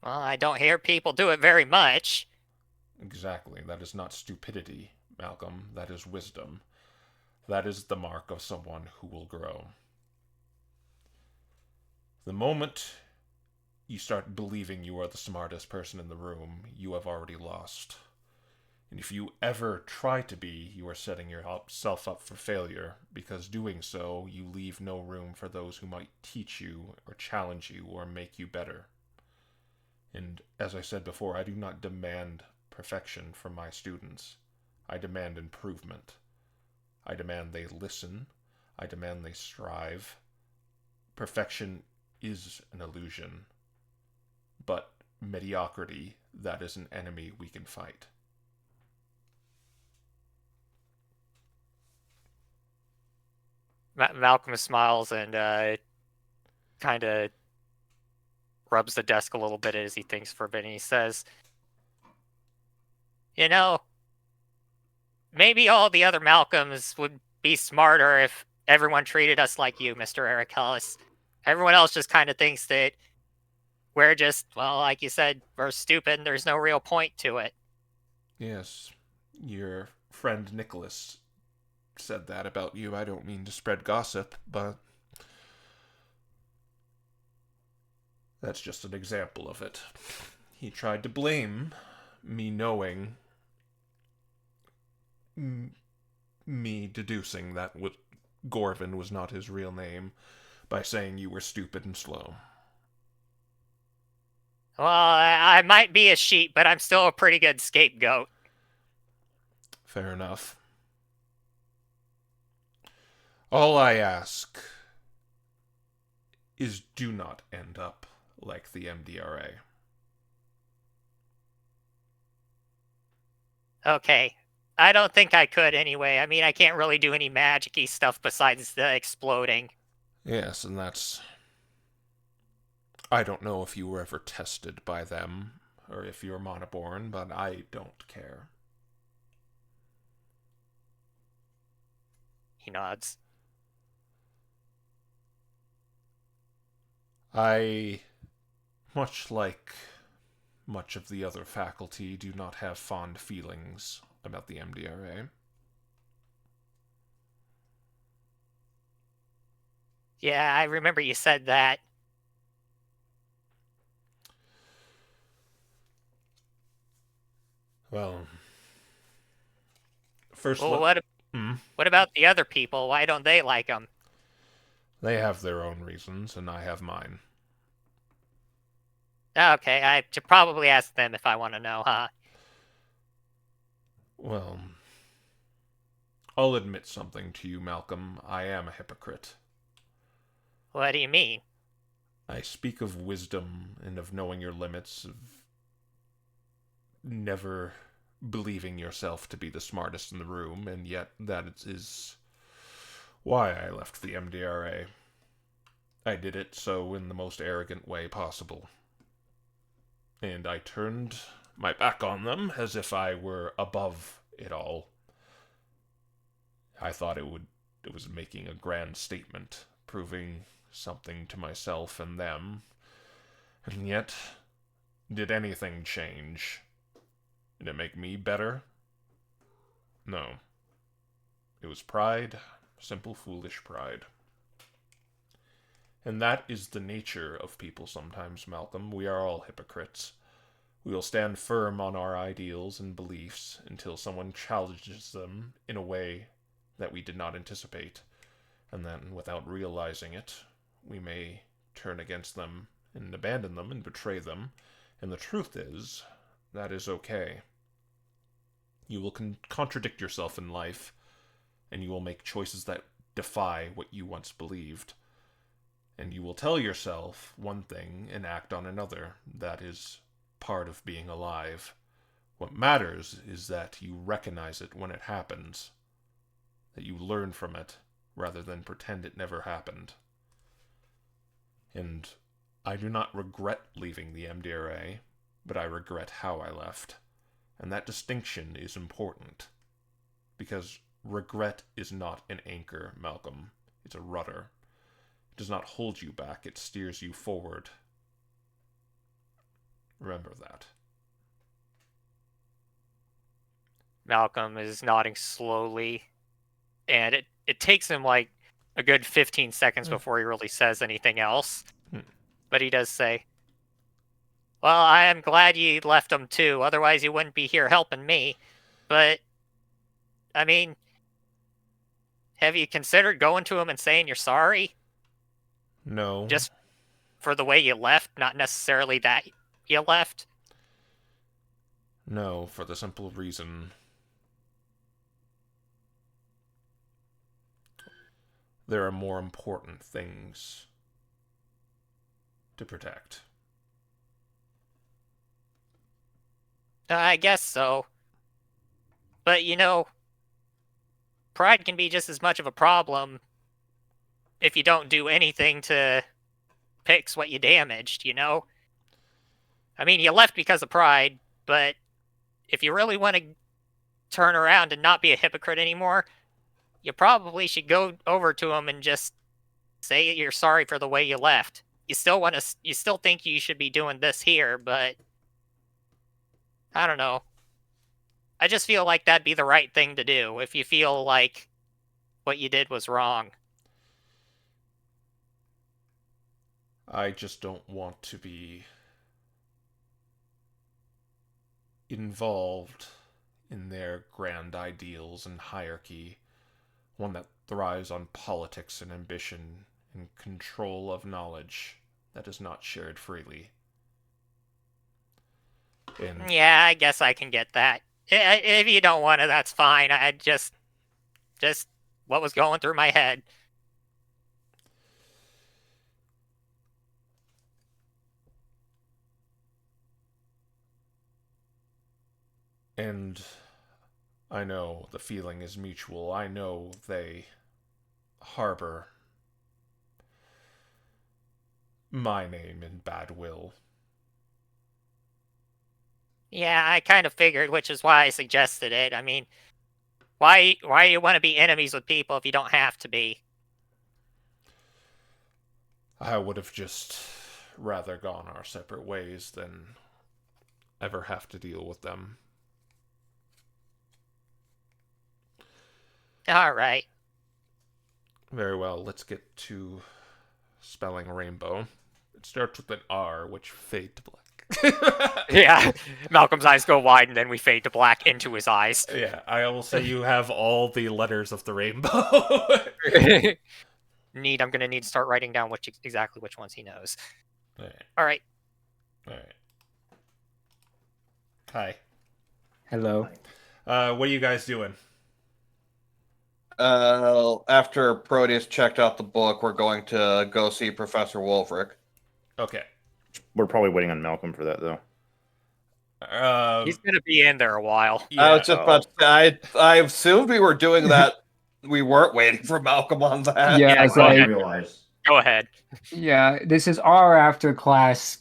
Well, I don't hear people do it very much. Exactly. That is not stupidity, Malcolm. That is wisdom. That is the mark of someone who will grow. The moment you start believing you are the smartest person in the room, you have already lost. And if you ever try to be, you are setting yourself up for failure, because doing so, you leave no room for those who might teach you, or challenge you, or make you better. And as I said before, I do not demand perfection from my students. I demand improvement. I demand they listen. I demand they strive. Perfection is an illusion. But mediocrity, that is an enemy we can fight. Malcolm smiles and kind of rubs the desk a little bit as he thinks for a bit, and he says, you know, maybe all the other Malcolms would be smarter if everyone treated us like you, Mr. Eric Ellis. Everyone else just kind of thinks that we're just, well, like you said, we're stupid and there's no real point to it. Yes, your friend Nicholas said that about you. I don't mean to spread gossip, but that's just an example of it. He tried to blame me knowing, me deducing that Gorvin was not his real name by saying you were stupid and slow. Well, I might be a sheep, but I'm still a pretty good scapegoat. Fair enough. All I ask is do not end up like the MDRA. Okay. I don't think I could anyway. I mean, I can't really do any magic-y stuff besides the exploding. Yes, and that's... I don't know if you were ever tested by them, or if you're monoborn, but I don't care. He nods. I, much like much of the other faculty, do not have fond feelings about the MDRA. Yeah, I remember you said that. Well, first Well, what about the other people? Why don't they like them? they have their own reasons, and I have mine. Okay, I should probably ask them if I want to know, huh? Well, I'll admit something to you, Malcolm. I am a hypocrite. What do you mean? I speak of wisdom and of knowing your limits, of never believing yourself to be the smartest in the room, and yet that is why I left the MDRA. I did it so in the most arrogant way possible. And I turned my back on them as if I were above it all. I thought it was making a grand statement, proving something to myself and them. And yet, did anything change? Did it make me better? No. It was pride, simple foolish pride. And that is the nature of people sometimes, Malcolm. We are all hypocrites. We will stand firm on our ideals and beliefs until someone challenges them in a way that we did not anticipate. And then, without realizing it, we may turn against them and abandon them and betray them. And the truth is, that is okay. You will contradict yourself in life, and you will make choices that defy what you once believed. And you will tell yourself one thing and act on another. That is part of being alive. What matters is that you recognize it when it happens, that you learn from it rather than pretend it never happened. And I do not regret leaving the MDRA, but I regret how I left. And that distinction is important, because regret is not an anchor, Malcolm. It's a rudder. It does not hold you back, it steers you forward. Remember that. Malcolm is nodding slowly, and it takes him like a good 15 seconds before he really says anything else. But he does say, well, I am glad you left them too, otherwise you wouldn't be here helping me. But, I mean, have you considered going to him and saying you're sorry? No. Just for the way you left, not necessarily that you left? No, for the simple reason there are more important things to protect. I guess so. But, you know, pride can be just as much of a problem if you don't do anything to fix what you damaged, you know? I mean, you left because of pride, but if you really want to turn around and not be a hypocrite anymore, you probably should go over to him and just say you're sorry for the way you left. You still think you should be doing this here, but I don't know. I just feel like that'd be the right thing to do if you feel like what you did was wrong. I just don't want to be involved in their grand ideals and hierarchy, one that thrives on politics and ambition and control of knowledge that is not shared freely. And Yeah, I guess I can get that. If you don't want to, that's fine. I just what was going through my head. And I know the feeling is mutual. I know they harbor my name in bad will. Yeah, I kind of figured, which is why I suggested it. I mean, why you want to be enemies with people if you don't have to be? I would have just rather gone our separate ways than ever have to deal with them. All right. Very well, let's get to spelling rainbow. It starts with an R, which fade to black. Yeah, Malcolm's eyes go wide, and then we fade to black into his eyes. Yeah, I will say you have all the letters of the rainbow. I'm gonna need to start writing down exactly which ones he knows. Alright. All right. Alright. Hi. Hello. What are you guys doing? After Proteus checked out the book, we're going to go see Professor Wolfric. Okay. We're probably waiting on Malcolm for that, though. He's gonna be in there a while. Yeah. I was just about to say, I assumed we were doing that. We weren't waiting for Malcolm on that. Yeah, Yeah, it's go like, ahead. realize. Go ahead. yeah, this is our after class.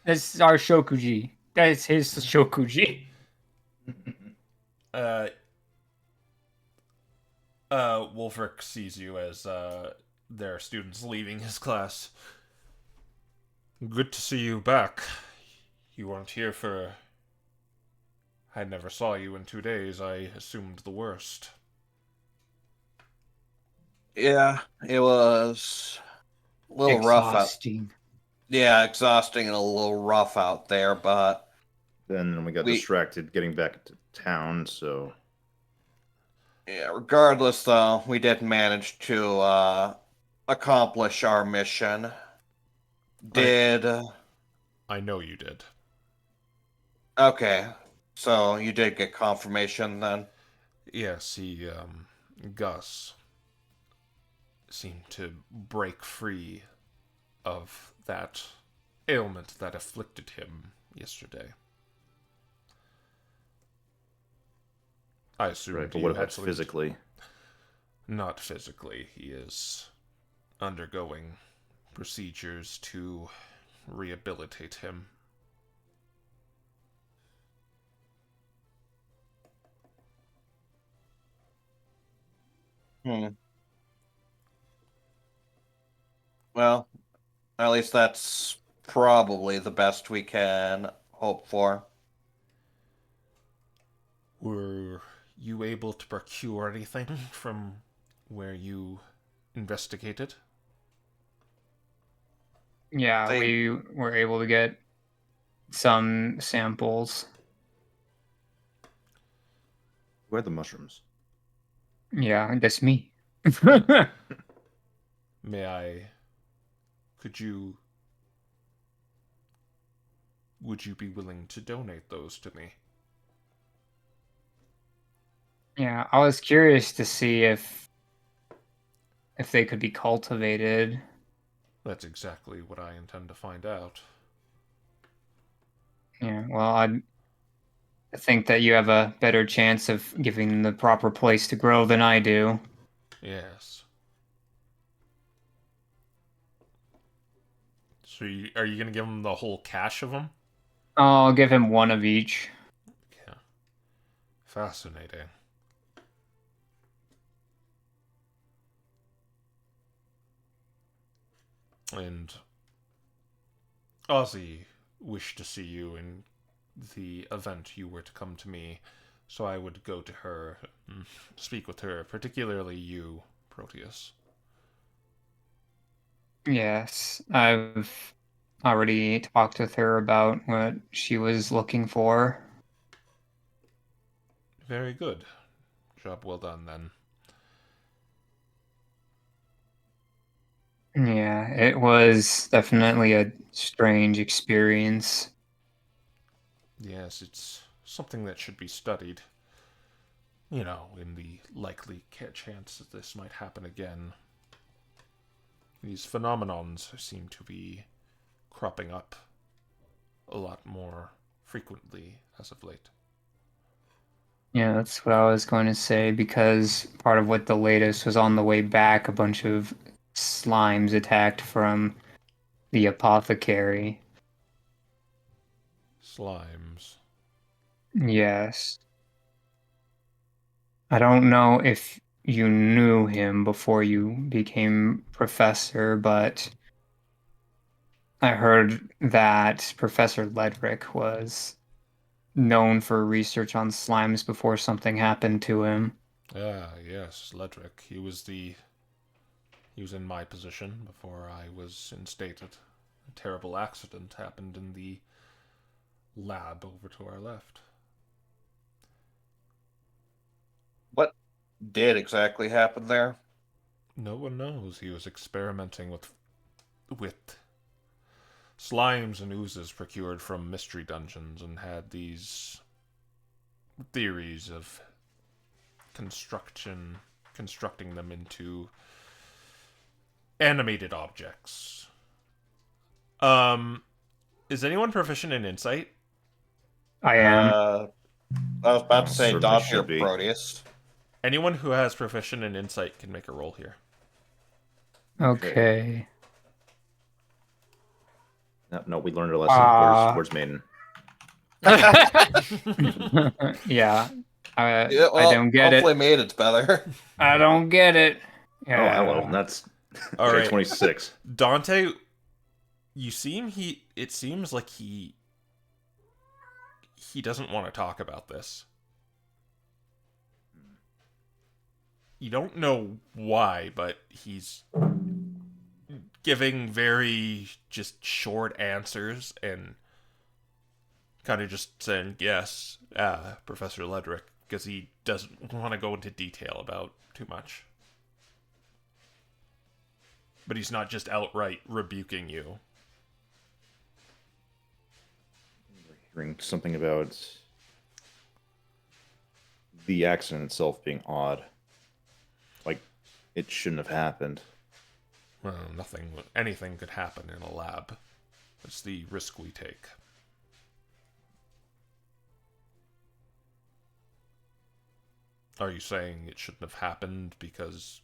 This is our Shokuji. That is his Shokuji. Wolfric sees you as there are students leaving his class. Good to see you back. You weren't here for... I never saw you in 2 days. I assumed the worst. Yeah, it was a little rough out. Exhausting. Yeah, exhausting and a little rough out there, but Then we got distracted getting back to town, so... yeah, regardless, though, we did manage to accomplish our mission. I know you did. Okay, so you did get confirmation then? Yes, Gus seemed to break free of that ailment that afflicted him yesterday. I assumed Right, but you what had about something- physically? Not physically. He is undergoing procedures to rehabilitate him. Well, at least that's probably the best we can hope for. Were you able to procure anything from where you investigated? Yeah, They- we were able to get some samples. Who had the mushrooms? Yeah, that's me. May I... Would you be willing to donate those to me? Yeah, I was curious to see if they could be cultivated. That's exactly what I intend to find out. Yeah, well, I think that you have a better chance of giving them the proper place to grow than I do. Yes. So are you going to give him the whole cache of them? I'll give him one of each. Yeah. Fascinating. And Ozzy wished to see you in the event you were to come to me, so I would go to her and speak with her, particularly you, Proteus. Yes, I've already talked with her about what she was looking for. Very good. Job well done, then. Yeah, it was definitely a strange experience. Yes, it's something that should be studied. You know, in the likely chance that this might happen again. These phenomenons seem to be cropping up a lot more frequently as of late. Yeah, that's what I was going to say because part of what the latest was on the way back, a bunch of slimes attacked from the apothecary. Slimes. Yes. I don't know if you knew him before you became professor, but I heard that Professor Ledric was known for research on slimes before something happened to him. Ah, yes, Ledric. He was in my position before I was instated. A terrible accident happened in the lab over to our left. What did exactly happen there? No one knows. He was experimenting with slimes and oozes procured from mystery dungeons and had these theories of constructing them into animated objects. Um, is anyone proficient in insight? I am. I was about to say Certainly Dante or should be. Proteus. Anyone who has proficient in insight can make a roll here. Okay. No, we learned our lesson. Where's Maiden? Yeah. I Yeah, well, I don't get hopefully it. made it's better. I don't get it. Oh, hello. Yeah. That's All okay, right. 26. Dante, it seems like he doesn't want to talk about this. You don't know why, but he's giving very just short answers and kind of just saying yes, Professor Ledric, because he doesn't want to go into detail about too much. But he's not just outright rebuking you. Hearing something about the accident itself being odd. Like, it shouldn't have happened. Well, anything could happen in a lab. It's the risk we take. Are you saying it shouldn't have happened because...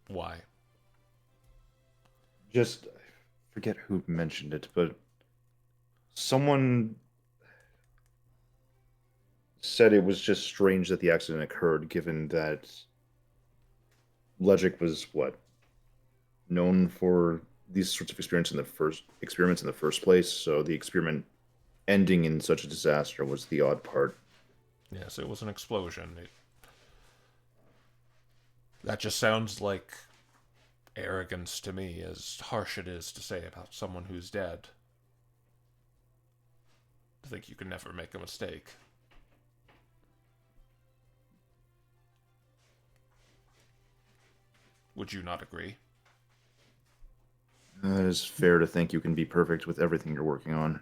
Why? Just, I forget who mentioned it, but someone said it was just strange that the accident occurred, given that Ledric was known for these sorts of experiments in the first place. So the experiment ending in such a disaster was the odd part. Yes, it was an explosion. That just sounds like arrogance to me, as harsh it is to say about someone who's dead. To think you can never make a mistake. Would you not agree? It is fair to think you can be perfect with everything you're working on.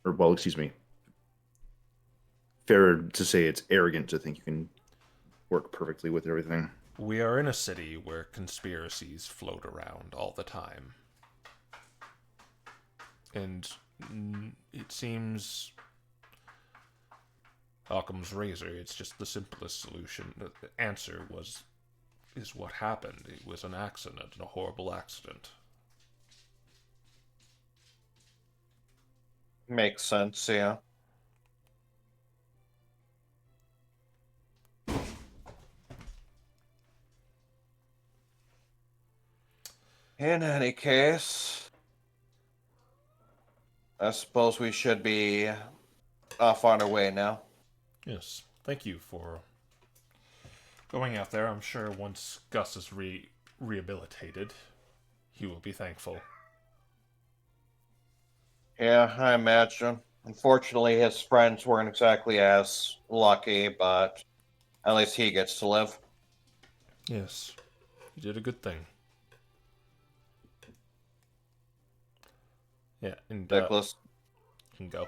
Or, well, excuse me. Fair to say it's arrogant to think you can work perfectly with everything. We are in a city where conspiracies float around all the time. And it seems Occam's razor, it's just the simplest solution. The answer is what happened. It was an accident, a horrible accident. Makes sense, yeah. In any case, I suppose we should be off on our way now. Yes, thank you for going out there. I'm sure once Gus is rehabilitated, he will be thankful. Yeah, I imagine. Unfortunately, his friends weren't exactly as lucky, but at least he gets to live. Yes, you did a good thing. Yeah, and Nicholas. you can go.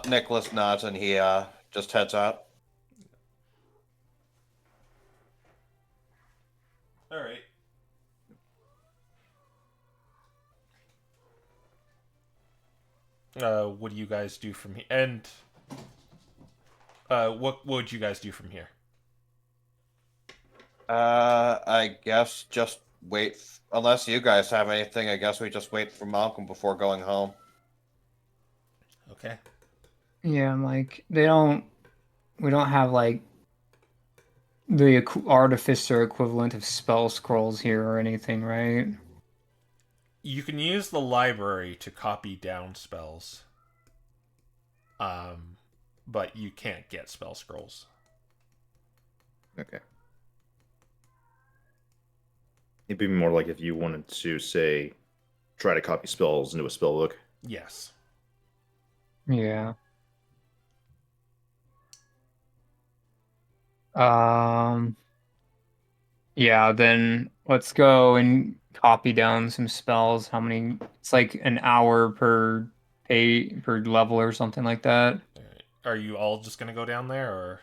Nicholas nods and he just heads out. All right. What do you guys do from here? And what would you guys do from here? I guess just wait. Unless you guys have anything, I guess we just wait for Malcolm before going home. Okay. Yeah, I'm like we don't have like the artificer equivalent of spell scrolls here or anything, right? You can use the library to copy down spells. But you can't get spell scrolls. Okay. It'd be more like if you wanted to, say, try to copy spells into a spell book. Yes. Yeah. Um. Yeah, then let's go and copy down some spells. How many? It's like an hour per level or something like that. Alright. Are you all just gonna go down there, or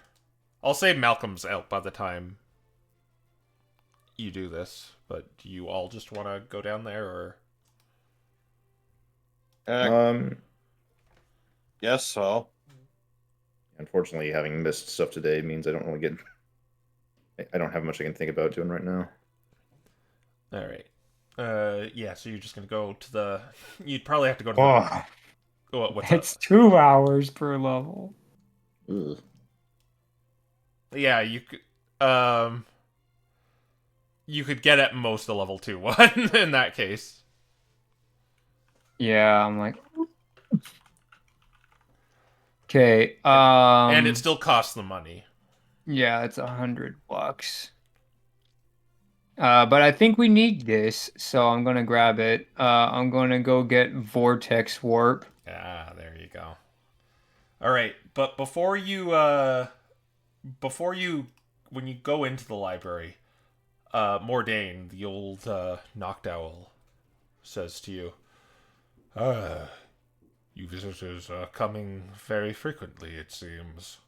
I'll say Malcolm's out by the time you do this, but do you all just want to go down there, or Uh, Yes, so. Unfortunately, having missed stuff today means I don't really get. I don't have much I can think about doing right now. all right? Yeah. So you're just gonna go to the. You'd probably have to go to the. Oh, What's it's up? 2 hours per level. Ugh. Yeah, you could. You could get at most a level 2 one in that case. Yeah, I'm like. Okay. And it still costs the money. Yeah, it's $100. But I think we need this, so I'm gonna grab it. I'm gonna go get Vortex Warp. Ah, there you go. All right, but before you, when you go into the library, Mordain, the old knocked owl, says to you, you visitors are coming very frequently, it seems.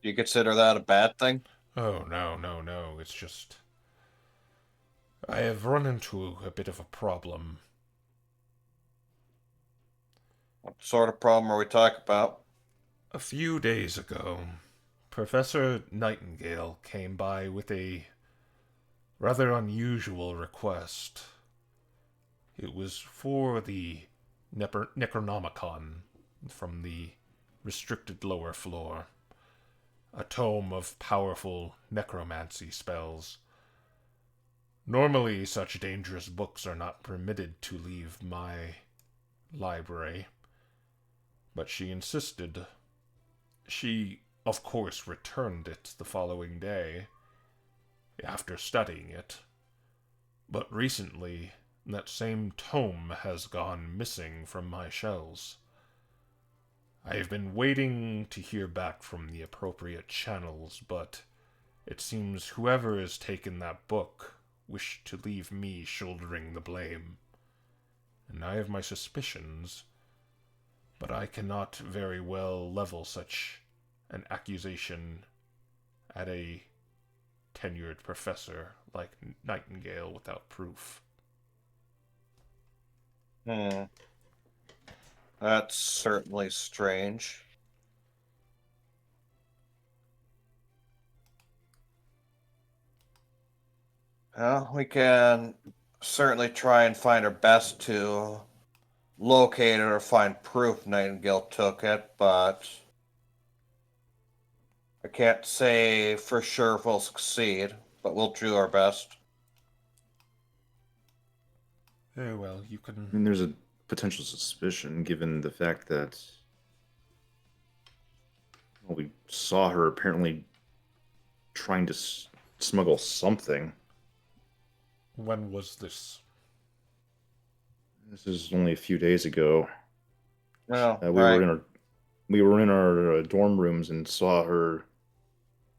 Do you consider that a bad thing? Oh, no, no, no, it's just... I have run into a bit of a problem. What sort of problem are we talking about? A few days ago, Professor Nightingale came by with a rather unusual request. It was for the Necronomicon from the restricted lower floor, a tome of powerful necromancy spells. Normally, such dangerous books are not permitted to leave my library, but she insisted. She, of course, returned it the following day, after studying it. But recently, that same tome has gone missing from my shelves. I have been waiting to hear back from the appropriate channels, but it seems whoever has taken that book wished to leave me shouldering the blame. And I have my suspicions, but I cannot very well level such an accusation at a tenured professor like Nightingale without proof. That's certainly strange. Well, we can certainly try and find our best to locate it or find proof Nightingale took it, but I can't say for sure if we'll succeed, but we'll do our best. Very well, you I can... mean, there's a potential suspicion given the fact that we saw her apparently trying to smuggle something. When was this? This is only a few days ago. Oh, We right. were in our dorm rooms and saw her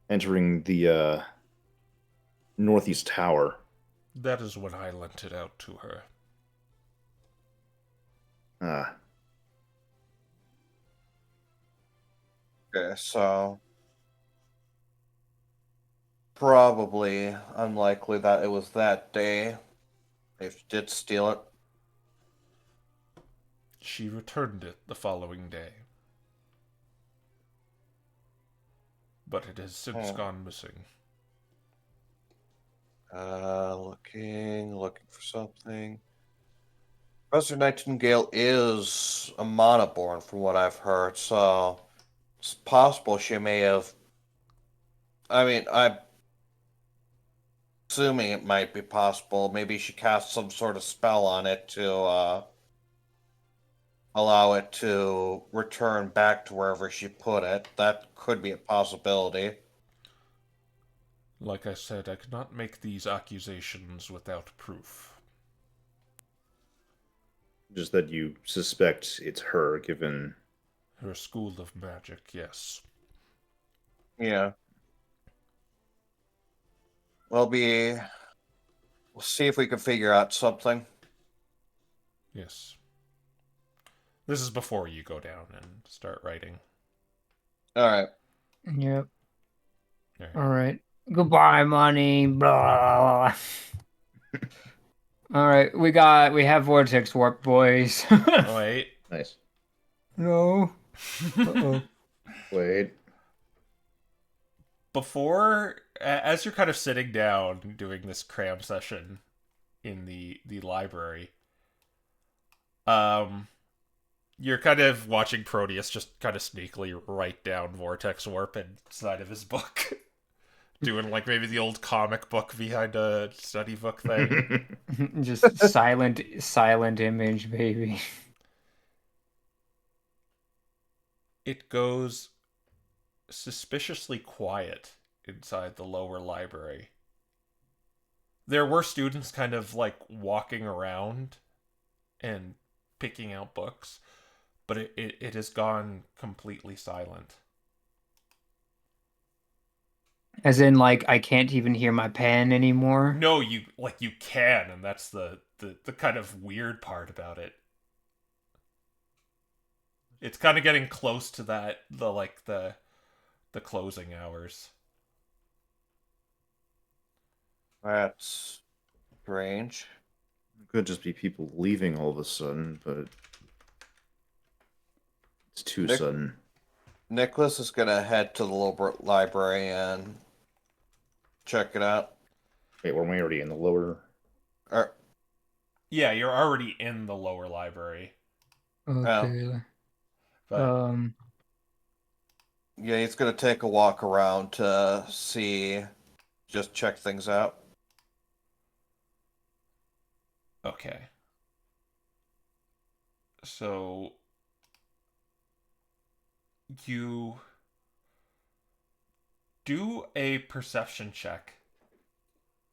entering the northeast tower. That is when I lent it out to her. Ah, Okay, so probably unlikely that it was that day. If you did steal it. She returned it the following day. but it has since gone missing. Looking for something. Professor Nightingale is a monoborn, from what I've heard, so it's possible she may have. I mean, I'm assuming it might be possible. Maybe she cast some sort of spell on it to allow it to return back to wherever she put it. That could be a possibility. Like I said, I cannot make these accusations without proof. Just that you suspect it's her, given Her school of magic, yes. Yeah. We'll see if we can figure out something. Yes. This is before you go down and start writing. All right. Yep. All right. All right. Goodbye, money. Blah. All right, we have vortex warp, boys. Oh, wait. nice. No. Uh-oh. Wait. Before, as you're kind of sitting down doing this cram session in the library, you're kind of watching Proteus just kind of sneakily write down vortex warp inside of his book. Doing like maybe the old comic book behind a study book thing. Just silent image, baby. It goes suspiciously quiet inside the lower library. There were students kind of like walking around and picking out books, but it has gone completely silent. As in, like, I can't even hear my pen anymore. No, you can, and that's the kind of weird part about it. It's kind of getting close to that the closing hours. That's strange. It could just be people leaving all of a sudden, but it's too sudden. Nicholas is gonna head to the library and check it out. Wait, weren't we already in the lower? Yeah, you're already in the lower library. Okay. But Yeah, he's gonna take a walk around to just check things out. okay. So you do a perception check.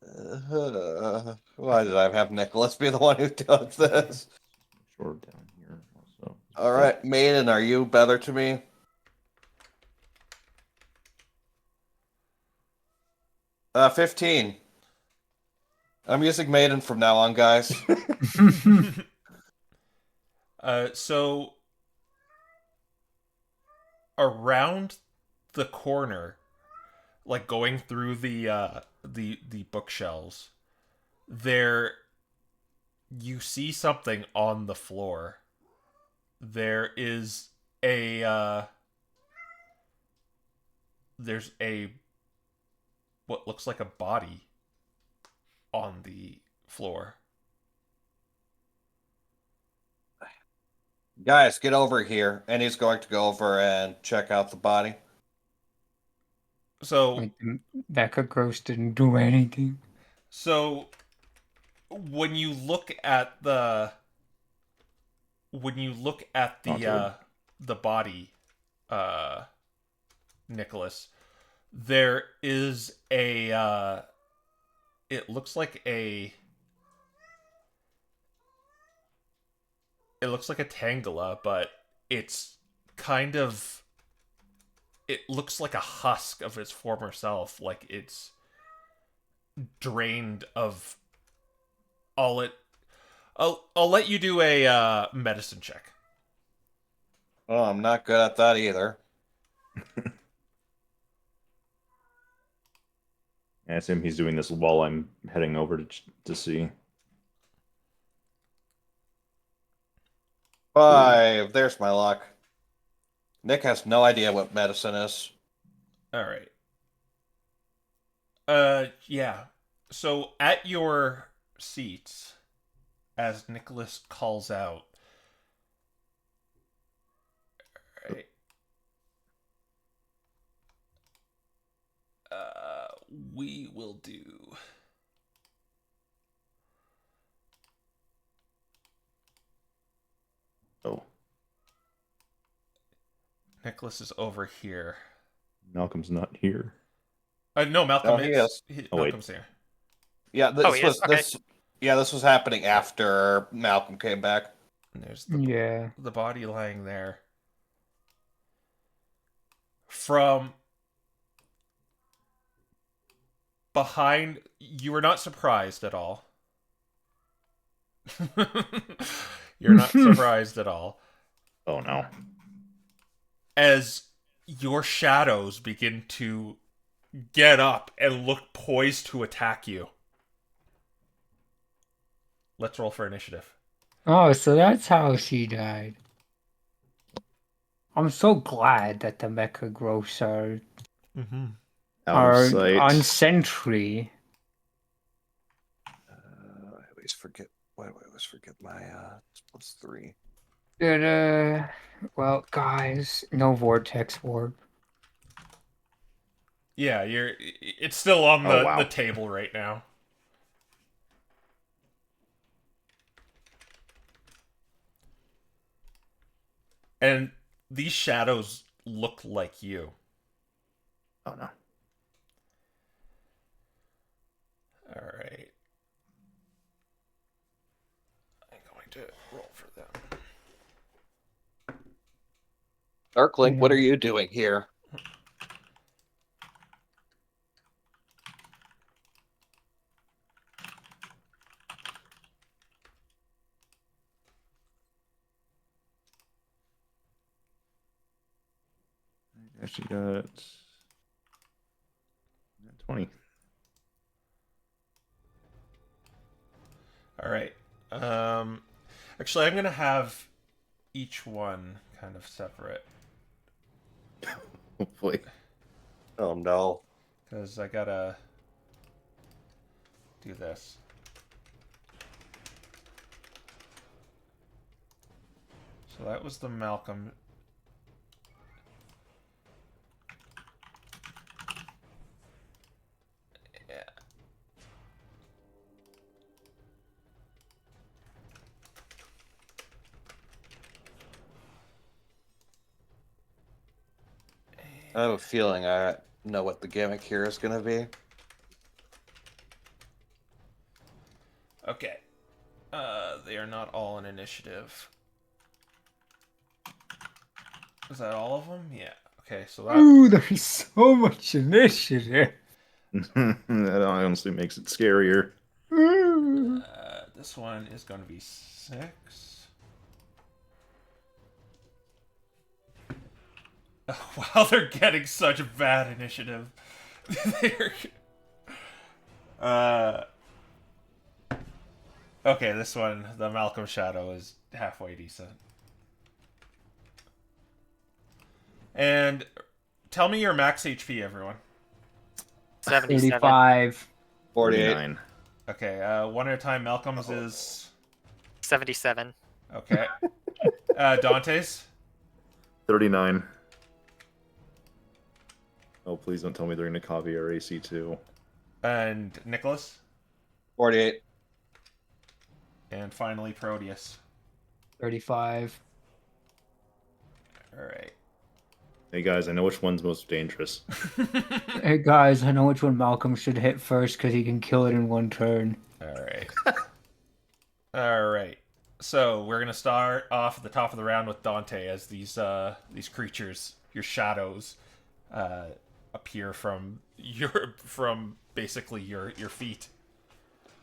Why did I have Nicholas be the one who does this? Short down here also. All right, Maiden, are you better to me? Uh, 15. I'm using Maiden from now on, guys. So around the corner, like going through the bookshelves, there you see something on the floor. There is there's a what looks like a body on the floor. Guys, get over here. And he's going to go over and check out the body. So Like, that ghost didn't do anything. So when you look at the body, Nicholas, there is it looks like a Tangela, but it's kind of it looks like a husk of its former self, like it's drained of all it. I'll let you do a medicine check. Oh, I'm not good at that either. I assume he's doing this while I'm heading over to see. 5. There's my luck. Nick has no idea what medicine is. All right. Yeah. So at your seats, as Nicholas calls out, right, we will do. Oh, Nicholas is over here. Malcolm's not here. No, Malcolm No, he is. is. Oh, wait. Malcolm's here. Yeah, Oh, he is? Okay. this was happening after Malcolm came back. And there's Yeah. the body lying there. From behind, you were not surprised at all. You're not surprised at all. Oh no. As your shadows begin to get up and look poised to attack you. Let's roll for initiative. Oh, so that's how she died. I'm so glad that the mecha growths are Out of sight. on sentry. I always forget. Why do I always forget my it's +3? Well, guys, no vortex warp. Yeah, it's still on Oh, wow. the table right now. And these shadows look like you. Oh no. All right. I'm going to roll for them. Darklink, what are you doing here? Actually got 20. All right. Actually, I'm gonna have each one kind of separate Hopefully. Oh no. because I gotta do this. So that was the Malcolm. Yeah. I have a feeling I know what the gimmick here is going to be. Okay. They are not all in initiative. Is that all of them? Yeah. Okay, so that... Ooh, there's so much initiative. That honestly makes it scarier. This one is going to be 6. Oh, wow, they're getting such bad initiative. Okay, this one, the Malcolm Shadow, is halfway decent. And tell me your max HP, everyone. 77. 35. 48. 49. Okay, one at a time. Malcolm's is 77. okay. Dante's 39. Oh, please don't tell me they're going to copy our AC too. and Nicholas, 48. and finally Proteus. 35. All right. Hey guys, I know which one's most dangerous. Hey guys, I know which one Malcolm should hit first because he can kill it in one turn. All right. All right. So we're gonna start off at the top of the round with Dante as these creatures, your shadows, appear from basically your feet.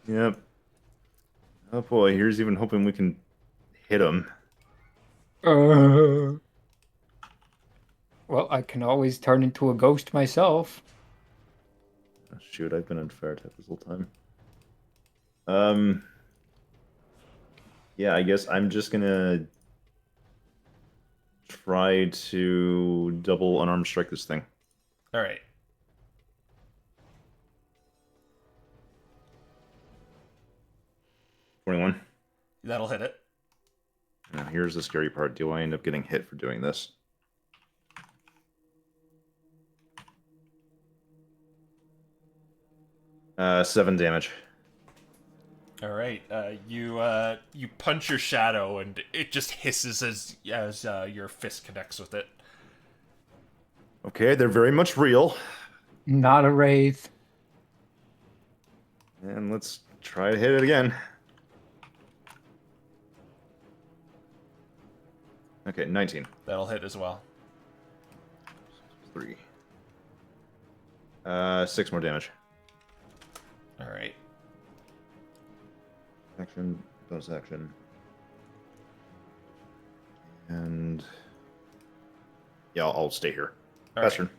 Yep. Oh boy, here's even hoping we can hit him. Well, I can always turn into a ghost myself. Oh, shoot, I've been on fire type this whole time. Yeah, I guess I'm just gonna try to double unarmed strike this thing. All right. $21. That'll hit it. Now, here's the scary part. Do I end up getting hit for doing this? $7 damage. All right. You punch your shadow, and it just hisses as your fist connects with it. Okay, they're very much real. Not a wraith. And let's try to hit it again. Okay, 19. That'll hit as well. 3. 6 more damage. All right. Action, bonus action. And yeah, I'll stay here. All That's right. turn.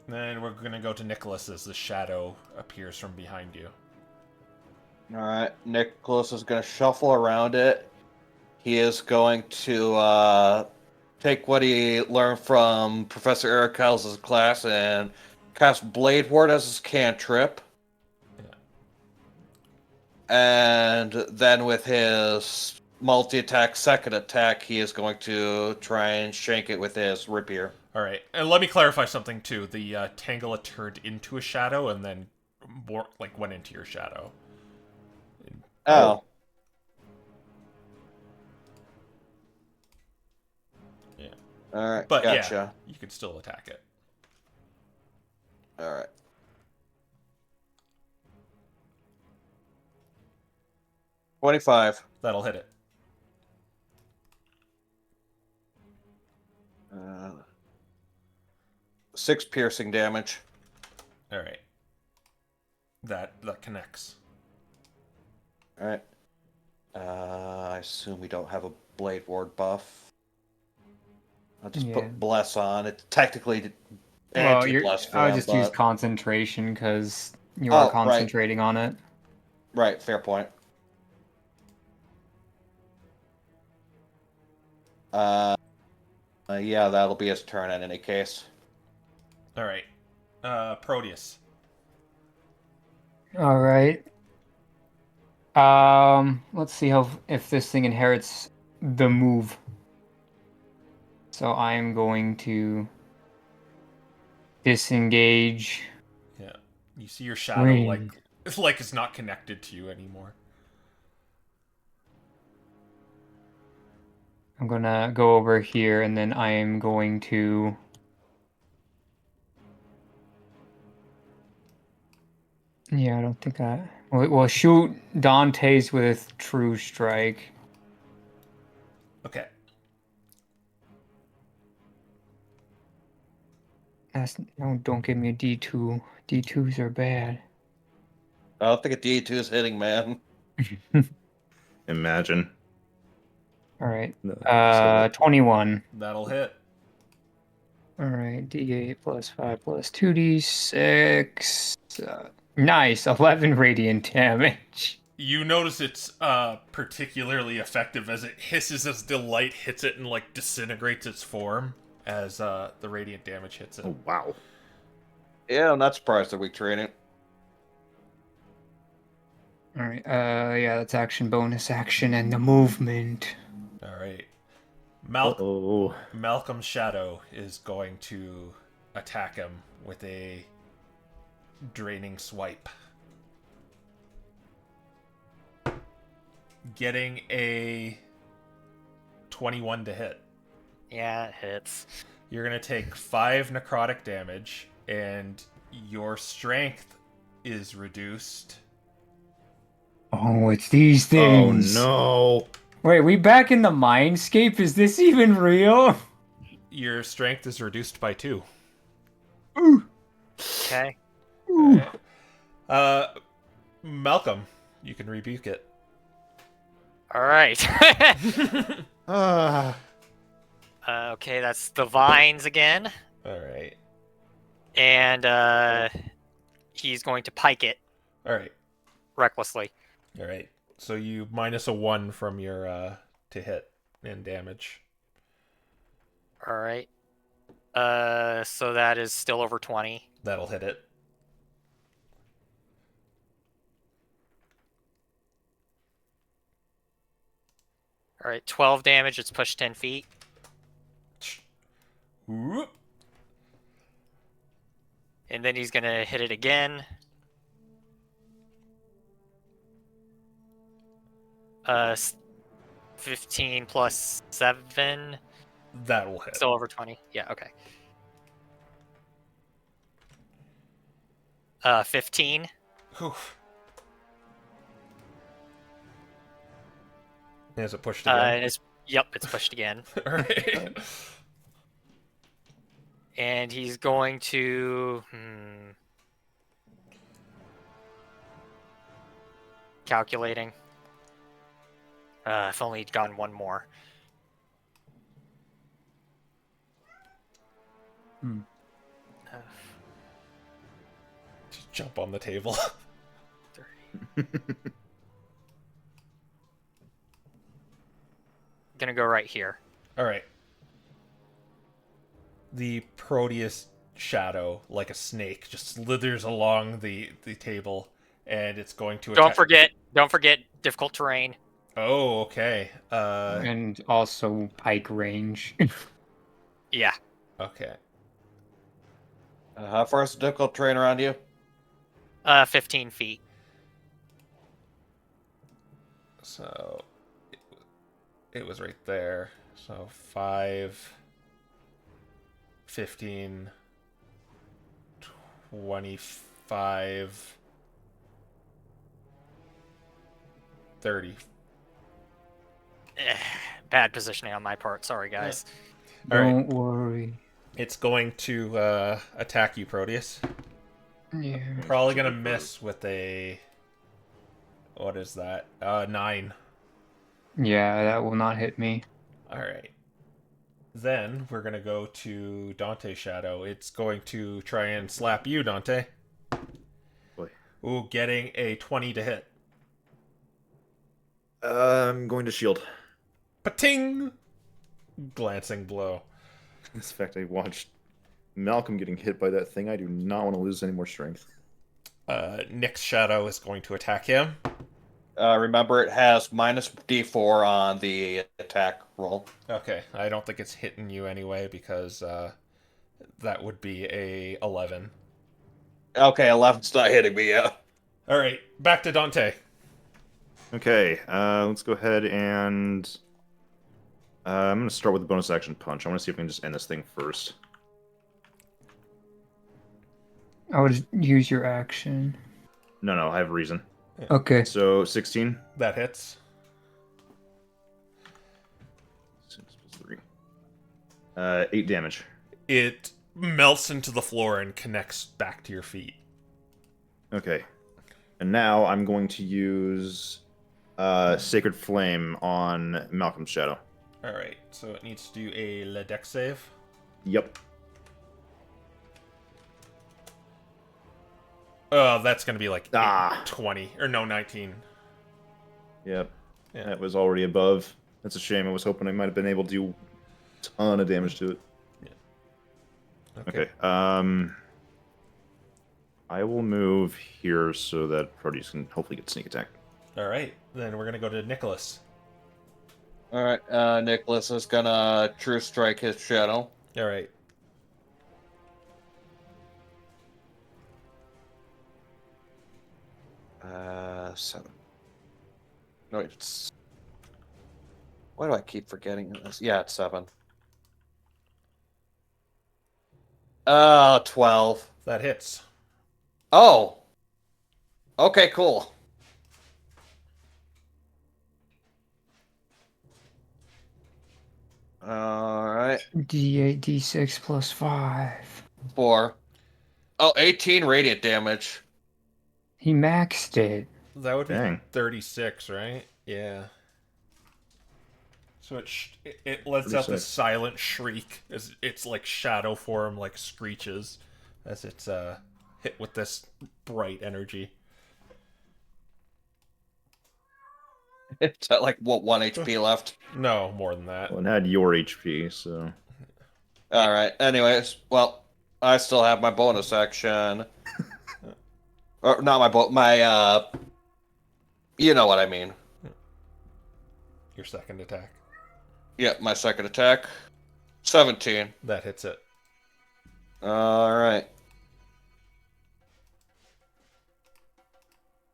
Then we're gonna go to Nicholas as the shadow appears from behind you. All right, Nicholas is going to shuffle around it. He is going to take what he learned from Professor Eric Kyles' class and cast Blade Ward as his cantrip. Yeah. And then with his multi-attack second attack, he is going to try and shank it with his rapier. All right, and let me clarify something too. The Tangela turned into a shadow and then went into your shadow. Oh. Yeah. All right, But gotcha. yeah, you could still attack it. All right. $25. That'll hit it. 6 piercing damage. All right. That connects. All right. I assume we don't have a Blade Ward buff. I'll just Yeah. put Bless on. It's technically Well, anti-Bless for I'll him, just use but- concentration because you Oh, are right. concentrating on it. Right, fair point. Yeah, that'll be his turn in any case. All right. Proteus. All right. Let's see if this thing inherits the move. So I am going to disengage. Yeah. You see your shadow Ring. like it's not connected to you anymore. I'm gonna go over here and then I am going to yeah, I don't think I we'll shoot Dante's with True Strike. Okay. No, don't give me a D2. D2s are bad. I don't think a D2 is hitting, man. Imagine. All right. No, 21. That'll hit. All right, D8 plus 5 plus 2D6. Nice, 11 radiant damage. You notice it's particularly effective as it hisses as the light hits it and disintegrates its form as the radiant damage hits it. Oh, wow. Yeah, I'm not surprised they're weak training. All right, yeah, that's action, bonus action, and the movement. All right. Oh, Malcolm's shadow is going to attack him with a draining swipe. Getting a 21 to hit. Yeah, it hits. You're going to take 5 necrotic damage, and your strength is reduced. Oh, it's these things. Oh, no. Wait, we back in the mindscape? Is this even real? Your strength is reduced by 2. Okay. Malcolm, you can rebuke it. All right. Ah. Okay, that's the vines again, All right. and he's going to pike it All right. recklessly. All right. So you minus a 1 from your to hit and damage. All right. So that is still over 20. That'll hit it. All right, 12 damage. It's pushed 10 feet. Whoop. And then he's going to hit it again. 15 plus 7. That will hit. Still over 20. Yeah, okay. 15. Oof. Is it pushed again? Yep, it's pushed again. All right. And he's going to... Calculating. If only he'd gone one more. Just jump on the table. 30. Gonna go right here. All right. The Proteus shadow, like a snake, just slithers along the table, and it's going to Don't forget difficult terrain. Oh, okay. And also pike range. Yeah. Okay. How far is the difficult terrain around you? 15 feet. So it was right there. So 5, 15, 25, 30. Bad positioning on my part. Sorry, guys. All right. Don't worry. It's going to attack you, Proteus. Yeah. Probably gonna miss with a... What is that? 9. Yeah, that will not hit me. Alright. Then we're gonna go to Dante's Shadow. It's going to try and slap you, Dante. Boy. Ooh, getting a 20 to hit. I'm going to shield. Pating! Glancing blow. In fact, I watched Malcolm getting hit by that thing. I do not want to lose any more strength. Nick's Shadow is going to attack him. Remember, it has minus D4 on the attack roll. Okay, I don't think it's hitting you anyway because that would be a 11. Okay, 11's not hitting me yet. Alright, back to Dante. Okay, let's go ahead and... I'm going to start with the bonus action punch. I want to see if we can just end this thing first. I would use your action. No, I have a reason. Okay. So, 16. That hits. 6 plus 3. 8 damage. It melts into the floor and connects back to your feet. Okay. And now I'm going to use Sacred Flame on Malcolm's Shadow. Alright, so it needs to do a Dex save. Yep. Oh, that's going to be like 20. Or no, 19. Yep. Yeah. That was already above. That's a shame. I was hoping I might have been able to do a ton of damage to it. Yeah. Okay. I will move here so that Proteus can hopefully get sneak attack. Alright, then we're going to go to Nicholas. Alright, Nicholas is gonna True Strike his shadow. Alright. Uh, 7. No, it's... Why do I keep forgetting this? Yeah, it's 7. 12. That hits. Oh! Okay, cool. Alright. D8, D6 plus 5. 4. Oh, 18 radiant damage. He maxed it. That would be Dang. 36, right? Yeah. So it lets out this 36. silent shriek as its like shadow form like screeches as it's hit with this bright energy. It's got like, what, 1 HP left? No, more than that. Well, it had your HP, so... Alright, anyways, well, I still have my bonus action. Or not my you know what I mean. Your second attack. Yep, my second attack. 17. That hits it. Alright.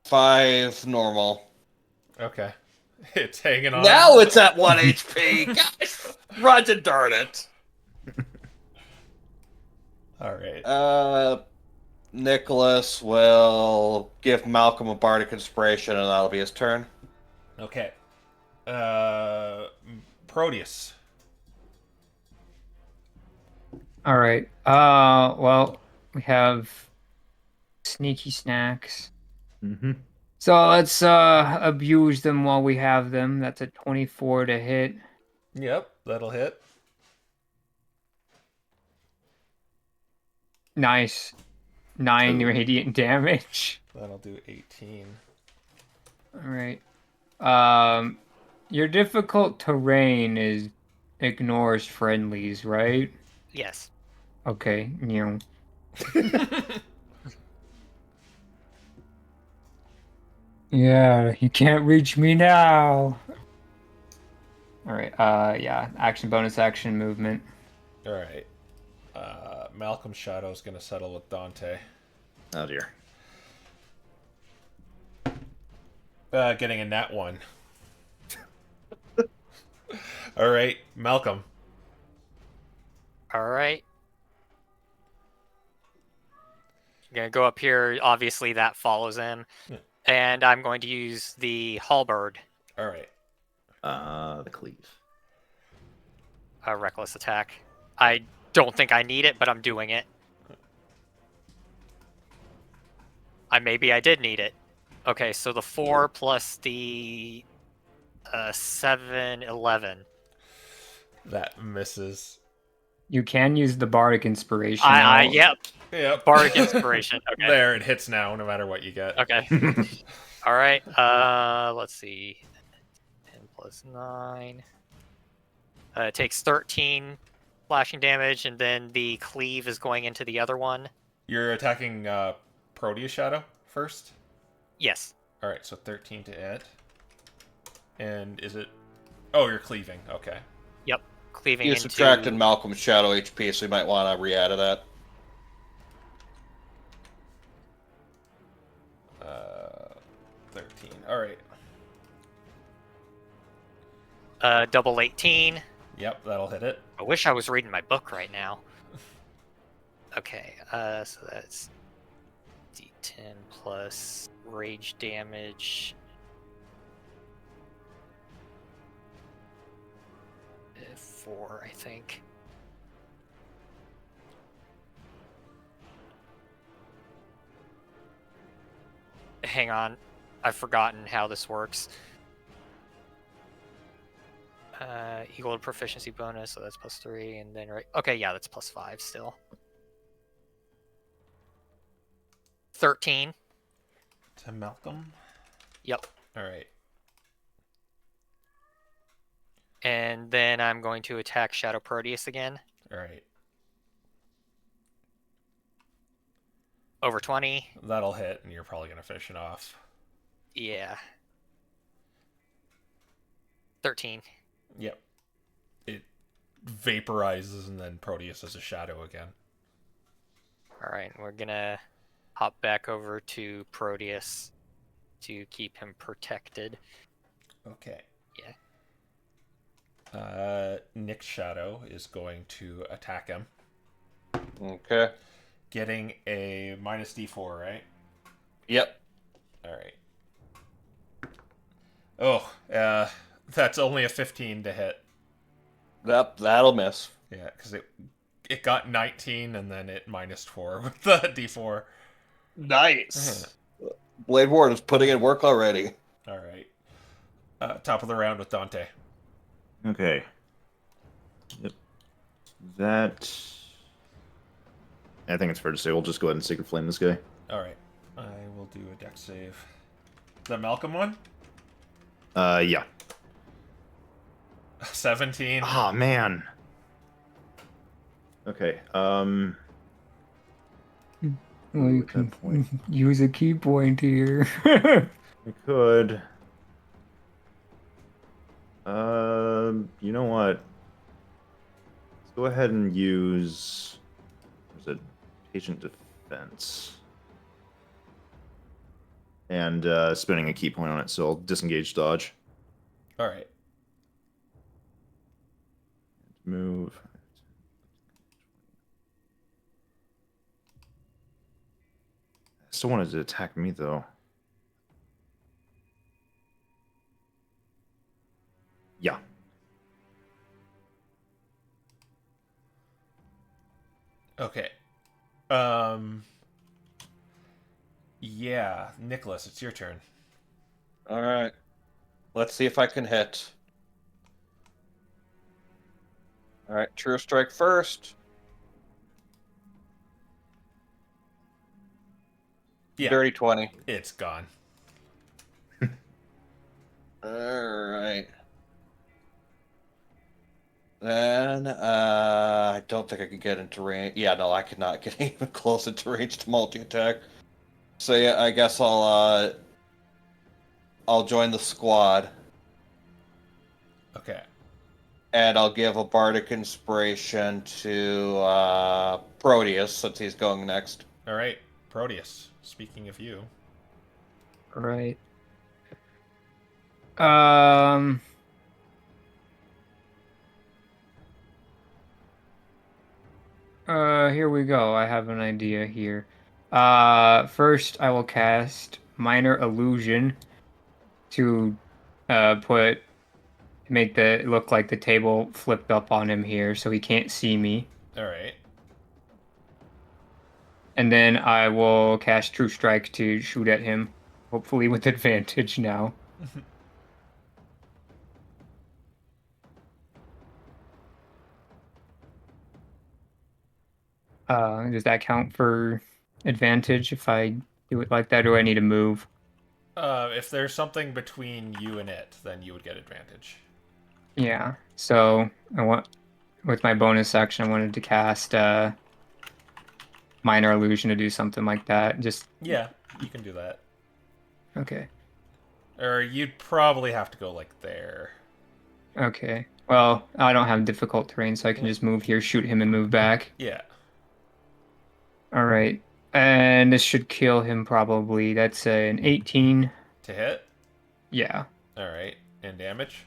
5 normal. Okay. It's hanging on. Now it's at 1 HP. Gosh, Roger darn it. All right. Nicholas will give Malcolm a bardic inspiration, and that'll be his turn. Okay. Proteus. All right. Well, we have sneaky snacks. Mm-hmm. So let's abuse them while we have them. That's a 24 to hit. Yep, that'll hit. Nice. 9 radiant damage. That'll do 18. All right. Your difficult terrain is ignores friendlies, right? Yes. Okay. You. Yeah, you can't reach me now. All right. Yeah. Action, bonus action, movement. All right. Malcolm's shadow is going to settle with Dante. Oh dear. Getting a nat 1. All right, Malcolm. All right. I'm gonna go up here. Obviously, that follows him, Yeah. and I'm going to use the halberd, All right. The cleave. a reckless attack. I don't think I need it, but I'm doing it. Maybe I did need it. Okay, so the 4 plus the 7, 11. That misses. You can use the bardic inspiration. Yep. Yep. Bardic inspiration. Okay. There, it hits now, no matter what you get. Okay. All right. Let's see. 10 plus 9. It takes 13 slashing damage, and then the cleave is going into the other one. You're attacking Proteus Shadow first? Yes. All right, so 13 to it. And is it... Oh, you're cleaving. Okay. Yep. Cleaving You into... subtracted Malcolm's shadow HP, so you might want to re-add that. 13. All right. Double 18. Yep, that'll hit it. I wish I was reading my book right now. Okay, so that's D10 plus rage damage. 4, I think. Hang on, I've forgotten how this works. Equal to proficiency bonus, so that's plus 3, and then okay, yeah, that's plus 5 still. 13. To Malcolm? Yep. All right. And then I'm going to attack Shadow Proteus again. All right. Over 20. That'll hit, and you're probably going to finish it off. Yeah. 13. Yep. It vaporizes, and then Proteus is a shadow again. Alright, we're gonna hop back over to Proteus to keep him protected. Okay. Yeah. Nick's shadow is going to attack him. Okay. Getting a minus D4, right? Yep. All right. Oh, that's only a 15 to hit. That'll miss. Yeah, because it got 19 and then it minus 4 with the D4. Nice. Blade Ward is putting in work already. All right. Top of the round with Dante. Okay. Yep. That. I think it's fair to say we'll just go ahead and Sacred Flame this guy. All right. I will do a dex save. Is that Malcolm one? Yeah. 17. Oh man. Okay. Well, you at that point. can use a key point here. I could. You know what? Let's go ahead and use. Was it patient defense? And spending a key point on it, so I'll disengage dodge. All right. Move. I still wanted to attack me though. Yeah. Okay. Yeah, Nicholas, it's your turn. All right. Let's see if I can hit. All right, true strike first. Yeah, Dirty 20. it's gone. All right. Then I don't think I can get into range. Yeah, no, I could not get even close into range to multi-attack. So yeah, I guess I'll join the squad Okay. and I'll give a bardic inspiration to Proteus since he's going next. All right, Proteus. Speaking of you, Right. Here we go. I have an idea here. First I will cast Minor Illusion to make the look like the table flipped up on him here so he can't see me. all right. And then I will cast True Strike to shoot at him, hopefully with advantage now. Does that count for advantage if I do it like that, or do I need to move? If there's something between you and it, then you would get advantage. Yeah. So with my bonus action, I wanted to cast Minor Illusion to do something like that. Just Yeah, you can do that. okay. Or you'd probably have to go like there. Okay. Well, I don't have difficult terrain, so I can just move here, shoot him, and move back. Yeah. All right. And this should kill him probably. That's an 18. To hit? Yeah. All right. And damage?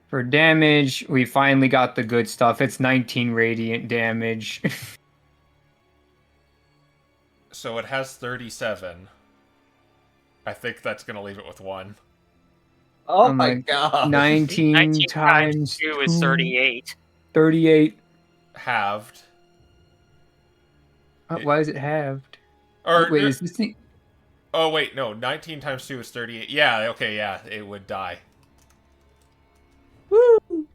For damage, we finally got the good stuff. It's 19 radiant damage. So it has 37. I think that's going to leave it with 1. Oh I'm my like, god. 19 19 times 2 is 38. 38. Halved. Why is it halved? Or, Wait, is this thing? oh, wait, no. 19 times 2 is 38. Yeah, okay, yeah. It would die. Woo!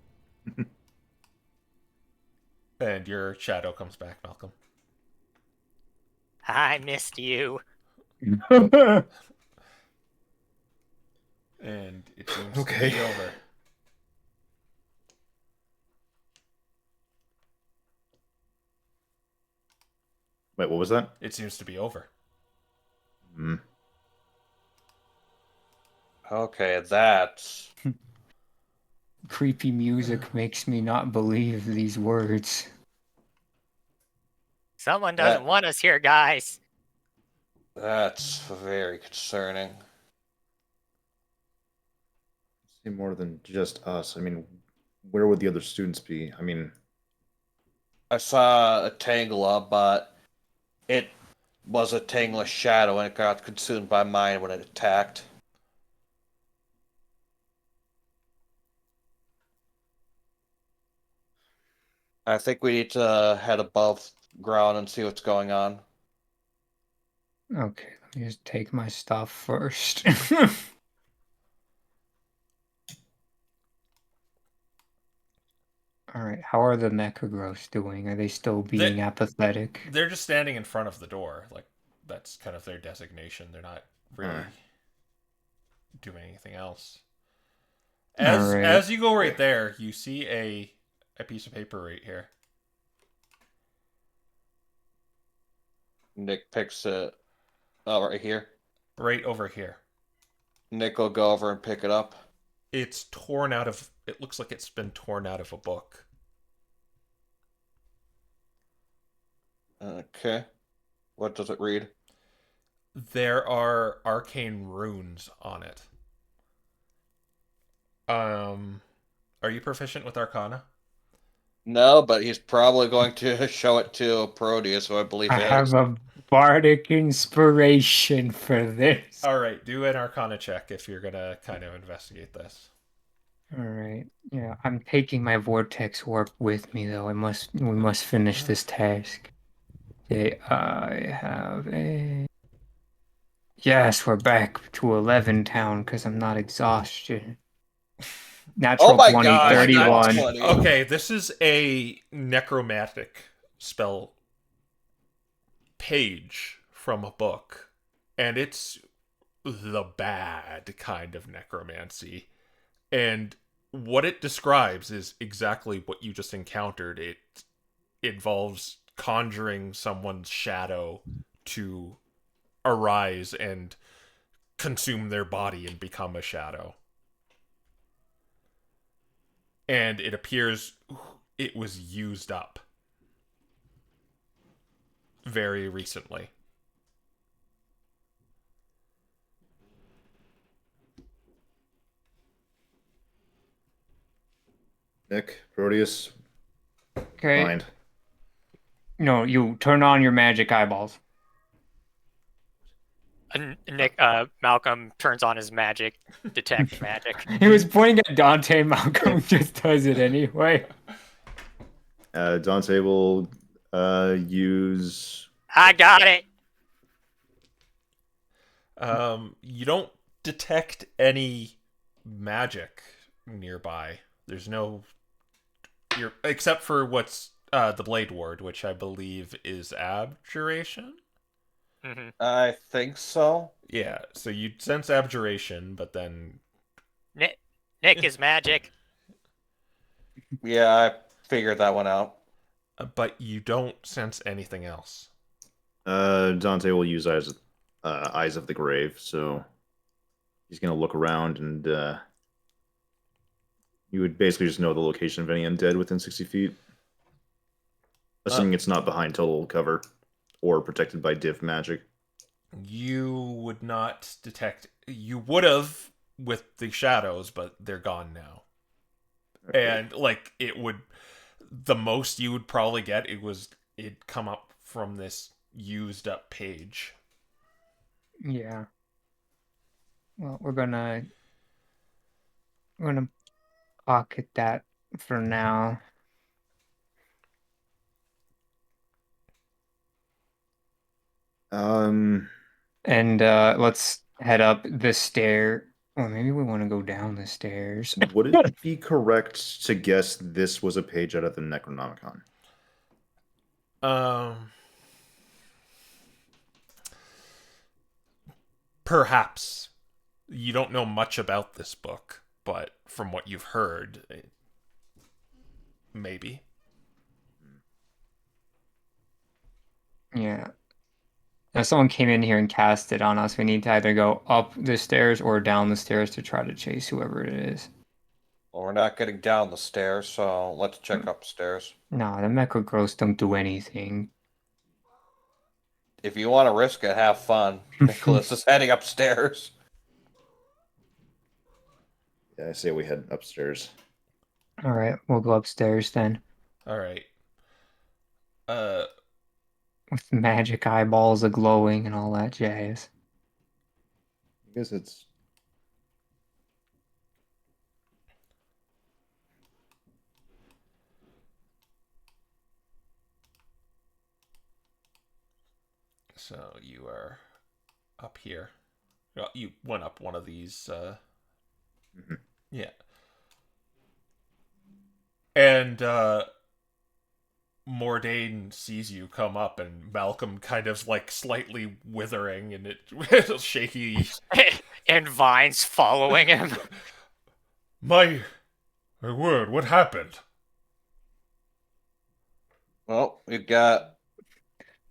And your shadow comes back, Malcolm. I missed you. And it seems to Okay. be over. Wait, what was that? It seems to be over. Hmm. Okay, that's Creepy music makes me not believe these words. Someone doesn't want us here, guys. that's very concerning. See more than just us. I mean, where would the other students be? I mean, I saw a Tangela, but it was a Tangela shadow and it got consumed by mine when it attacked. I think we need to head above ground and see what's going on. Okay, let me just take my stuff first. All right, how are the Mechagros doing? Are they still being apathetic? They're just standing in front of the door. Like, that's kind of their designation. They're not really doing anything else. As you go right there, you see a piece of paper right here. Nick picks it. Oh, right here. Right over here. Nick will go over and pick it up. It's torn out of. It looks like it's been torn out of a book. Okay. What does it read? There are arcane runes on it. Are you proficient with Arcana? No, but he's probably going to show it to Proteus, who I believe I is. have a bardic inspiration for this. All right, do an Arcana check if you're gonna kind of investigate this. All right. Yeah, I'm taking my vortex warp with me though. We must finish this task. Okay, I have a. Yes, we're back to 11 town because I'm not exhausted. Natural Oh my 20, gosh, 31. 20. Okay, this is a necromantic spell page from a book, and it's the bad kind of necromancy. And what it describes is exactly what you just encountered. It involves conjuring someone's shadow to arise and consume their body and become a shadow. And it appears it was used up very recently. Nick, Proteus, Okay. find. No, you turn on your magic eyeballs. Nick, Malcolm turns on his magic, detect magic. He was pointing at Dante. Malcolm just does it anyway. Dante will use. I got it. You don't detect any magic nearby. There's no, except for what's the Blade Ward, which I believe is abjuration. Mm-hmm. I think so. Yeah, so you'd sense abjuration, but then Nick is magic. Yeah, I figured that one out. but you don't sense anything else. Dante will use eyes of the grave, so he's gonna look around, and you would basically just know the location of any undead within 60 feet, assuming it's not behind total cover or protected by div magic. You would not detect. You would have with the shadows, but they're gone now. And like it would, the most you would probably get it'd come up from this used up page. Yeah. Well, we're gonna pocket that for now. And let's head up the stair. Or maybe we want to go down the stairs. Would it be correct to guess this was a page out of the Necronomicon? Perhaps you don't know much about this book, but from what you've heard, maybe. Yeah. If someone came in here and cast it on us, we need to either go up the stairs or down the stairs to try to chase whoever it is. Well, we're not getting down the stairs, so let's check upstairs. No, the mecha growths don't do anything. If you want to risk it, have fun. Nicholas is heading upstairs. Yeah, I say we head upstairs. All right, we'll go upstairs then. All right. With magic eyeballs a-glowing and all that jazz. I guess it's. So you are up here. Well, you went up one of these. Yeah. And Mordain sees you come up, and Malcolm kind of like slightly withering, and it's shaky. And Vine's following him. My word, what happened? Well, we've got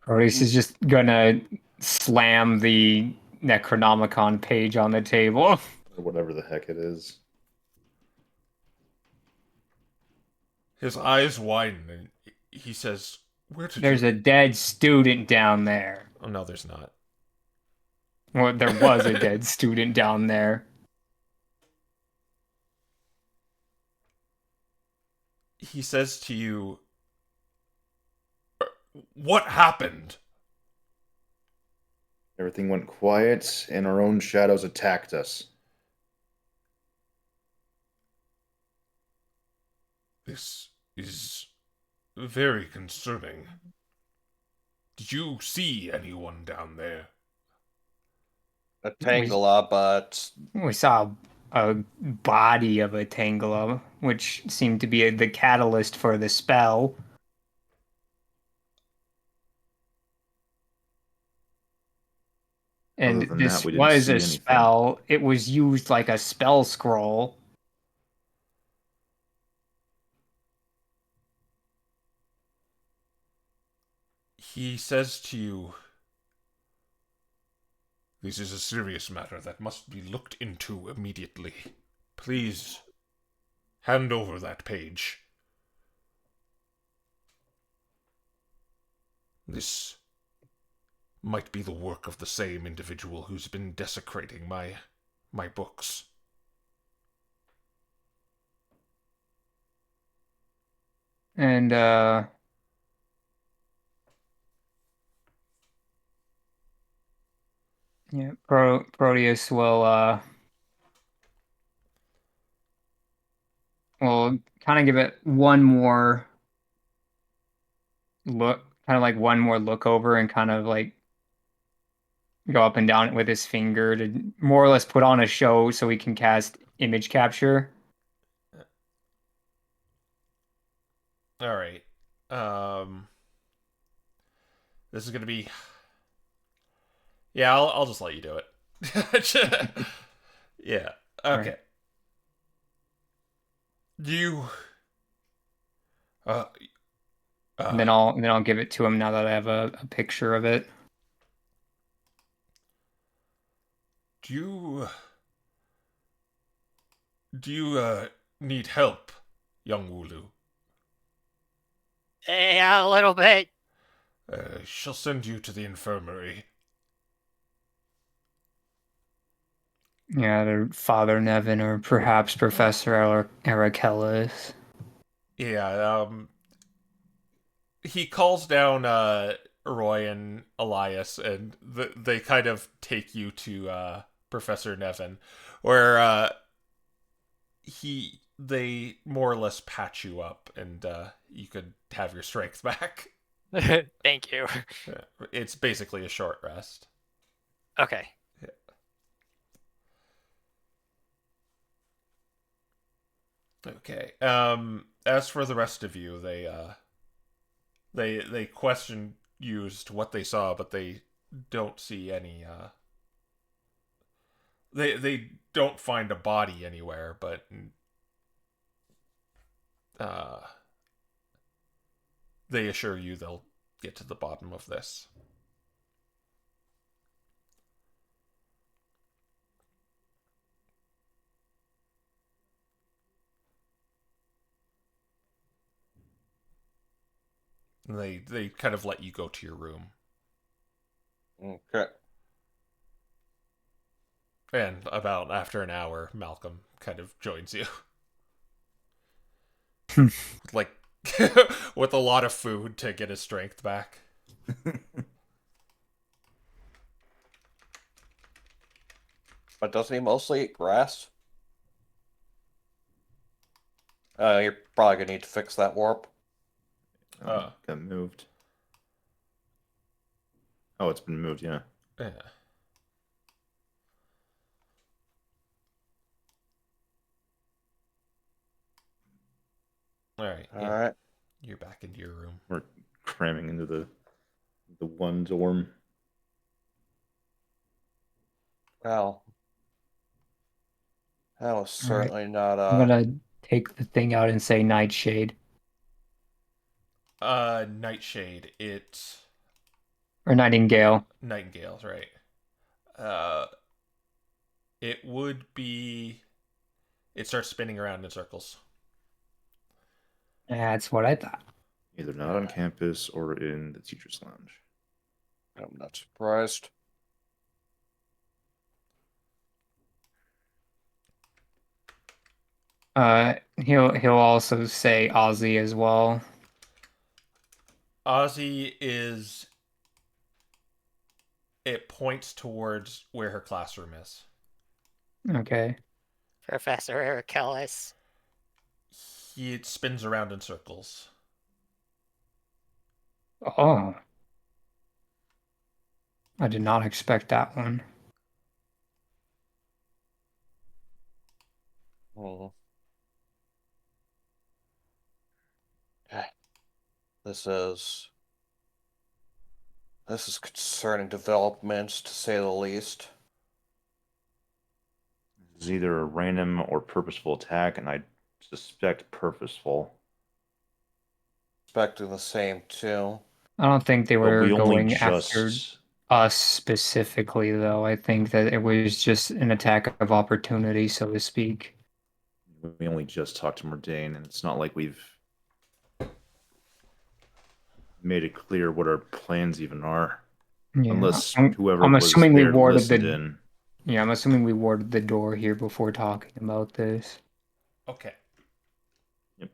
Proteus is just gonna slam the Necronomicon page on the table. Or whatever the heck it is. His eyes widen and he says, "Where did There's you?" a dead student down there. Oh no, there's not. Well, there was a dead student down there. He says to you, "What happened?" Everything went quiet, and our own shadows attacked us. This is very concerning. Did you see anyone down there? A Tangela, but We saw a body of a Tangela, which seemed to be the catalyst for the spell. And Other than this that, we didn't was see a anything. spell. It was used like a spell scroll. He says to you, "This is a serious matter that must be looked into immediately. Please, hand over that page. This might be the work of the same individual who's been desecrating my books." And yeah, Proteus will kind of give it one more look, kind of like one more look over, and kind of like go up and down with his finger to more or less put on a show so he can cast image capture. All right. This is gonna be. Yeah, I'll just let you do it. Yeah. Okay. Right. You. Uh. And then I'll give it to him now that I have a picture of it. Do you. Do you need help, young Wooloo? Yeah, a little bit. She'll send you to the infirmary. Yeah, the Father Nevin or perhaps Professor Arakellis. Yeah. He calls down Roy and Elias, and they kind of take you to Professor Nevin, where they more or less patch you up, and you could have your strength back. Thank you. It's basically a short rest. Okay. Okay. As for the rest of you, they question you as to what they saw, but they don't see any. They don't find a body anywhere, but uh, they assure you they'll get to the bottom of this. And they kind of let you go to your room. okay. And about after an hour, Malcolm kind of joins you. Like, with a lot of food to get his strength back. But doesn't he mostly eat grass? You're probably gonna need to fix that warp. Got moved. Oh, it's been moved, yeah. Yeah. Alright, All yeah. right. You're back into your room. We're cramming into the one dorm. Well, that was certainly not I'm gonna take the thing out and say Nightshade. Nightshade, it Or Nightingale. Nightingales, right? Uh, it would be. It starts spinning around in circles. That's what I thought. Either not on campus or in the teacher's lounge. I'm not surprised. He'll also say Ozzy as well. Ozzy is. It points towards where her classroom is. Okay. Professor Eric Ellis. He spins around in circles. Oh. I did not expect that one. Hmm. Okay. This is concerning developments, to say the least. It's either a random or purposeful attack, and I suspect purposeful. Expecting the same too. I don't think they But were we only going after just us specifically, though. I think that it was just an attack of opportunity, so to speak. talked to Mordane, and it's not like we've made it clear what our plans even are. Yeah, Unless I'm, whoever I'm was assuming we there warded listened the. in. Yeah, I'm assuming we warded the door here before talking about this. Okay. Yep.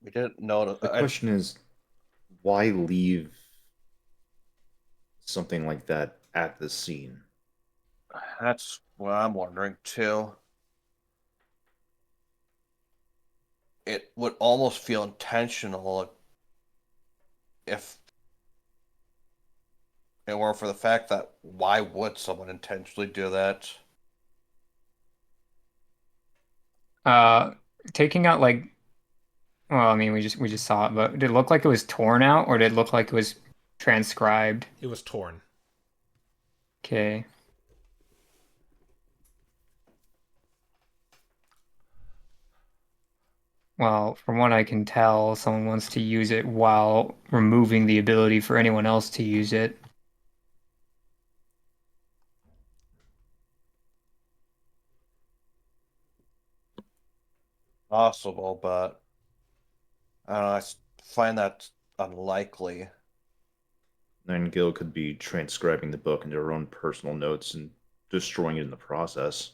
We didn't know. The question is, why leave something like that at the scene? That's what I'm wondering too. It would almost feel intentional if it weren't for the fact that why would someone intentionally do that? Uh, Taking out like, well, I mean, we just saw it, but did it look like it was torn out, or did it look like it was transcribed? It was torn. Okay. Well, from what I can tell, someone wants to use it while removing the ability for anyone else to use it. Possible, but I don't know. Find that unlikely. Nightingale could be transcribing the book into her own personal notes and destroying it in the process.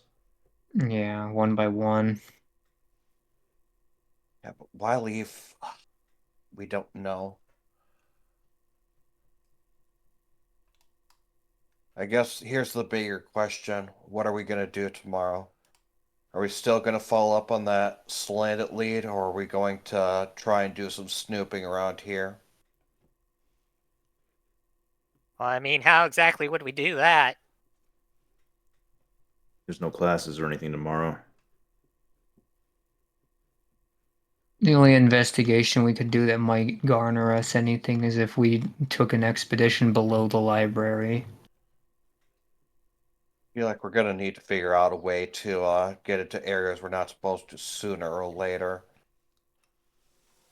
Yeah, one by one. Yeah, but why leave? We don't know. I guess here's the bigger question. What are we going to do tomorrow? Are we still going to follow up on that slanted lead, or are we going to try and do some snooping around here? Well, I mean, how exactly would we do that? There's no classes or anything tomorrow. The only investigation we could do that might garner us anything is if we took an expedition below the library. I feel like we're going to need to figure out a way to get into areas we're not supposed to sooner or later.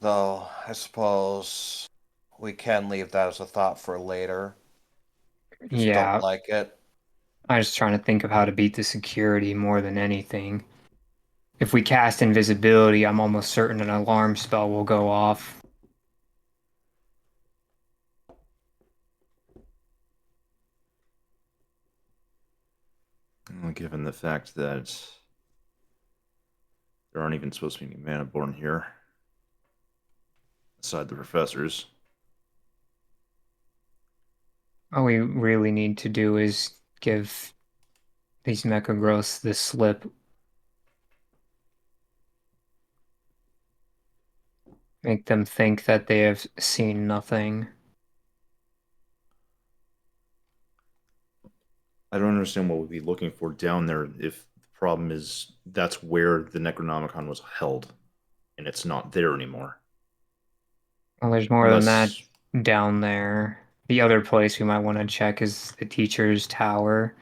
Though, I suppose we can leave that as a thought for later. Just don't Yeah, like it. I'm just trying to think of how to beat the security more than anything. If we cast invisibility, I'm almost certain an alarm spell will go off. Well, given the fact that there aren't even supposed to be any mana born here, aside the professors. All we really need to do is give these mecha growths the slip. Make them think that they have seen nothing. I don't understand what we'd be looking for down there if the problem is that's where the Necronomicon was held, and it's not there anymore. Well, there's more than that Unless down there. The other place we might want to check is the teacher's tower.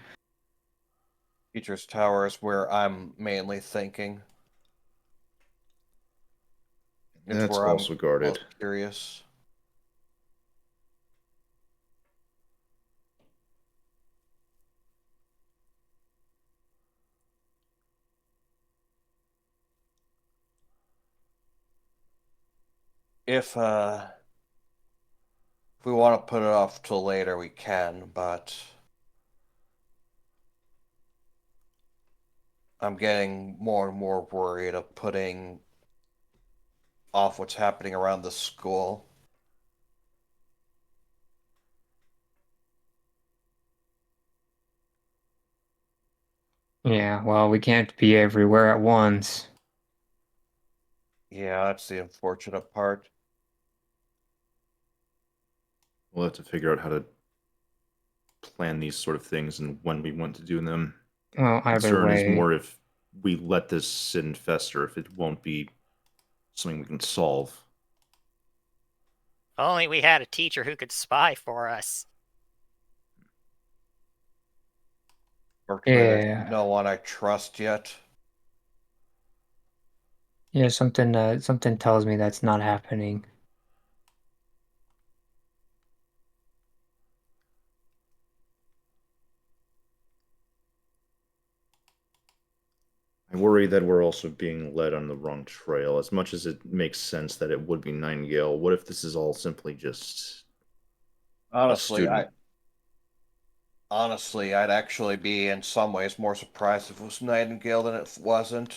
Teacher's Tower is where I'm mainly thinking. It's That's where also I'm guarded. most curious. If we want to put it off till later, we can, but I'm getting more and more worried of putting off what's happening around the school. Yeah, well, we can't be everywhere at once. Yeah, that's the unfortunate part. We'll have to figure out how to plan these sort of things and when we want to do them. Well, either Concern is way, more if we let this sit and fester, if it won't be something we can solve. If only we had a teacher who could spy for us. Fortunately, Yeah. there's no one I trust yet. yeah, something tells me that's not happening. I worry that we're also being led on the wrong trail. As much as it makes sense that it would be Nightingale, what if this is all simply just Honestly, student? I'd actually be in some ways more surprised if it was Nightingale than it wasn't.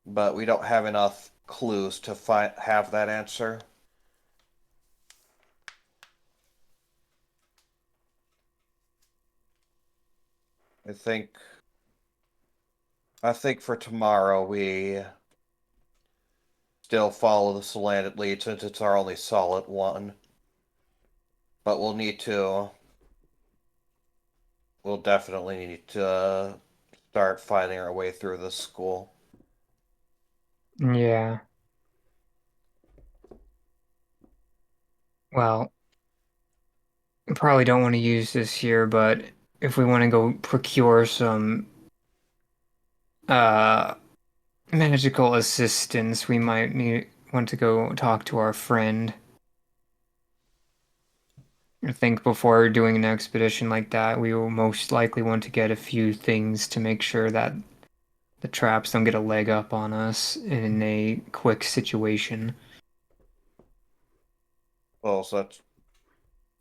But we don't have enough clues to have that answer. I think for tomorrow we still follow the slant it leads since it's our only solid one. But we'll definitely need to start finding our way through this school. Yeah. Well, we probably don't want to use this here, but if we want to go procure some uh magical assistance, we might want to go talk to our friend. I think before doing an expedition like that, we will most likely want to get a few things to make sure that the traps don't get a leg up on us in a quick situation. Well, so that's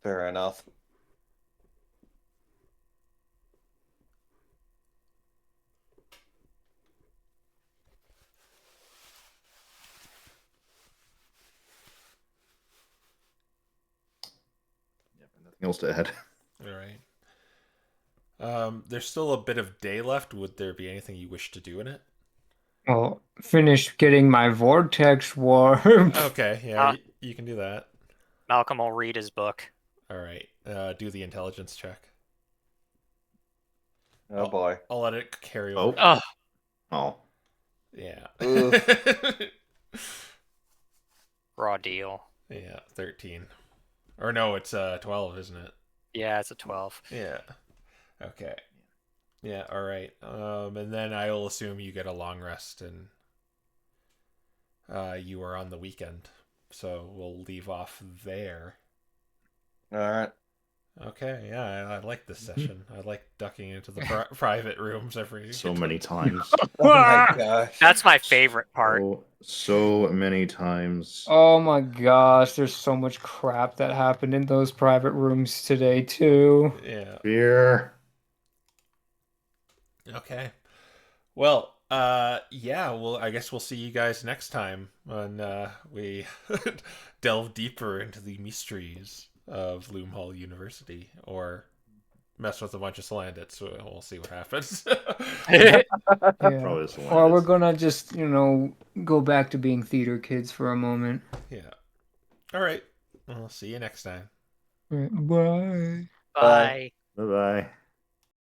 fair enough. Nothing else to add. All right. There's still a bit of day left. Would there be anything you wish to do in it? Well, finish getting my vortex warp. Okay, yeah, you can do that. Malcolm will read his book. All right. Do the intelligence check. Oh boy. I'll let it carry Oh. over. Oh, Oh. Yeah. raw deal. Yeah, 13. Or no, it's 12, isn't it? Yeah, it's a 12. Yeah. Okay. Yeah, all right. And then I will assume you get a long rest and you are on the weekend. So we'll leave off there. All right. Okay, yeah, I like this session. I like ducking into the private rooms every So many times. Oh my gosh. That's my favorite part. So many times. Oh my gosh, there's so much crap that happened in those private rooms today, too. Yeah. Fear. Okay. Well, yeah, well, I guess we'll see you guys next time when we delve deeper into the mysteries of Loom Hall University, or mess with a bunch of Salandits, so we'll see what happens. Yeah. Probably this one. Or we're gonna just, go back to being theater kids for a moment. Yeah. All right. Well, see you next time. Bye. Bye. Bye-bye.